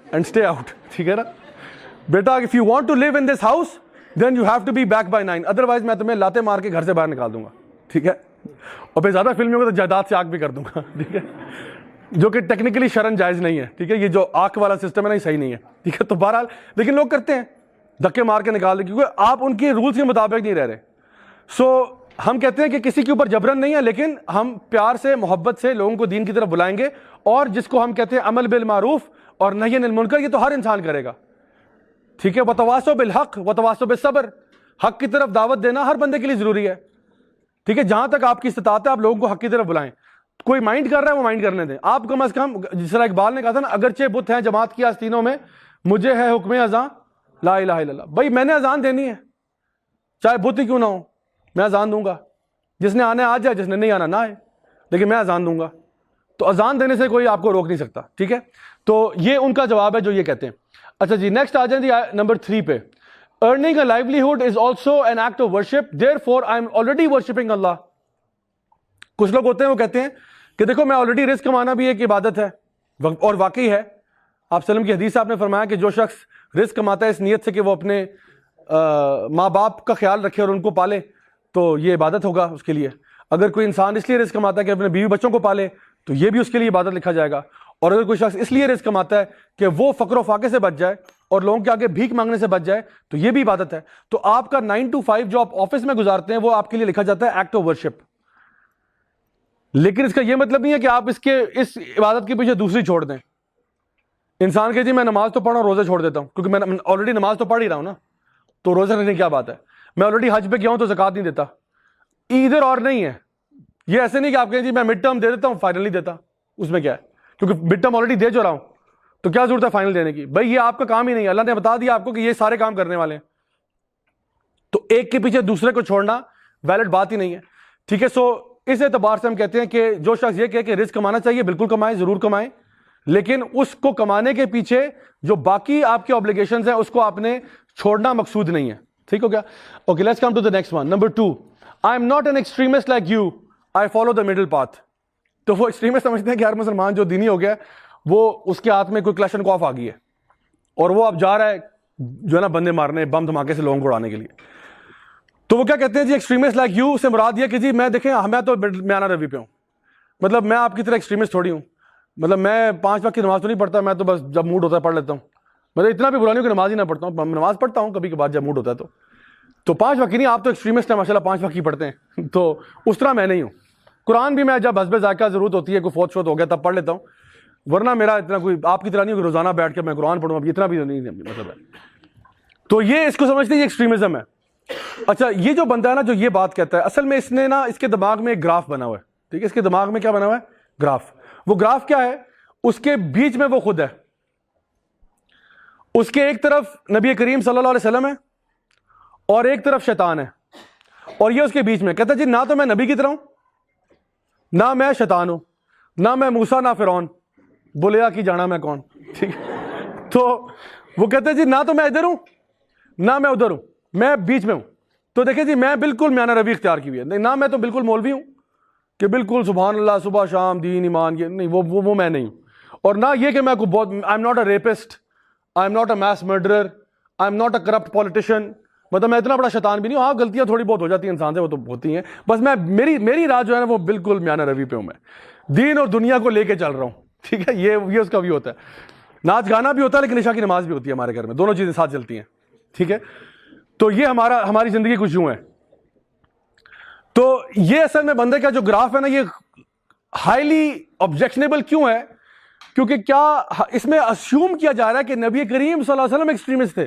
and stay out, ٹھیک ہے نا بیٹا, if you want to live in this house then you have to be back by 9, otherwise میں تمہیں لاتے مار کے گھر سے باہر نکال دوں گا, ٹھیک ہے. اور پھر زیادہ فلم ہوگا تو جائیداد سے آگ بھی کر دوں گا, ٹھیک ہے, جو کہ ٹیکنیکلی شرن جائز نہیں ہے, ٹھیک ہے. یہ جو آنکھ والا سسٹم ہے نا, یہ صحیح نہیں ہے, ٹھیک ہے. تو بہرحال لیکن لوگ کرتے ہیں, دھکے مار کے نکال دیں, کیونکہ آپ ان کے رولس کے مطابق نہیں رہ رہے. سو ہم کہتے ہیں کہ کسی کے اوپر جبرن نہیں ہے, لیکن ہم پیار سے محبت سے لوگوں کو دین کی طرف بلائیں گے. اور جس کو ہم کہتے ہیں عمل بالمعروف اور نہی عن المنکر, یہ تو ہر انسان کرے گا, ٹھیک ہے. وتواصوا بالحق وتواصوا بالصبر, حق کی طرف دعوت دینا ہر بندے کے لیے ضروری ہے, ٹھیک ہے. جہاں تک آپ کی استطاعت ہے آپ لوگوں کو حق کی طرف بلائیں. کوئی مائنڈ کر رہا ہے وہ مائنڈ کرنے دیں, آپ کم از کم, جس طرح اقبال نے کہا تھا نا, اگرچہ بت ہیں جماعت کی آستینوں میں, مجھے ہے حکم اذان لا الہ الا اللہ. بھائی میں نے اذان دینی ہے, چاہے بت ہی کیوں نہ ہو, میں اذان دوں گا. جس نے آنا ہے آ جائے, جس نے نہیں آنا نہ آئے, لیکن میں اذان دوں گا. تو اذان دینے سے کوئی آپ کو روک نہیں سکتا, ٹھیک ہے. تو یہ ان کا جواب ہے جو یہ کہتے ہیں. اچھا جی نیکسٹ آ جائیں جی نمبر 3 پہ. Earning a livelihood is also an act of worship, therefore I am already worshipping Allah. کچھ لوگ ہوتے ہیں وہ کہتے ہیں کہ دیکھو میں آلریڈی رزق کمانا بھی ایک عبادت ہے, اور واقعی ہے. آپ وسلم کی حدیث سے آپ نے فرمایا کہ جو شخص رزق کماتا ہے اس نیت سے کہ وہ اپنے ماں باپ کا خیال رکھے اور ان کو پالے, تو یہ عبادت ہوگا اس کے لیے. اگر کوئی انسان اس لیے رزق کماتا ہے کہ اپنے بیوی بچوں کو پالے, تو یہ بھی اس کے لیے عبادت لکھا جائے گا. اور اگر کوئی شخص اس لیے رزق کماتا ہے کہ وہ فقر و فاقے سے بچ جائے اور لوگوں کے آگے بھیک مانگنے سے بچ جائے, تو یہ بھی عبادت ہے. تو آپ کا 9 to 5 جو آپ آفس میں گزارتے ہیں وہ آپ کے لیے لکھا جاتا ہے ایکٹ آف ورشپ. لیکن اس کا یہ مطلب نہیں ہے کہ آپ اس عبادت کے پیچھے دوسری چھوڑ دیں. انسان کہ جی میں نماز تو پڑھ رہا ہوں, روزے چھوڑ دیتا ہوں, کیونکہ میں آلریڈی نماز تو پڑھ ہی رہا ہوں نا, تو روزے رکھنے کی کیا بات ہے. میں آلریڈی حج پہ گیا ہوں تو زکوٰۃ نہیں دیتا. ادھر اور نہیں ہے یہ, ایسے نہیں کہ آپ کہیں جی میں مڈ ٹرم دے دیتا ہوں فائنل نہیں دیتا, اس میں کیا ہے, کیونکہ مڈ ٹرم آلریڈی دے جو رہا ہوں تو کیا ضرورت ہے فائنل دینے کی. بھائی یہ آپ کا کام ہی نہیں ہے, اللہ نے بتا دیا آپ کو کہ یہ سارے کام کرنے والے ہیں, تو ایک کے پیچھے دوسرے کو چھوڑنا ویلڈ بات ہی نہیں ہے, ٹھیک ہے. سو اس اعتبار سے ہم کہتے ہیں کہ جو شخص یہ کہے کہ رزق کمانا چاہیے, بالکل کمائیں, ضرور کمائیں, لیکن اس کو کمانے کے پیچھے جو باقی آپ کے آبلیگیشنز ہیں اس کو آپ نے چھوڑنا مقصود نہیں ہے, ٹھیک ہو گیا. Okay let's come to the next one. Number 2, I am not an extremist like you, I follow the middle path. تو وہ ایکسٹریمسٹ سمجھتے ہیں کہ ہر مسلمان جو دینی ہو گیا وہ اس کے ہاتھ میں کوئی کلیشن کو آف آ گئی ہے اور وہ اب جا رہا ہے جو ہے نا بندے مارنے, بم دھماکے سے لوگوں کو اڑانے کے لیے. تو وہ کیا کہتے ہیں جی ایکسٹریمسٹ لائک یو سے مراد یہ کہ جی میں دیکھیں میں تو میانہ روی پہ ہوں, مطلب میں آپ کی طرح ایکسٹریمسٹ تھوڑی ہوں, مطلب میں 5 وقت کی نماز تو نہیں پڑھتا, میں تو بس جب موڈ ہوتا ہے پڑھ لیتا ہوں. مطلب اتنا بھی برا نہیں کہ نماز ہی نہ پڑھتا ہوں, نماز پڑھتا ہوں کبھی کبھار جب موڈ ہوتا ہے تو 5 وقت نہیں. آپ تو ایکسٹریمسٹ ہیں ماشاءاللہ, 5 وقت کی پڑھتے ہیں, تو اس طرح میں نہیں ہوں. قرآن بھی میں جب حسب ذائقہ ضرورت ہوتی ہے, کوئی فوت شوت ہو گیا تب پڑھ لیتا ہوں, ورنہ میرا اتنا کوئی آپ کی طرح نہیں کہ روزانہ بیٹھ کے میں قرآن پڑھوں, اب اتنا بھی نہیں مطلب ہے. تو یہ اس کو سمجھتے ہیں یہ ایکسٹریمزم ہے. اچھا یہ جو بندہ ہے نا جو یہ بات کہتا ہے, اصل میں اس نے نا اس کے دماغ میں ایک گراف بنا ہوا ہے, ٹھیک ہے. اس کے دماغ میں کیا بنا ہوا ہے, گراف. وہ گراف کیا ہے, اس کے بیچ میں وہ خود ہے, اس کے ایک طرف نبی کریم صلی اللہ علیہ وسلم ہے اور ایک طرف شیطان ہے, اور یہ اس کے بیچ میں کہتا ہے جی نہ تو میں نبی کی طرح ہوں, نہ میں شیطان ہوں, نہ میں موسیٰ نہ فرعون, بولیا کی جانا میں کون, ٹھیک ہے. تو وہ کہتے ہیں جی نہ تو میں ادھر ہوں نہ میں ادھر ہوں, میں بیچ میں ہوں. تو دیکھیں جی میں بالکل میانہ روی اختیار کی ہوئی ہے, نہ میں تو بالکل مولوی ہوں کہ بالکل سبحان اللہ صبح شام دین ایمان, یہ نہیں, وہ میں نہیں ہوں. اور نہ یہ کہ میں بہت, آئی am not a rapist, I am not a mass murderer, I am not a corrupt politician, مطلب میں اتنا بڑا شیطان بھی نہیں ہوں, ہاں غلطیاں تھوڑی بہت ہو جاتی ہیں انسان سے, وہ تو ہوتی ہیں, بس میں میری راہ جو ہے نا وہ بالکل میانہ روی پہ ہوں, میں دین اور دنیا کو لے کے چل رہا ہوں, ٹھیک ہے, یہ اس کا بھی ہوتا ہے. ناچ گانا بھی ہوتا ہے لیکن عشاء کی نماز بھی ہوتی ہے ہمارے گھر میں, دونوں چیزیں ساتھ چلتی ہیں, ٹھیک ہے. تو یہ ہماری زندگی کچھ یوں ہے. تو یہ اصل میں بندے کا جو گراف ہے نا یہ ہائیلی آبجیکشنیبل کیوں ہے؟ کیونکہ کیا اس میں اسیوم کیا جا رہا ہے کہ نبی کریم صلی اللہ علیہ وسلم ایکسٹریمسٹ تھے,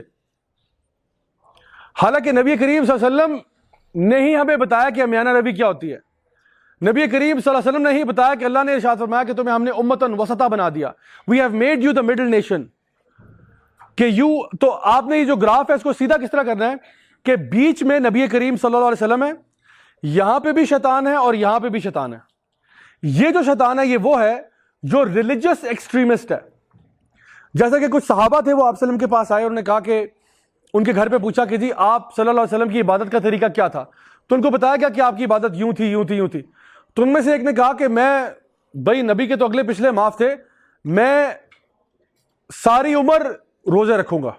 حالانکہ نبی کریم صلی اللہ علیہ وسلم نے ہی ہمیں بتایا کہ میانہ روی کیا ہوتی ہے. نبی کریم صلی اللہ علیہ وسلم نے ہی بتایا کہ اللہ نے ارشاد فرمایا کہ تمہیں ہم نے امتن وسطا بنا دیا, we have made you the middle nation. کہ تو آپ نے یہ جو گراف ہے اس کو سیدھا کس طرح کرنا ہے کہ بیچ میں نبی کریم صلی اللہ علیہ وسلم ہے, یہاں پہ بھی شیطان ہے اور یہاں پہ بھی شیطان ہے. یہ جو شیطان ہے یہ وہ ہے جو ریلیجس ایکسٹریمسٹ ہے. جیسا کہ کچھ صحابہ تھے, وہ آپ صلی اللہ علیہ وسلم کے پاس آئے اور انہوں نے کہا کہ ان کے گھر پہ پوچھا کہ جی آپ صلی اللہ علیہ وسلم کی عبادت کا طریقہ کیا تھا, تو ان کو بتایا گیا کہ آپ کی عبادت یوں تھی یوں تھی یوں تھی. تو ان میں سے ایک نے کہا کہ میں بھائی نبی کے تو اگلے پچھلے معاف تھے, میں ساری عمر روزے رکھوں گا,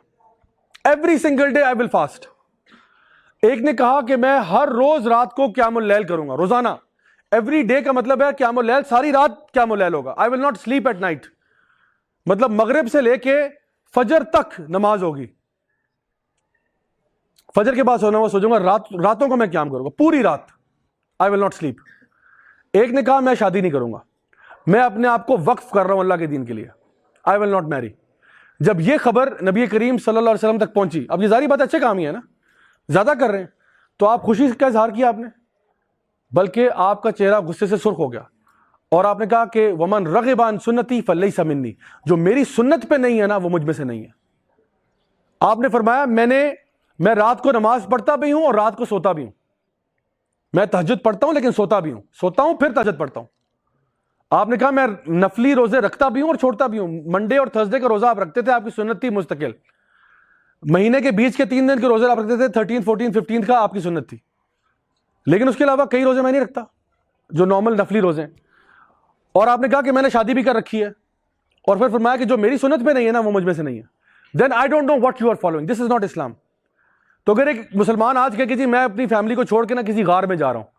every single day I will fast. ایک نے کہا کہ میں ہر روز رات کو قیام اللیل کروں گا, روزانہ. ایوری ڈے کا مطلب ہے قیام اللیل, ساری رات قیام اللیل ہوگا. I will not sleep at night, مطلب مغرب سے لے کے فجر تک نماز ہوگی, فجر کے بعد سو جاؤں گا, راتوں کو میں قیام کروں گا پوری رات, آئی ول ناٹ سلیپ. ایک نے کہا میں شادی نہیں کروں گا, میں اپنے آپ کو وقف کر رہا ہوں اللہ کے دین کے لیے, آئی ول ناٹ میری. جب یہ خبر نبی کریم صلی اللہ علیہ وسلم تک پہنچی, اب یہ ظاہری بات اچھے کام ہی ہے نا, زیادہ کر رہے ہیں, تو آپ خوشی کا اظہار کیا آپ نے, بلکہ آپ کا چہرہ غصے سے سرخ ہو گیا اور آپ نے کہا کہ ومن رغب عن سنتی فلیس منی, جو میری سنت پہ نہیں ہے نا وہ مجھ میں سے نہیں ہے. آپ نے فرمایا میں رات کو نماز پڑھتا بھی ہوں اور رات کو سوتا بھی ہوں, میں تہجد پڑھتا ہوں لیکن سوتا بھی ہوں, سوتا ہوں پھر تہجد پڑھتا ہوں. آپ نے کہا میں نفلی روزے رکھتا بھی ہوں اور چھوڑتا بھی ہوں. منڈے اور تھرسڈے کا روزہ آپ رکھتے تھے, آپ کی سنت تھی مستقل. مہینے کے بیچ کے 3 دن کے روزے آپ رکھتے تھے, 13 14 15 کا آپ کی سنت تھی. لیکن اس کے علاوہ کئی روزے میں نہیں رکھتا جو نارمل نفلی روزے ہیں. اور آپ نے کہا کہ میں نے شادی بھی کر رکھی ہے, اور پھر فرمایا کہ جو میری سنت پہ نہیں ہے نا وہ مجھ میں سے نہیں ہے. Then I don't know what you are following, this is not Islam. تو اگر ایک مسلمان آج کہے کہ جی میں اپنی فیملی کو چھوڑ کے نا کسی غار میں جا رہا ہوں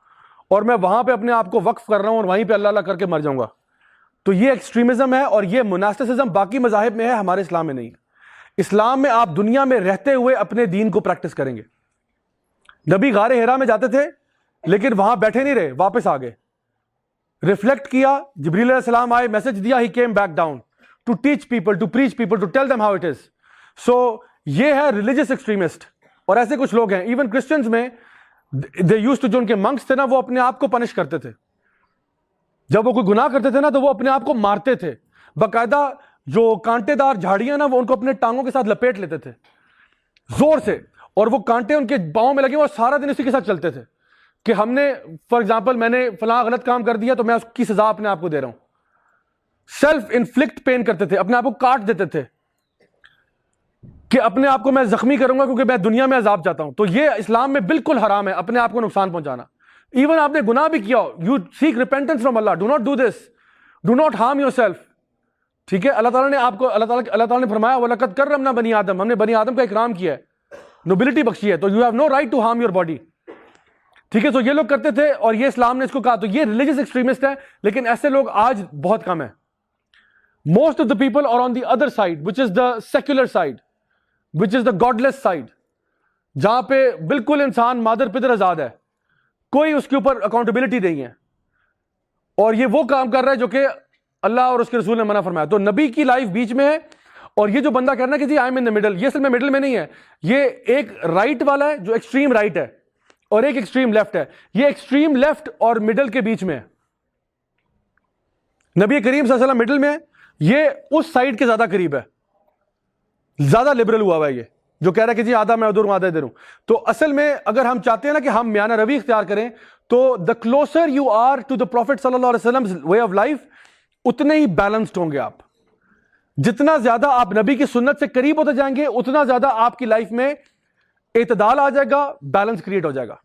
اور میں وہاں پہ اپنے آپ کو وقف کر رہا ہوں اور وہیں پہ اللہ اللہ کر کے مر جاؤں گا, تو یہ ایکسٹریمزم ہے. اور یہ مناسٹسزم باقی مذاہب میں ہے, ہمارے اسلام میں نہیں ہے. اسلام میں آپ دنیا میں رہتے ہوئے اپنے دین کو پریکٹس کریں گے. نبی غار ہرا میں جاتے تھے لیکن وہاں بیٹھے نہیں رہے, واپس آ گئے, ریفلیکٹ کیا, جبریل علیہ السلام آئے, میسج دیا, he came back down to teach people, to preach people, to tell them how it is. So یہ ہے ریلیجس ایکسٹریمسٹ. اور ایسے کچھ لوگ ہیں ایون کرسچنز میں, دے یوزڈ ٹو, جو ان کے منکس تھے نا وہ اپنے آپ کو پنش کرتے تھے. جب وہ کوئی گناہ کرتے تھے نا تو وہ اپنے آپ کو مارتے تھے, باقاعدہ جو کانٹے دار جھاڑیاں نا وہ ان کو اپنے ٹانگوں کے ساتھ لپیٹ لیتے تھے زور سے, اور وہ کانٹے ان کے پاؤں میں لگے, وہ سارا دن اسی کے ساتھ چلتے تھے کہ ہم نے فار ایگزامپل میں نے فلاں غلط کام کر دیا تو میں اس کی سزا اپنے آپ کو دے رہا ہوں. سیلف انفلکٹ پین کرتے تھے, اپنے آپ کو کاٹ دیتے تھے کہ اپنے آپ کو میں زخمی کروں گا کیونکہ میں دنیا میں عذاب چاہتا ہوں. تو یہ اسلام میں بالکل حرام ہے اپنے آپ کو نقصان پہنچانا. ایون آپ نے گناہ بھی کیا ہو, you seek repentance from Allah, do not do this, do not harm yourself. ٹھیک ہے, اللہ تعالیٰ نے آپ کو, اللہ تعالیٰ نے فرمایا وَلَقَدْ كَرَّمْنَا بَنِي آدم, ہم نے بنی آدم کا اکرام کیا ہے, نوبلٹی بخشی ہے, تو you have no right to harm your body. ٹھیک ہے, تو یہ لوگ کرتے تھے اور یہ اسلام نے اس کو کہا. تو یہ ریلیجس ایکسٹریمسٹ ہے, لیکن ایسے لوگ آج بہت کم ہیں. Most of the people are on the other side which is the secular side, which is the godless side, جہاں پہ بالکل انسان مادر پدر آزاد ہے, کوئی اس کے اوپر اکاؤنٹیبلٹی نہیں ہے, اور یہ وہ کام کر رہا ہے جو کہ اللہ اور اس کے رسول نے منع فرمایا. تو نبی کی لائف بیچ میں ہے, اور یہ جو بندہ کہنا ہے کہ جی I am in the middle, یہ اصل میں مڈل میں نہیں ہے. یہ ایک رائٹ والا ہے جو ایکسٹریم رائٹ ہے, اور ایک ایکسٹریم لیفٹ ہے. یہ ایکسٹریم لیفٹ اور مڈل کے بیچ میں ہے. نبی کریم صلی اللہ علیہ وسلم مڈل میں ہے, یہ اس سائڈ کے زیادہ قریب ہے, زیادہ لبرل ہوا ہوا ہے یہ, جو کہہ رہا ہے کہ جی آدھا میں ادھر ہوں آدھا ادھر ہوں. تو اصل میں اگر ہم چاہتے ہیں نا کہ ہم میانہ روی اختیار کریں, تو the closer you are to the prophet صلی اللہ علیہ وسلم وے آف لائف, اتنے ہی بیلنسڈ ہوں گے آپ. جتنا زیادہ آپ نبی کی سنت سے قریب ہوتے جائیں گے اتنا زیادہ آپ کی لائف میں اعتدال آ جائے گا, بیلنس کریٹ ہو جائے گا.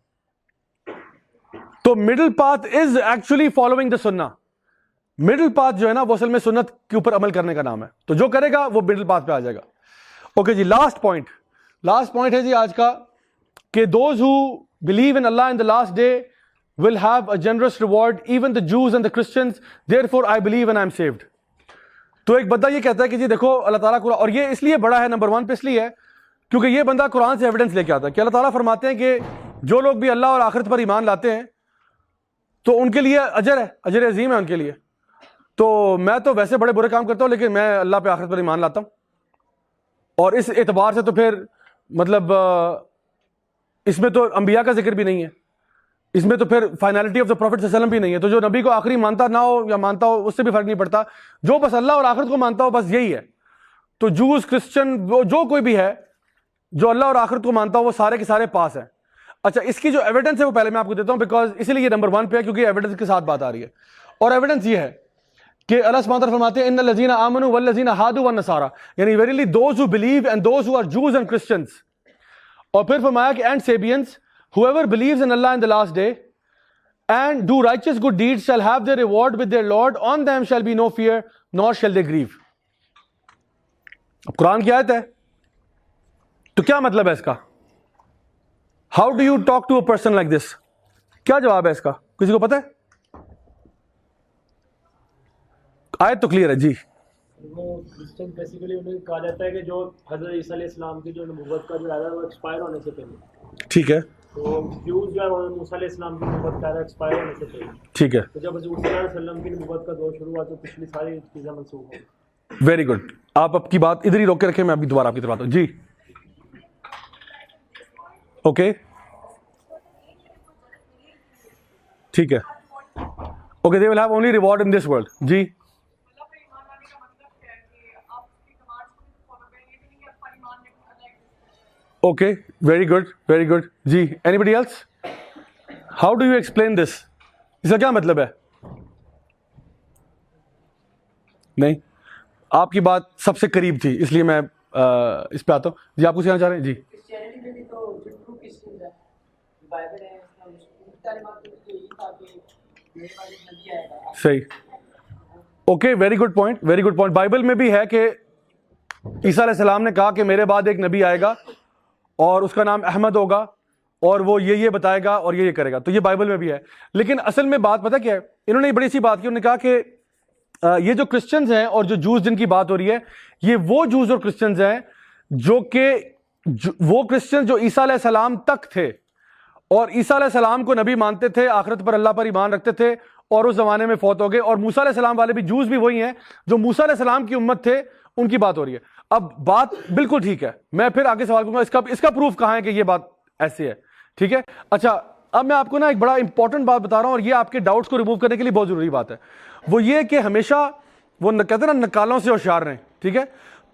تو middle path is actually following the sunnah. Middle path جو ہے نا وہ اصل میں سنت کے اوپر عمل کرنے کا نام ہے. تو جو کرے گا وہ مڈل پاتھ پہ آ جائے گا. اوکے جی, لاسٹ پوائنٹ ہے جی آج کا, کہ those who believe in Allah in the last day will have a generous reward, even the Jews and the Christians, therefore I believe and I am saved. تو ایک بندہ یہ کہتا ہے کہ جی دیکھو اللہ تعالیٰ قرآن، اور یہ اس لیے بڑا ہے نمبر 1 پہ اس لیے ہے کیونکہ یہ بندہ قرآن سے ایویڈنس لے کے آتا ہے کہ اللہ تعالیٰ فرماتے ہیں کہ جو لوگ بھی اللہ اور آخرت پر ایمان لاتے ہیں تو ان کے لیے اجر ہے، اجر عظیم ہے ان کے لیے. تو میں تو ویسے بڑے برے کام کرتا ہوں لیکن میں اللہ پہ آخرت پر ایمان لاتا ہوں، اور اس اعتبار سے تو پھر مطلب اس میں تو انبیاء کا ذکر بھی نہیں ہے، اس میں تو پھر فائنلٹی آف دا پروفٹ صلی اللہ علیہ وسلم بھی نہیں ہے. تو جو نبی کو آخری مانتا نہ ہو یا مانتا ہو اس سے بھی فرق نہیں پڑتا، جو بس اللہ اور آخرت کو مانتا ہو بس یہی ہے. تو جوز کرسچن جو کوئی بھی ہے جو اللہ اور آخرت کو مانتا ہو وہ سارے کے سارے پاس ہیں. اچھا اس کی جو ایویڈنس ہے وہ پہلے میں آپ کو دیتا ہوں، بیکاز اسی لیے یہ نمبر 1 پہ ہے کیونکہ ایویڈنس کے ساتھ بات آ رہی ہے. اور ایویڈنس یہ ہے کہ اللہ سبحانہ وتعالیٰ فرماتے ہیں ان الذین آمنوا والذین ہادوا والنصارى، یعنی verily those who believe and those who are Jews and Christians. اور پھر فرمایا کہ and Sabians whoever believes in Allah in the last day and do righteous good deeds shall have their reward with their Lord, on them shall be no fear nor shall they grieve. اب قرآن کی آیت ہے تو کیا مطلب ہے اس کا؟ How do you talk to a person like this؟ کیا جواب ہے اس کا؟ کسی کو پتہ ہے؟ آیت تو کلیئر ہے جی. وہ کرسچن بیسیکلی انہیں کہا جاتا ہے کہ جو حضرت عیسیٰ علیہ السلام کی جو نبوت کا جو ہے وہ ایکسپائر ہونے سے پہلے. ٹھیک ہے. تو جوز جو ہے وہ موسیٰ علیہ السلام کی نبوت کا ایکسپائر ہونے سے پہلے. ٹھیک ہے. تو جب حضور صلی اللہ علیہ وسلم کی نبوت کا دور شروع ہوا تو پچھلی ساری چیزیں منسوخ ہو گئی. Very good. آپ اب کی بات ادھر ہی روک کے رکھیں، میں ابھی دوبارہ آپ کی طرف آتا ہوں جی. اوکے ٹھیک ہے. Okay they will have only reward in this world. جی okay very good very good جی. Anybody else? How do you explain this? اس کا کیا مطلب ہے؟ نہیں آپ کی بات سب سے قریب تھی اس لیے میں اس پہ آتا ہوں. جی آپ کچھ کہنا چاہ رہے ہیں؟ جی صحیح. Okay very good point very good point. Bible میں بھی ہے کہ عیسیٰ علیہ السلام نے کہا کہ میرے بعد ایک نبی آئے گا اور اس کا نام احمد ہوگا اور وہ یہ بتائے گا اور یہ کرے گا. تو یہ بائبل میں بھی ہے. لیکن اصل میں بات پتہ کیا ہے؟ انہوں نے یہ بڑی سی بات کی. انہوں نے کہا کہ یہ جو کرسچنز ہیں اور جو جوز جن کی بات ہو رہی ہے یہ وہ جوز اور کرسچنز ہیں جو کہ وہ کرسچن جو عیسیٰ علیہ السلام تک تھے اور عیسیٰ علیہ السلام کو نبی مانتے تھے، آخرت پر اللہ پر ایمان رکھتے تھے اور اس زمانے میں فوت ہو گئے. اور موسیٰ علیہ السلام والے بھی جوز بھی وہی ہیں جو موسیٰ علیہ السلام کی امت تھے، ان کی بات ہو رہی ہے. اب بات بالکل ٹھیک ہے. میں پھر آگے سوال کروں گا اس کا پروف کہاں ہے کہ یہ بات ایسی ہے. ٹھیک ہے. اچھا اب میں آپ کو نا ایک بڑا امپورٹنٹ بات بتا رہا ہوں اور یہ آپ کے ڈاؤٹس کو ریموو کرنے کے لیے بہت ضروری بات ہے. وہ یہ کہ ہمیشہ وہ کہتے ہیں نا نکالوں سے ہوشیار رہیں. ٹھیک ہے.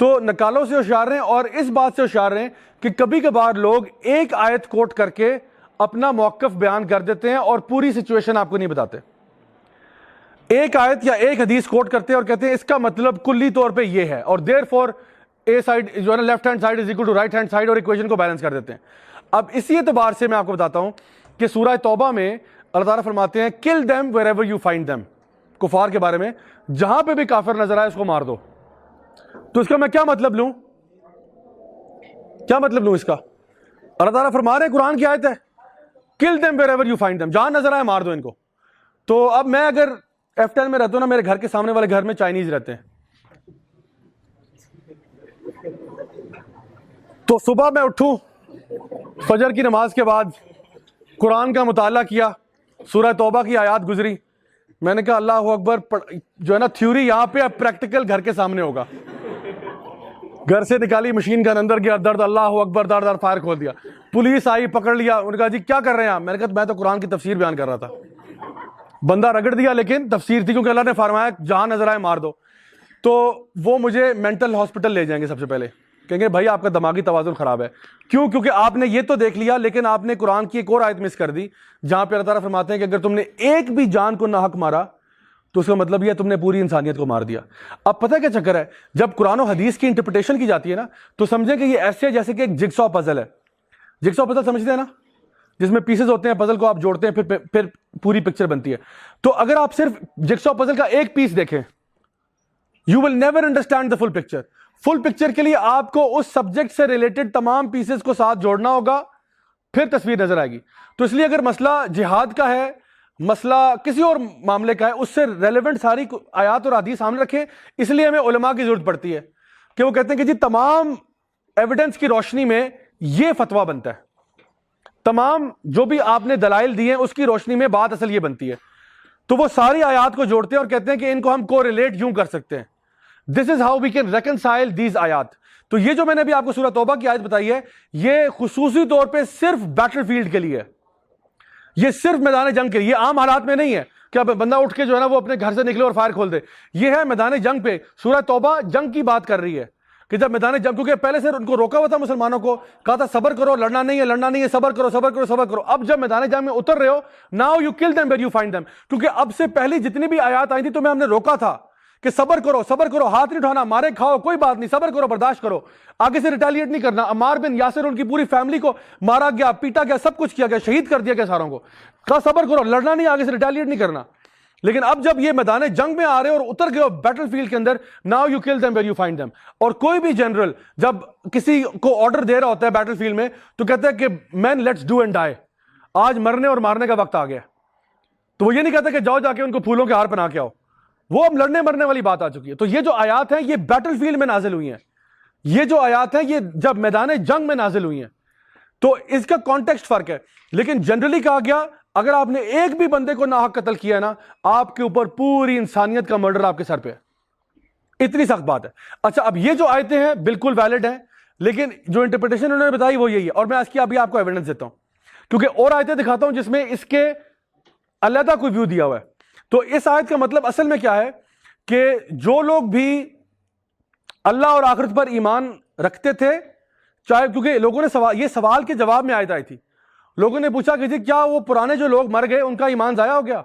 تو نکالوں سے ہوشیار رہیں اور اس بات سے ہوشیار رہیں کہ کبھی کبھار لوگ ایک آیت کوٹ کر کے اپنا موقف بیان کر دیتے ہیں اور پوری سچویشن آپ کو نہیں بتاتے. ایک آیت یا ایک حدیث کوٹ کرتے ہیں اور کہتے ہیں اس کا مطلب کلی طور پہ یہ ہے اور دیر فور اے سائڈ جو ہے نا left hand side is equal to right hand side اور ایکویشن کو بیلنس کر دیتے ہیں. اب اسی اعتبار سے میں آپ کو بتاتا ہوں کہ سورہ توبہ میں اللہ تعالیٰ فرماتے ہیں کل them where ever you find them. کفار کے بارے میں جہاں پہ بھی کافر نظر آئے اس کو مار دو. تو اس کا میں کیا مطلب لوں؟ کیا مطلب لوں اس کا؟ اللہ تعالیٰ فرما رہے ہیں قرآن کی آیت ہے کل them where ever you find them, جہاں نظر آئے مار دو ان کو. تو اب میں اگر F10 میں رہتا ہوں نا، میرے گھر کے سامنے والے گھر میں چائنیز رہتے ہیں، تو صبح میں اٹھوں فجر کی نماز کے بعد قرآن کا مطالعہ کیا، سورہ توبہ کی آیات گزری، میں نے کہا اللہ اکبر، جو ہے نا تھیوری یہاں پہ اب پریکٹیکل گھر کے سامنے ہوگا. گھر سے نکالی مشین گن، اندر گیا، درد اللہ اکبر، دار دار فائر کھول دیا. پولیس آئی پکڑ لیا، انہوں نے کہا جی کیا کر رہے ہیں آپ؟ میں نے کہا میں تو قرآن کی تفسیر بیان کر رہا تھا. بندہ رگڑ دیا لیکن تفسیر تھی کیونکہ اللہ نے فرمایا جہاں نظر آئے مار دو. تو وہ مجھے مینٹل ہاسپٹل لے جائیں گے سب سے پہلے، کہیں گے بھائی آپ کا دماغی توازن خراب ہے. کیوں؟ کیونکہ آپ نے یہ تو دیکھ لیا لیکن آپ نے قرآن کی ایک اور آیت مس کر دی جہاں پہ اللہ تعالیٰ فرماتے ہیں کہ اگر تم نے ایک بھی جان کو ناحق مارا تو اس کا مطلب یہ تم نے پوری انسانیت کو مار دیا. اب پتہ کیا چکر ہے؟ جب قرآن و حدیث کی انٹرپریٹیشن کی جاتی ہے نا تو سمجھیں کہ یہ ایسے جیسے کہ ایک جگسا پزل ہے. جگسا پزل سمجھتے ہیں نا، جس میں پیسز ہوتے ہیں، پزل کو آپ جوڑتے ہیں پھر پوری پکچر بنتی ہے. تو اگر آپ صرف جگسا پزل کا ایک پیس دیکھیں you will never understand the full picture. Full picture کے لیے آپ کو اس سبجیکٹ سے ریلیٹڈ تمام پیسز کو ساتھ جوڑنا ہوگا پھر تصویر نظر آئے گی. تو اس لیے اگر مسئلہ جہاد کا ہے, مسئلہ کسی اور معاملے کا ہے, اس سے ریلیونٹ ساری آیات اور حدیث سامنے رکھیں. اس لیے ہمیں علماء کی ضرورت پڑتی ہے کہ وہ کہتے ہیں کہ جی تمام ایویڈنس کی روشنی میں یہ فتویٰ بنتا ہے, تمام جو بھی آپ نے دلائل دیے ہیں اس کی روشنی میں بات اصل یہ بنتی ہے. تو وہ ساری آیات کو جوڑتے ہیں اور کہتے ہیں کہ ان کو ہم کو ریلیٹ یوں کر سکتے ہیں. This is how we can reconcile these آیات. تو یہ جو میں نے ابھی آپ کو سورہ توبہ کی آیت بتائی ہے, یہ خصوصی طور پہ صرف بیٹل فیلڈ کے لیے ہے, یہ صرف میدان جنگ کے لیے, یہ عام حالات میں نہیں ہے کہ اب بندہ اٹھ کے جو ہے نا وہ اپنے گھر سے نکلے اور فائر کھول دے. یہ ہے میدان جنگ پہ. سورہ توبہ جنگ کی بات کر رہی ہے کہ جب میدان جنگ, کیونکہ پہلے سے ان کو روکا ہوا تھا مسلمانوں کو, کہا تھا صبر کرو, لڑنا نہیں ہے, لڑنا نہیں ہے, صبر کرو, صبر کرو, صبر کرو. اب جب میدان جنگ میں اتر رہے ہو, ناؤ یو کل them where you find them, کیونکہ اب سے پہلی جتنی بھی آیات آئی تھی تو ہم نے روکا تھا کہ صبر کرو, صبر کرو, ہاتھ نہیں اٹھانا, مارے کھاؤ کوئی بات نہیں, صبر کرو, برداشت کرو, آگے سے ریٹیلیٹ نہیں کرنا. عمار بن یاسر ان کی پوری فیملی کو مارا گیا, پیٹا گیا, سب کچھ کیا گیا, شہید کر دیا گیا ساروں کو, کہا صبر کرو, لڑنا نہیں, آگے سے ریٹیلیٹ نہیں کرنا. لیکن اب جب یہ میدان جنگ میں آ رہے اور اتر گئے بیٹل فیلڈ کے اندر, ناؤ یو کل them where you find them. اور کوئی بھی جنرل جب کسی کو آرڈر دے رہا ہوتا ہے بیٹل فیلڈ میں تو کہتا ہے کہ مین لیٹس ڈو اینڈ ڈائی, آج مرنے اور مارنے کا وقت آ گیا. تو وہ یہ نہیں کہتا کہ جاؤ جا کے ان کو پھولوں کے ہار پہنا کے آؤ, وہ اب لڑنے مرنے والی بات آ چکی ہے. تو یہ جو آیات ہیں یہ بیٹل فیلڈ میں نازل ہوئی ہیں, یہ جو آیات ہیں یہ جب میدان جنگ میں نازل ہوئی ہیں, تو اس کا کانٹیکسٹ فرق ہے. لیکن جنرلی کہا گیا اگر آپ نے ایک بھی بندے کو ناحق قتل کیا ہے نا, آپ کے اوپر پوری انسانیت کا مرڈر آپ کے سر پہ ہے. اتنی سخت بات ہے. اچھا, اب یہ جو آیتیں ہیں بالکل ویلڈ ہیں, لیکن جو انٹرپریٹیشن انہوں نے بتائی وہ یہی ہے, اور میں اس کی ابھی آپ کو ایویڈنس دیتا ہوں, کیونکہ اور آیتیں دکھاتا ہوں جس میں اس کے علیحدہ کوئی ویو دیا ہوا ہے. تو اس آیت کا مطلب اصل میں کیا ہے کہ جو لوگ بھی اللہ اور آخرت پر ایمان رکھتے تھے, چاہے, کیونکہ لوگوں نے یہ سوال کے جواب میں آیت آئی تھی, لوگوں نے پوچھا کہ جی کیا وہ پرانے جو لوگ مر گئے ان کا ایمان ضائع ہو گیا,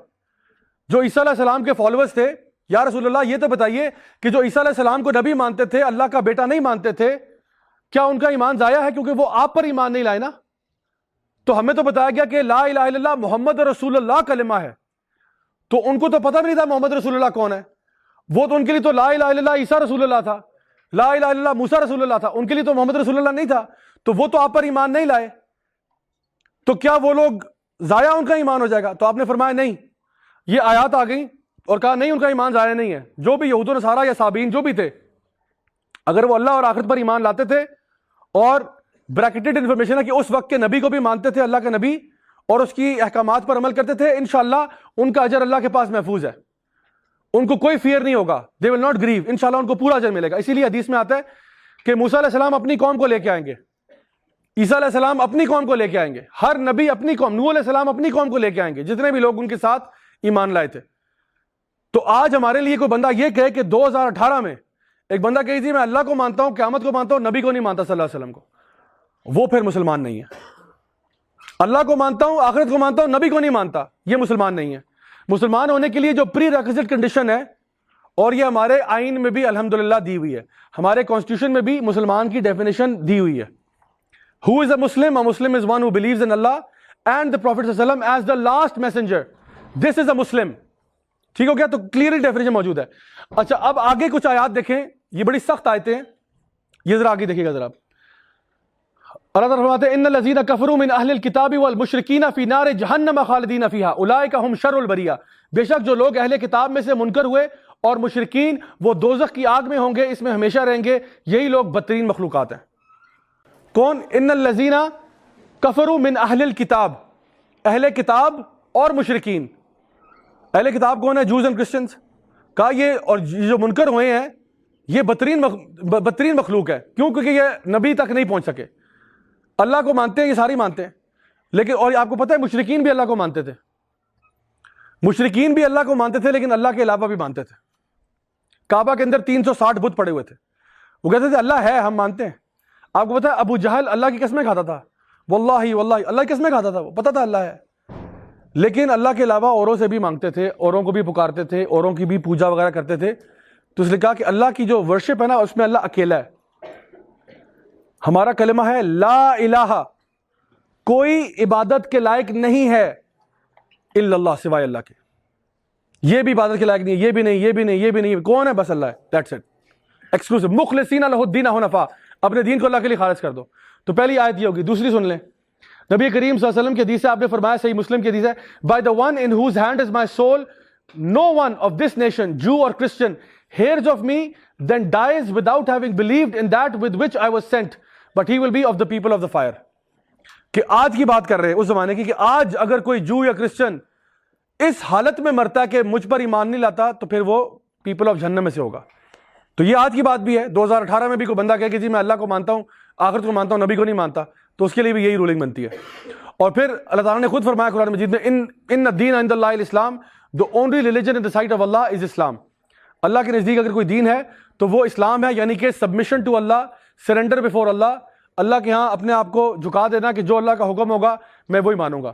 جو عیسیٰ علیہ السلام کے فالوورز تھے, یا رسول اللہ یہ تو بتائیے کہ جو عیسیٰ علیہ السلام کو نبی مانتے تھے, اللہ کا بیٹا نہیں مانتے تھے, کیا ان کا ایمان ضائع ہے کیونکہ وہ آپ پر ایمان نہیں لائے نا؟ تو ہمیں تو بتایا گیا کہ لا الہ الا اللہ محمد رسول اللہ کلمہ ہے, تو ان کو تو پتہ بھی نہیں تھا محمد رسول اللہ کون ہے. وہ تو ان کے لیے تو لا الہ الا اللہ عیسیٰ رسول اللہ تھا, لا الہ الا اللہ موسیٰ رسول اللہ تھا, ان کے لیے تو محمد رسول اللہ نہیں تھا. تو وہ تو آپ پر ایمان نہیں لائے, تو کیا وہ لوگ ضائع ان کا ایمان ہو جائے گا؟ تو آپ نے فرمایا نہیں, یہ آیات آ گئیں اور کہا نہیں ان کا ایمان ضائع نہیں ہے. جو بھی یہود و نصارہ یا صابئین جو بھی تھے, اگر وہ اللہ اور آخرت پر ایمان لاتے تھے, اور بریکٹڈ انفارمیشن ہے کہ اس وقت کے نبی کو بھی مانتے تھے, اللہ کے نبی, اور اس کی احکامات پر عمل کرتے تھے, انشاءاللہ ان کا اجر اللہ کے پاس محفوظ ہے, ان کو کوئی فیئر نہیں ہوگا, دے ول ناٹ گریو, انشاءاللہ ان کو پورا اجر ملے گا. اسی لیے حدیث میں آتا ہے کہ موسیٰ علیہ السلام اپنی قوم کو لے کے آئیں گے, عیسیٰ علیہ السلام اپنی قوم کو لے کے آئیں گے, ہر نبی اپنی قوم, نوح علیہ السلام اپنی قوم کو لے کے آئیں گے, جتنے بھی لوگ ان کے ساتھ ایمان لائے تھے. تو آج ہمارے لیے کوئی بندہ یہ کہے کہ 2018 میں ایک بندہ کہی تھی میں اللہ کو مانتا ہوں, قیامت کو مانتا ہوں, نبی کو نہیں مانتا صلی اللہ علیہ وسلم کو, وہ پھر مسلمان نہیں ہے. اللہ کو مانتا ہوں, آخرت کو مانتا ہوں, نبی کو نہیں مانتا, یہ مسلمان نہیں ہے. مسلمان ہونے کے لیے جو پری ریکوزٹ کنڈیشن ہے, اور یہ ہمارے آئین میں بھی الحمدللہ دی ہوئی ہے, ہمارے کانسٹیٹیوشن میں بھی مسلمان کی ڈیفینیشن دی ہوئی ہے. Who is a Muslim? A Muslim is one who believes in Allah and the Prophet ﷺ as the last messenger. This is a Muslim. ٹھیک ہو گیا؟ تو کلیئرلی ڈیفینیشن موجود ہے. اچھا, اب آگے کچھ آیات دیکھیں, یہ بڑی سخت آیتیں ہیں, یہ ذرا آگے دیکھیے گا ذرا. اللہ تعالیٰ فرماتے ہیں ان الذین کفروا من اہل الکتاب والمشرکین فی نار جہنم خالدین فیہا اولئک هم شر البریہ. بے شک جو لوگ اہل کتاب میں سے منکر ہوئے اور مشرکین, وہ دوزخ کی آگ میں ہوں گے, اس میں ہمیشہ رہیں گے, یہی لوگ بدترین مخلوقات ہیں. کون؟ ان الذین کفروا من اہل الکتاب, اہل کتاب اور مشرکین. اہل کتاب کون ہے؟ Jews and Christians. کہا یہ اور جو منکر ہوئے ہیں یہ بدترین مخلوق ہے. کیوں؟ کیونکہ یہ نبی تک نہیں پہنچ سکے. اللہ کو مانتے ہیں, یہ ساری مانتے ہیں, لیکن اور آپ کو پتہ ہے مشرکین بھی اللہ کو مانتے تھے, مشرکین بھی اللہ کو مانتے تھے, لیکن اللہ کے علاوہ بھی مانتے تھے. کعبہ کے اندر 360 بت پڑے ہوئے تھے, وہ کہتے تھے اللہ ہے, ہم مانتے ہیں. آپ کو پتہ ہے ابو جہل اللہ کی قسمیں کھاتا تھا, واللہ واللہ اللہ کی قسمیں کھاتا تھا, وہ پتہ تھا اللہ ہے, لیکن اللہ کے علاوہ اوروں سے بھی مانگتے تھے, اوروں کو بھی پکارتے تھے, اوروں کی بھی پوجا وغیرہ کرتے تھے. تو اس نے کہا کہ اللہ کی جو ورشپ ہے نا اس میں اللہ اکیلا ہے. ہمارا کلمہ ہے لا الہ, کوئی عبادت کے لائق نہیں ہے الا اللہ, سوائے اللہ کے. یہ بھی عبادت کے لائق نہیں ہے, یہ بھی نہیں, یہ بھی نہیں, یہ بھی نہیں, کون ہے؟ بس اللہ ہے, دیٹس اٹ, ایکسکلوسیو. مخلصین لہ الدین حنفاء, اپنے دین کو اللہ کے لیے خالص کر دو. تو پہلی آیت یہ ہوگی. دوسری سن لیں, نبی کریم صلی اللہ علیہ وسلم کی حدیث ہے, آپ نے فرمایا, صحیح مسلم کی حدیث ہے, by the one in whose hand is my soul, no one of this nation, Jew or Christian, hears of me, then dies without having believed in that with which I was sent, but he will be of the people of the fire. کہ آج کی بات کر رہے ہیں, اس زمانے کی, کہ آج اگر کوئی جو یا کرسچن اس حالت میں مرتا کہ مجھ پر ایمان نہیں لاتا, تو پھر وہ پیپل آف جہنم میں سے ہوگا. تو یہ آج کی بات بھی ہے. 2018 میں بھی کوئی بندہ کہے کہ جی میں اللہ کو مانتا ہوں, آخرت کو مانتا ہوں, نبی کو نہیں مانتا, تو اس کے لیے بھی یہی رولنگ بنتی ہے. اور پھر اللہ تعالیٰ نے خود فرمایا قرآن مجید میں, ان الدین عند اللہ الاسلام, the only religion in the sight of Allah is Islam. اللہ کے نزدیک اگر کوئی دین ہے تو وہ اسلام ہے, یعنی کہ submission to Allah, surrender before Allah, Allah کے ہاں اپنے آپ کو جھکا دینا کہ جو اللہ کا حکم ہوگا میں وہی مانوں گا.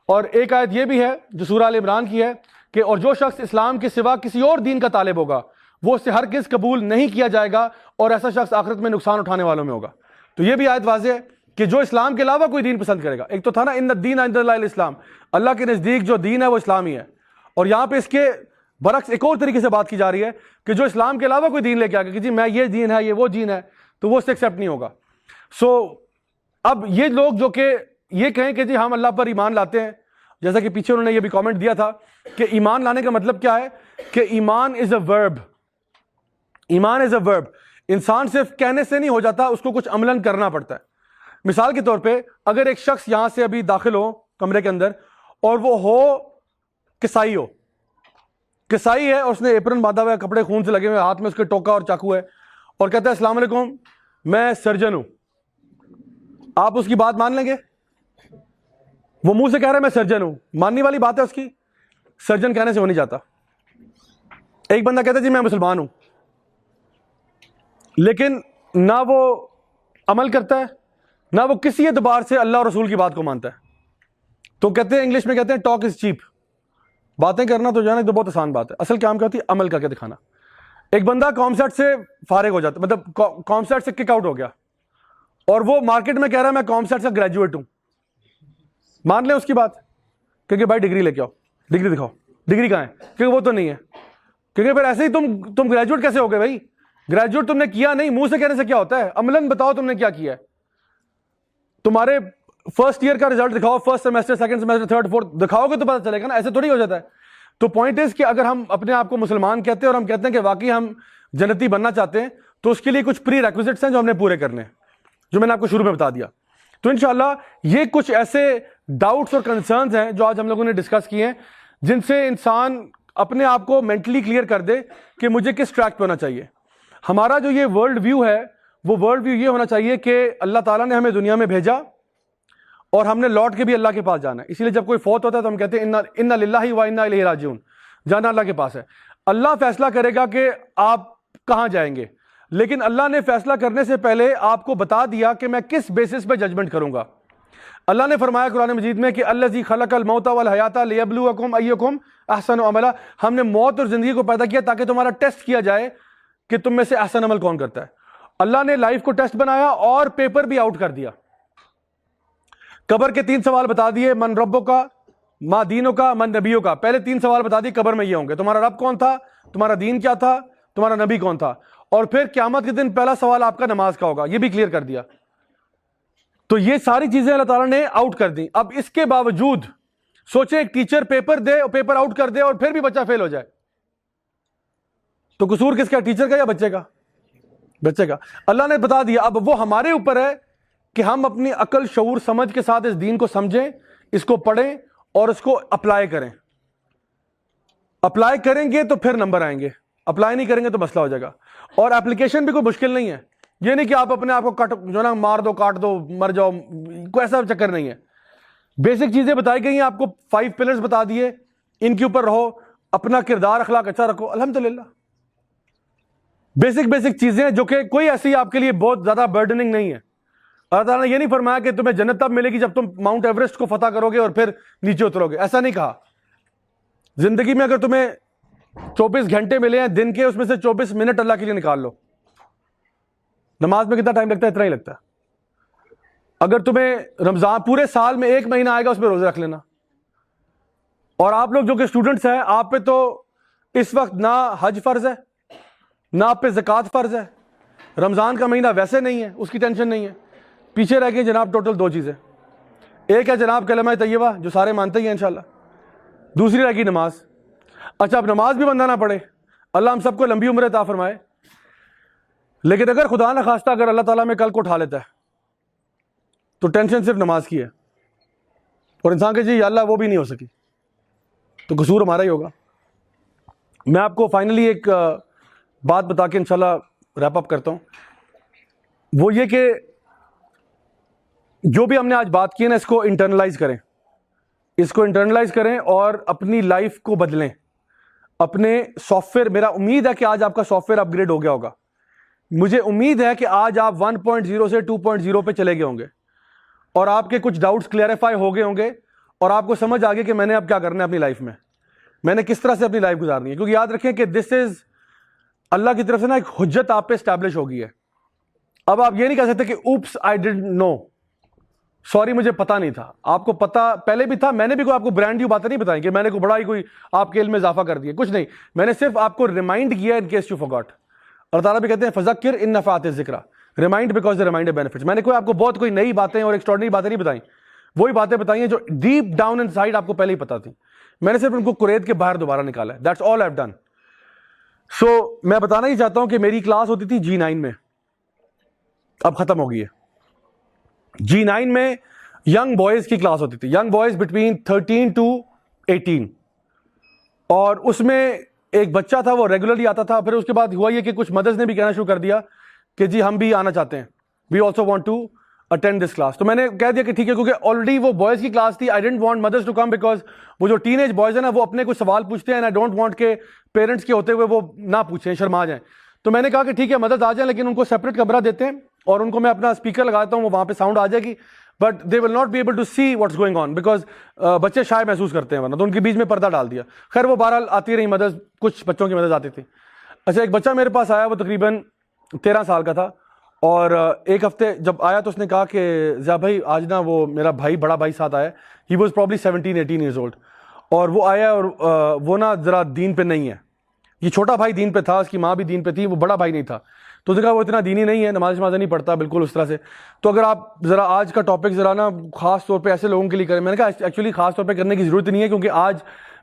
اور ایک آیت یہ بھی ہے جو سورہ آل عمران کی ہے کہ اور جو شخص اسلام کے سوا کسی اور دین کا طالب ہوگا وہ اس سے ہرگز قبول نہیں کیا جائے گا, اور ایسا شخص آخرت میں نقصان اٹھانے والوں میں ہوگا. تو یہ بھی آیت واضح ہے کہ جو اسلام کے علاوہ کوئی دین پسند کرے گا, ایک تو تھا نا ان الدین عند اللہ الاسلام, اللہ کے نزدیک جو دین ہے وہ اسلام ہی ہے, اور یہاں پہ اس کے برعکس ایک اور طریقے سے بات کی جا رہی ہے کہ جو اسلام کے علاوہ کوئی دین لے کے آ گیا کہ جی میں یہ دین ہے, یہ وہ دین ہے, تو وہ اس سے ایکسیپٹ نہیں ہوگا. اب یہ لوگ جو کہ یہ کہیں کہ جی ہم اللہ پر ایمان لاتے ہیں, جیسا کہ پیچھے انہوں نے یہ بھی کامنٹ دیا تھا کہ ایمان لانے کا مطلب کیا ہے, کہ ایمان از اے ورب. ایمان از اے ورب. انسان صرف کہنے سے نہیں ہو جاتا, اس کو کچھ عملاً کرنا پڑتا ہے. مثال کے طور پہ اگر ایک شخص یہاں سے ابھی داخل ہو کمرے کے اندر, اور وہ ہو کسائی, ہو کسائی ہے, اور اس نے ایپرن باندھا ہوا ہے, کپڑے خون سے لگے ہوئے, ہاتھ میں اس کے ٹوکا اور چاقو ہے, اور کہتا ہے السلام علیکم میں سرجن ہوں, آپ اس کی بات مان لیں گے؟ وہ منہ سے کہہ رہا ہے میں سرجن ہوں, ماننے والی بات ہے اس کی, سرجن کہنے سے ہو نہیں جاتا. ایک بندہ کہتا ہے جی میں مسلمان ہوں, لیکن نہ وہ عمل کرتا ہے, نہ وہ کسی اعتبار سے اللہ اور رسول کی بات کو مانتا ہے. تو کہتے ہیں, انگلش میں کہتے ہیں ٹاک از چیپ. باتیں کرنا تو جانا تو بہت آسان بات ہے, اصل کام کیا ہوتی ہے, عمل کر کے دکھانا. ایک بندہ کامسیٹ سے فارغ ہو جاتا, مطلب کامسیٹ سے کک آؤٹ ہو گیا, اور وہ مارکیٹ میں کہہ رہا ہے میں کامسیٹ سے گریجویٹ ہوں. مان لیں اس کی بات, کیونکہ بھائی ڈگری لے کے آؤ, ڈگری دکھاؤ, ڈگری کہاں ہے, کیونکہ وہ تو نہیں ہے. کیونکہ پھر ایسے ہی تم گریجویٹ کیسے ہو گئے بھائی؟ گریجویٹ تم نے کیا نہیں, منہ سے کہنے سے کیا ہوتا ہے, عملاً بتاؤ تم نے کیا کیا ہے. تمہارے فرسٹ ایئر کا رزلٹ دکھاؤ, first semester, second semester, third, fourth دکھاؤ گے تو پتہ چلے گا نا, ایسے تھوڑی ہو جاتا ہے. تو پوائنٹ از کہ اگر ہم اپنے آپ کو مسلمان کہتے ہیں اور ہم کہتے ہیں کہ واقعی ہم جنتی بننا چاہتے ہیں, تو اس کے لیے کچھ پری ریکوزٹس ہیں جو ہم نے پورے کرنے ہیں, جو میں نے آپ کو شروع میں بتا دیا. تو انشاءاللہ یہ کچھ ایسے ڈاؤٹس اور کنسرنز ہیں جو آج ہم لوگوں نے ڈسکس کیے ہیں, جن سے انسان اپنے آپ کو مینٹلی کلیئر کر دے کہ مجھے کس ٹریک پہ ہونا چاہیے. ہمارا جو یہ ورلڈ ویو ہے, وہ ورلڈ ویو یہ ہونا چاہیے کہ اللہ تعالیٰ نے ہمیں دنیا میں بھیجا اور ہم نے لوٹ کے بھی اللہ کے پاس جانا ہے. اسی لیے جب کوئی فوت ہوتا ہے تو ہم کہتے ہیں انا للہ و انا الیہ راجعون, جانا اللہ کے پاس ہے. اللہ فیصلہ کرے گا کہ آپ کہاں جائیں گے, لیکن اللہ نے فیصلہ کرنے سے پہلے آپ کو بتا دیا کہ میں کس بیسس پہ ججمنٹ کروں گا. اللہ نے فرمایا قرآن مجید میں کہ الذی خلق الموت والحیات لیبلوکم ایکم احسن عملا, ہم نے موت اور زندگی کو پیدا کیا تاکہ تمہارا ٹیسٹ کیا جائے کہ تم میں سے احسن عمل کون کرتا ہے. اللہ نے لائف کو ٹیسٹ بنایا اور پیپر بھی آؤٹ کر دیا. قبر کے 3 سوال بتا دیے, من ربوں کا, ما دینوں کا, من نبیوں کا. پہلے 3 سوال بتا دیے قبر میں یہ ہوں گے, تمہارا رب کون تھا, تمہارا دین کیا تھا, تمہارا نبی کون تھا, اور پھر قیامت کے دن پہلا سوال آپ کا نماز کا ہوگا, یہ بھی کلیئر کر دیا. تو یہ ساری چیزیں اللہ تعالیٰ نے آؤٹ کر دی. اب اس کے باوجود سوچیں ایک ٹیچر پیپر دے اور پیپر آؤٹ کر دے اور پھر بھی بچہ فیل ہو جائے, تو قصور کس کا, ٹیچر کا یا بچے کا؟ بچے کا. اللہ نے بتا دیا. اب وہ ہمارے اوپر ہے کہ ہم اپنی عقل, شعور, سمجھ کے ساتھ اس دین کو سمجھیں, اس کو پڑھیں اور اس کو اپلائی کریں. اپلائی کریں گے تو پھر نمبر آئیں گے, اپلائی نہیں کریں گے تو مسئلہ ہو جائے گا. اور اپلیکیشن بھی کوئی مشکل نہیں ہے, یہ نہیں کہ آپ اپنے آپ کو کٹ جو نا مار دو, کاٹ دو, مر جاؤ, کوئی ایسا چکر نہیں ہے. بیسک چیزیں بتائی گئی ہیں آپ کو, 5 پلرز بتا دیے, ان کے اوپر رہو, اپنا کردار اخلاق اچھا رکھو, الحمدللہ. بیسک چیزیں جو کہ کوئی ایسی آپ کے لیے بہت زیادہ برڈننگ نہیں ہے. اللہ تعالیٰ نے یہ نہیں فرمایا کہ تمہیں جنت تب ملے گی جب تم ماؤنٹ ایوریسٹ کو فتح کرو گے اور پھر نیچے اترو گے, ایسا نہیں کہا. زندگی میں اگر تمہیں 24 گھنٹے ملے ہیں دن کے, اس میں سے 24 منٹ اللہ کے لیے نکال لو. نماز میں کتنا ٹائم لگتا ہے؟ اتنا ہی لگتا ہے. اگر تمہیں رمضان پورے سال میں 1 مہینہ آئے گا, اس پہ روزے رکھ لینا. اور آپ لوگ جو کہ اسٹوڈنٹس ہیں, آپ پہ تو اس وقت نہ حج فرض ہے, نہ آپ پہ زکوٰۃ فرض ہے. رمضان کا مہینہ ویسے نہیں ہے, اس کی ٹینشن نہیں ہے. پیچھے رہ گئی جناب ٹوٹل 2 چیزیں. ایک ہے جناب کلمہ طیبہ جو سارے مانتے ہی ہیں انشاءاللہ، دوسری رہ گئی نماز. اچھا اب نماز بھی بندہ نہ پڑھے، اللہ ہم سب کو لمبی عمر عطا فرمائے، لیکن اگر خدا نہ خواستہ اگر اللہ تعالیٰ میں کل کو اٹھا لیتا ہے تو ٹینشن صرف نماز کی ہے، اور انسان کہ جی یا اللہ وہ بھی نہیں ہو سکی، تو قصور ہمارا ہی ہوگا. میں آپ کو فائنلی ایک بات بتا کے انشاءاللہ ریپ اپ کرتا ہوں، وہ یہ کہ جو بھی ہم نے آج بات کی ہے نا، اس کو انٹرنلائز کریں، اس کو انٹرنلائز کریں اور اپنی لائف کو بدلیں. اپنے سافٹ ویئر، میرا امید ہے کہ آج آپ کا سافٹ ویئر اپ گریڈ ہو گیا ہوگا. مجھے امید ہے کہ آج آپ 1.0 سے 2.0 پہ چلے گئے ہوں گے، اور آپ کے کچھ ڈاؤٹس کلیئرفائی ہو گئے ہوں گے، اور آپ کو سمجھ آ گئی کہ میں نے اب کیا کرنا ہے اپنی لائف میں، میں نے کس طرح سے اپنی لائف گزارنی ہے. کیونکہ یاد رکھیں کہ دس از اللہ کی طرف سے نا ایک حجت آپ پہ اسٹیبلش ہو گئی ہے. اب آپ یہ نہیں کہہ سکتے کہ oops I didn't know, sorry مجھے پتا نہیں تھا. آپ کو پتا پہلے بھی تھا، میں نے بھی کوئی آپ کو برانڈ نیو باتیں نہیں بتائی کہ میں نے کوئی بڑا ہی کوئی آپ کے علم میں اضافہ کر دیا، کچھ نہیں. میں نے صرف آپ کو ریمائنڈ کیا ان کیس یو فارگاٹ. اللہ تعالیٰ بھی کہتے ہیں فذکر ان نفعت الذکریٰ، remind because the reminder benefits. میں نے کوئی آپ کو بہت کوئی نئی باتیں اور ایکسٹراڈنری باتیں نہیں بتائیں، وہی باتیں بتائی ہیں جو ڈیپ ڈاؤن ان سائڈ آپ کو پہلے ہی پتا تھی. میں نے صرف ان کو قرید کے باہر دوبارہ نکالا ہے. That's all I have done. So میں بتانا ہی چاہتا ہوں کہ میری کلاس ہوتی تھی G9 میں، اب ختم ہو گئی ہے. G9 میں ینگ بوائز کی کلاس ہوتی تھی، ینگ بوائز بٹوین 13 to 18، اور اس میں ایک بچہ تھا وہ ریگولرلی آتا تھا. پھر اس کے بعد ہوا یہ کہ کچھ مدرس نے بھی کہنا شروع کر دیا کہ جی ہم بھی آنا چاہتے ہیں، we also want to attend this class. تو میں نے کہہ دیا کہ ٹھیک ہے، کیونکہ آلریڈی وہ بوائز کی کلاس تھی. آئی ڈونٹ وانٹ مدرس ٹو کم بیکاز وہ جو ٹین ایج بوائز ہیں نا وہ اپنے کچھ سوال پوچھتے ہیں، اینڈ آئی ڈونٹ وانٹ کہ پیرنٹس کے ہوتے ہوئے وہ نہ پوچھیں، شرما جائیں. تو میں نے کہا کہ ٹھیک ہے مدرس آ جائیں، لیکن ان کو سیپریٹ کمرہ دیتے ہیں اور ان کو میں اپنا اسپیکر لگاتا ہوں، وہ وہاں پہ ساؤنڈ آ جائے گی، but they will not be able to see what's going on because بچے شائع محسوس کرتے ہیں ورنہ. تو ان کے بیچ میں پردہ ڈال دیا. خیر وہ بہرحال آتی رہی مدرس، کچھ بچوں کی مدرس آتی تھی. اچھا ایک بچہ میرے پاس آیا، وہ تقریباً 13 سال کا تھا، اور ایک ہفتے جب آیا تو اس نے کہا کہ ضیاء بھائی آج نا وہ میرا بھائی بڑا بھائی ساتھ آیا. He was probably 17-18 years old, اور وہ آیا اور وہ نا ذرا دین پہ نہیں ہے. یہ چھوٹا بھائی دین پہ تھا، اس کی ماں بھی دین پہ تھی، وہ بڑا بھائی نہیں تھا. تو اس نے کہا وہ اتنا دینی نہیں ہے، نماز نہیں پڑھتا بالکل اس طرح سے. تو اگر آپ ذرا آج کا ٹاپک ذرا نا خاص طور پہ ایسے لوگوں کے لیے کریں. میں نے کہا ایکچولی خاص طور پہ کرنے کی ضرورت نہیں ہے، کیونکہ آج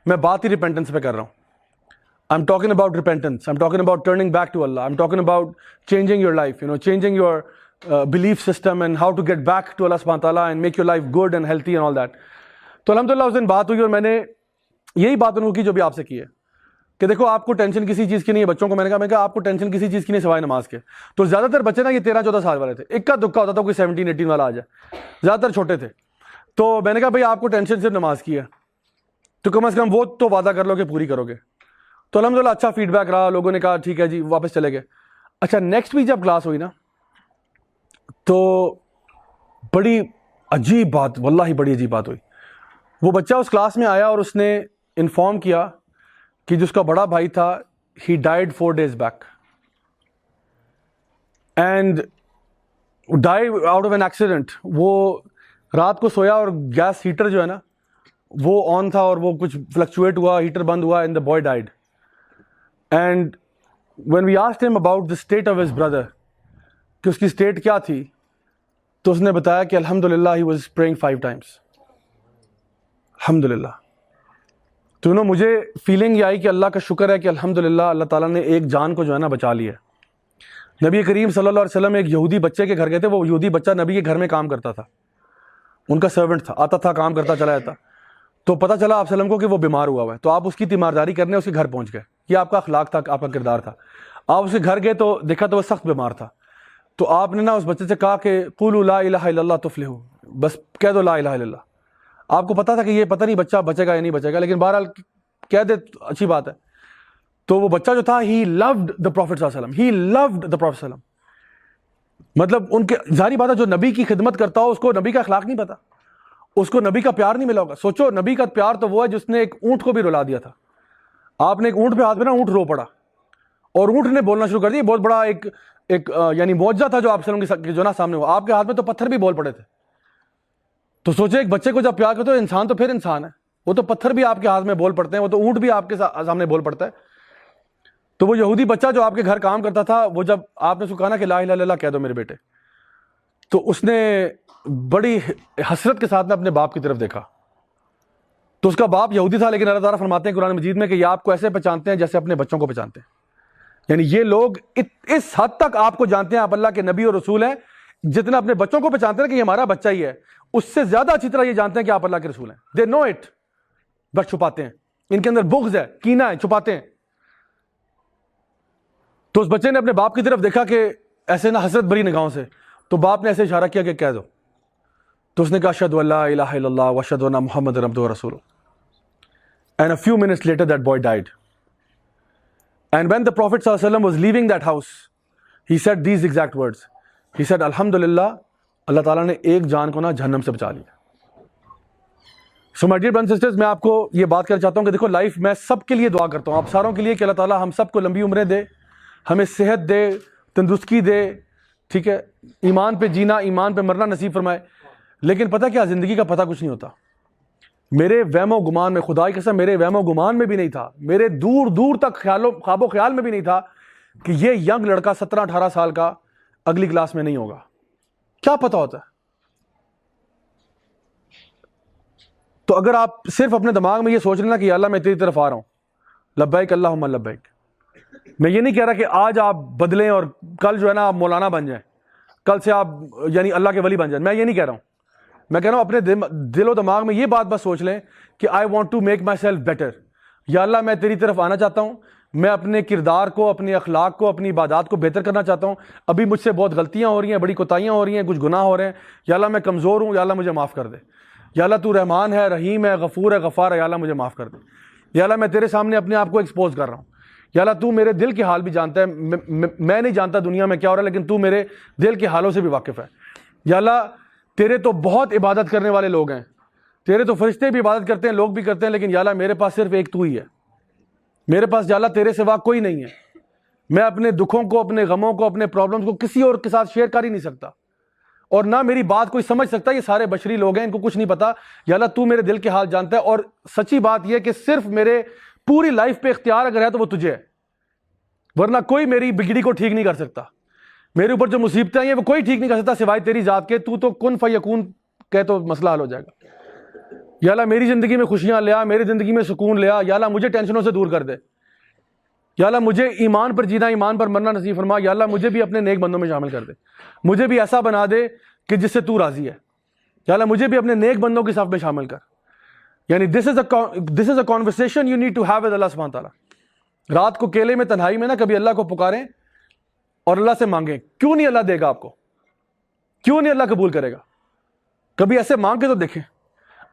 میں بات ہی ریپینٹنس پہ کر رہا ہوں. I'm talking about repentance. I'm talking about turning back to Allah. I'm talking about changing your life, changing your belief system and how to get back to Allah subhanahu wa ta'ala and make your life good and healthy and all that. تو الحمدللہ اس دن بات ہوئی، اور میں نے یہی بات ان کو کی جو بھی آپ سے کی ہے کہ دیکھو آپ کو ٹینشن کسی چیز کی نہیں ہے. بچوں کو میں نے کہا آپ کو ٹینشن کسی چیز کی نہیں سوائے نماز کے. تو زیادہ تر بچے نا یہ 13-14 سال والے تھے، ایک کا دکا ہوتا تھا کوئی 17-18 والا آ جائے، زیادہ تر چھوٹے تھے. تو میں نے کہا بھائی آپ کو ٹینشن صرف نماز کی ہے، تو کم از کم وہ تو وعدہ کر لو کہ پوری کرو گے. تو الحمدللہ اچھا فیڈ بیک رہا، لوگوں نے کہا ٹھیک ہے جی، واپس چلے گئے. اچھا نیکسٹ ویک جب کلاس ہوئی نا تو بڑی عجیب بات، واللہ بڑی عجیب بات ہوئی. وہ بچہ اس کلاس میں آیا اور اس نے انفارم کیا کہ جس کا بڑا بھائی تھا ہی died 4 days back, and die out of an accident. وہ رات کو سویا اور گیس ہیٹر جو ہے نا وہ آن تھا اور وہ کچھ فلکچویٹ ہوا، ہیٹر بند ہوا and the boy died. And when we asked him about the state of his brother کہ اس کی اسٹیٹ کیا تھی، تو اس نے بتایا کہ الحمدللہ ہی واز پریئنگ 5 times. الحمدللہ. تو مجھے فیلنگ یہ آئی کہ اللہ کا شکر ہے کہ الحمدللہ اللہ تعالیٰ نے ایک جان کو جو ہے نا بچا لیا. نبی کریم صلی اللہ علیہ وسلم ایک یہودی بچے کے گھر گئے تھے. وہ یہودی بچہ نبی کے گھر میں کام کرتا تھا، ان کا سرونٹ تھا، آتا تھا کام کرتا چلا جاتا. تو پتہ چلا آپ وسلم کو کہ وہ بیمار ہوا ہے. تو آپ اس کی تیمارداری کرنے اس کے گھر پہنچ گئے. یہ آپ کا اخلاق تھا، آپ کا کردار تھا. آپ اس کے گھر گئے تو دیکھا تو وہ سخت بیمار تھا. تو آپ نے نا اس بچے سے کہا کہ قولوا لا الہ الا اللہ تفلحوا، بس کہہ دو لا الہ الا اللہ. آپ کو پتا تھا کہ یہ پتہ نہیں بچہ بچے گا یا نہیں بچے گا، لیکن بہرحال کہہ دے اچھی بات ہے. تو وہ بچہ جو تھا ہی لوڈ دا پروفٹ صلی اللہ علیہ وسلم، ہی لوڈ دا پروفٹ صلی اللہ علیہ وسلم. مطلب ان کے ظاہری بات ہے جو نبی کی خدمت کرتا ہو اس کو نبی کا اخلاق نہیں پتا، اس کو نبی کا پیار نہیں ملا ہوگا. سوچو نبی کا پیار تو وہ ہے جس نے ایک اونٹ کو بھی رلا دیا تھا. آپ نے ایک اونٹ پہ ہاتھ میں نا اونٹ رو پڑا اور اونٹ نے بولنا شروع کر دیا. بہت بڑا ایک یعنی معجزہ تھا جو آپ صلی اللہ علیہ وسلم کے جو نا سامنے ہوا. آپ کے ہاتھ میں تو پتھر بھی بول پڑے تھے. تو سوچے ایک بچے کو جب پیار کرتے ہو، انسان تو پھر انسان ہے، وہ تو پتھر بھی آپ کے ہاتھ میں بول پڑتے ہیں، وہ تو اونٹ بھی آپ کے سامنے بول پڑتا ہے. تو وہ یہودی بچہ جو آپ کے گھر کام کرتا تھا، وہ جب آپ نے اس کو کہا نا کہ لا الہ الا اللہ کہہ دو میرے بیٹے، تو اس نے بڑی حسرت کے ساتھ نے اپنے باپ کی طرف دیکھا. تو اس کا باپ یہودی تھا, لیکن اللہ تعالیٰ فرماتے ہیں قرآن مجید میں کہ یہ آپ کو ایسے پہچانتے ہیں جیسے اپنے بچوں کو پہچانتے ہیں. یعنی یہ لوگ اس حد تک آپ کو جانتے ہیں, آپ اللہ کے نبی اور رسول ہیں, جتنا اپنے بچوں کو پہچانتے ہیں کہ یہ ہمارا بچہ ہی ہے, اس سے زیادہ اچھی طرح یہ جانتے ہیں کہ آپ اللہ کے رسول ہیں. دے نو اٹ, بس چھپاتے ہیں. ان کے اندر بغض ہے, کینہ ہے, چھپاتے ہیں. تو اس بچے نے اپنے باپ کی طرف دیکھا کہ ایسے نہ حسرت بھری نگاہوں سے, تو باپ نے ایسے اشارہ کیا کہ کہہ دو. تو اس نے کہا اشہد ان لا الہ الا اللہ واشہد ان محمد عبدہ ورسولہ. And a few minutes later that boy died. And when the Prophet ﷺ was leaving that house, he said these exact words. He said, Alhamdulillah, اللہ تعالیٰ نے ایک جان کو نا جہنم سے بچا لیا. So my dear brothers and sisters, میں آپ کو یہ بات کرنا چاہتا ہوں کہ دیکھو لائف میں سب کے لیے دعا کرتا ہوں, آپ ساروں کے لیے کہ اللہ تعالیٰ ہم سب کو لمبی عمریں دے, ہمیں صحت دے, تندرستی دے, ٹھیک ہے, ایمان پہ جینا, ایمان پہ مرنا نصیب فرمائے. لیکن پتہ کیا, زندگی کا پتہ کچھ نہیں ہوتا. میرے وہم و گمان میں, خدا کی قسم میرے وہم و گمان میں بھی نہیں تھا, میرے دور دور تک خواب و خیال میں بھی نہیں تھا کہ یہ ینگ لڑکا 17-18 سال کا اگلی کلاس میں نہیں ہوگا. کیا پتہ ہوتا ہے. تو اگر آپ صرف اپنے دماغ میں یہ سوچ لینا کہ یا اللہ میں تیری طرف آ رہا ہوں, لبیک اللہم لبیک, میں یہ نہیں کہہ رہا کہ آج آپ بدلیں اور کل جو ہے نا آپ مولانا بن جائیں, کل سے آپ یعنی اللہ کے ولی بن جائیں, میں یہ نہیں کہہ رہا ہوں. میں کہہ رہا ہوں اپنے دل و دماغ میں یہ بات بس سوچ لیں کہ I want to make myself better. یا اللہ میں تیری طرف آنا چاہتا ہوں, میں اپنے کردار کو, اپنے اخلاق کو, اپنی عبادات کو بہتر کرنا چاہتا ہوں. ابھی مجھ سے بہت غلطیاں ہو رہی ہیں, بڑی کوتاہیاں ہو رہی ہیں, کچھ گناہ ہو رہے ہیں. یا اللہ میں کمزور ہوں, یا اللہ مجھے معاف کر دے. یا اللہ تو رحمان ہے, رحیم ہے, غفور ہے, غفار ہے, یا اللہ مجھے معاف کر دے. یا اللہ میں تیرے سامنے اپنے آپ کو ایکسپوز کر رہا ہوں. یا اللہ تو میرے دل کے حال بھی جانتا ہے, میں نہیں جانتا دنیا میں کیا ہو رہا ہے, لیکن تو میرے دل کے حالوں سے بھی واقف ہے. یا اللہ تیرے تو بہت عبادت کرنے والے لوگ ہیں, تیرے تو فرشتے بھی عبادت کرتے ہیں, لوگ بھی کرتے ہیں, لیکن یا اللہ میرے پاس صرف ایک تو ہی ہے. میرے پاس یا اللہ تیرے سوا کوئی نہیں ہے. میں اپنے دکھوں کو, اپنے غموں کو, اپنے پرابلمز کو کسی اور کے ساتھ شیئر کر ہی نہیں سکتا, اور نہ میری بات کوئی سمجھ سکتا. یہ سارے بشری لوگ ہیں, ان کو کچھ نہیں پتا. یا اللہ تو میرے دل کے حال جانتا ہے, اور سچی بات یہ کہ صرف میرے پوری لائف پہ اختیار اگر ہے تو وہ تجھے ہے, ورنہ کوئی میری بگڑی کو ٹھیک نہیں کر سکتا. میرے اوپر جو مصیبتیں ہیں وہ کوئی ٹھیک نہیں کر سکتا سوائے تیری ذات کے. تو کن فیکون کہ تو مسئلہ حل ہو جائے گا. یا اللہ میری زندگی میں خوشیاں لیا, میری زندگی میں سکون لیا. یا اللہ مجھے ٹینشنوں سے دور کر دے. یا اللہ مجھے ایمان پر جینا, ایمان پر مرنا نصیب فرما. یا اللہ مجھے بھی اپنے نیک بندوں میں شامل کر دے, مجھے بھی ایسا بنا دے کہ جس سے تو راضی ہے. یا اللہ مجھے بھی اپنے نیک بندوں کی صف میں شامل کر. یعنی دس از اے conversation you need to have with اللہ سبحانہ تعالیٰ. رات کو کیلے میں تنہائی میں نا کبھی اللہ کو پکاریں اور اللہ سے مانگیں. کیوں نہیں اللہ دے گا آپ کو, کیوں نہیں اللہ قبول کرے گا. کبھی ایسے مانگ کے تو دیکھیں,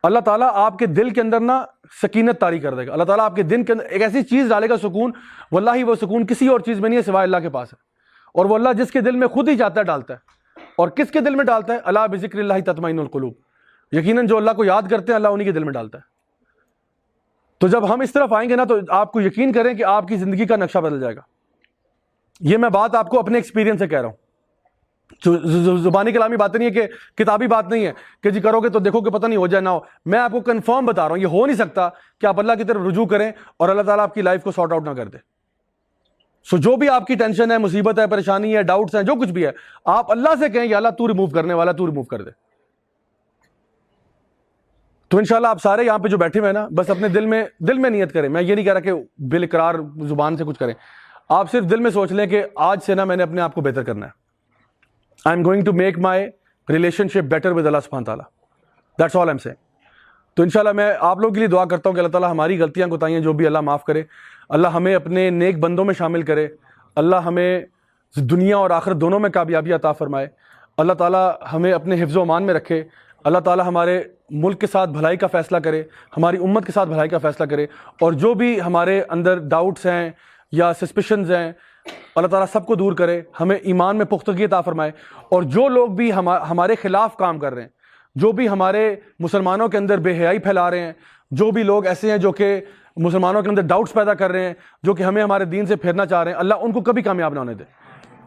اللہ تعالیٰ آپ کے دل کے اندر نا سکینت طاری کر دے گا. اللہ تعالیٰ آپ کے دل کے اندر ایک ایسی چیز ڈالے گا, سکون. واللہ وہ سکون کسی اور چیز میں نہیں ہے سوائے اللہ کے پاس ہے. اور وہ اللہ جس کے دل میں خود ہی جاتا ہے ڈالتا ہے. اور کس کے دل میں ڈالتا ہے؟ الا بذکر اللہ تطمئن القلوب. یقیناً جو اللہ کو یاد کرتے ہیں اللہ انہی کے دل میں ڈالتا ہے. تو جب ہم اس طرف آئیں گے نا تو آپ کو یقین کریں کہ آپ کی زندگی کا نقشہ بدل جائے گا. یہ میں بات آپ کو اپنے ایکسپیرینس سے کہہ رہا ہوں, زبانی کلامی باتیں نہیں ہے, کہ کتابی بات نہیں ہے کہ جی کرو گے تو دیکھو کہ پتہ نہیں ہو جائے نہ ہو. میں آپ کو کنفرم بتا رہا ہوں, یہ ہو نہیں سکتا کہ آپ اللہ کی طرف رجوع کریں اور اللہ تعالیٰ آپ کی لائف کو سارٹ آؤٹ نہ کر دے. سو جو بھی آپ کی ٹینشن ہے, مصیبت ہے, پریشانی ہے, ڈاؤٹس ہیں, جو کچھ بھی ہے, آپ اللہ سے کہیں یا اللہ تو ریموو کرنے والا, تو ریموو کر دے. تو انشاءاللہ آپ سارے یہاں پہ جو بیٹھے ہوئے ہیں نا, بس اپنے دل میں نیت کریں. میں یہ نہیں کہہ رہا کہ بالاقرار زبان سے کچھ کریں, آپ صرف دل میں سوچ لیں کہ آج سے نا میں نے اپنے آپ کو بہتر کرنا ہے. I am going to make my relationship better with Allah سبحانہ تعالیٰ. That's all I am seeing. تو انشاءاللہ میں آپ لوگوں کے لیے دعا کرتا ہوں کہ اللہ تعالیٰ ہماری غلطیاں کوتاہیاں جو بھی اللہ معاف کرے. اللہ ہمیں اپنے نیک بندوں میں شامل کرے. اللہ ہمیں دنیا اور آخرت دونوں میں کامیابی عطا فرمائے. اللہ تعالیٰ ہمیں اپنے حفظ و امان میں رکھے. اللہ تعالیٰ ہمارے ملک کے ساتھ بھلائی کا فیصلہ کرے, ہماری امت کے ساتھ بھلائی کا فیصلہ کرے. اور جو بھی ہمارے اندر ڈاؤٹس ہیں یا سسپیشنز ہیں, اللہ تعالیٰ سب کو دور کرے, ہمیں ایمان میں پختگی عطا فرمائے. اور جو لوگ بھی ہمارے خلاف کام کر رہے ہیں, جو بھی ہمارے مسلمانوں کے اندر بے حیائی پھیلا رہے ہیں, جو بھی لوگ ایسے ہیں جو کہ مسلمانوں کے اندر ڈاؤٹس پیدا کر رہے ہیں, جو کہ ہمیں ہمارے دین سے پھیرنا چاہ رہے ہیں, اللہ ان کو کبھی کامیاب نہ ہونے دے.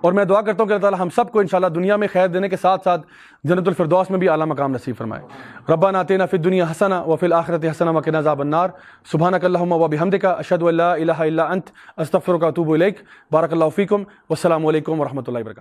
اور میں دعا کرتا ہوں کہ اللہ تعالیٰ ہم سب کو انشاءاللہ دنیا میں خیر دینے کے ساتھ ساتھ جنت الفردوس میں بھی اعلیٰ مقام نصیب فرمائے. ربنا آتنا فی الدنیا حسنہ وفی الآخرۃ حسنہ وقنا عذاب النار. سبحانک اللہم وبحمدک اشہد ان لا الہ الا انت استغفرک واتوب الیک. بارک اللہ فیکم والسلام علیکم ورحمۃ اللہ وبرکاتہ.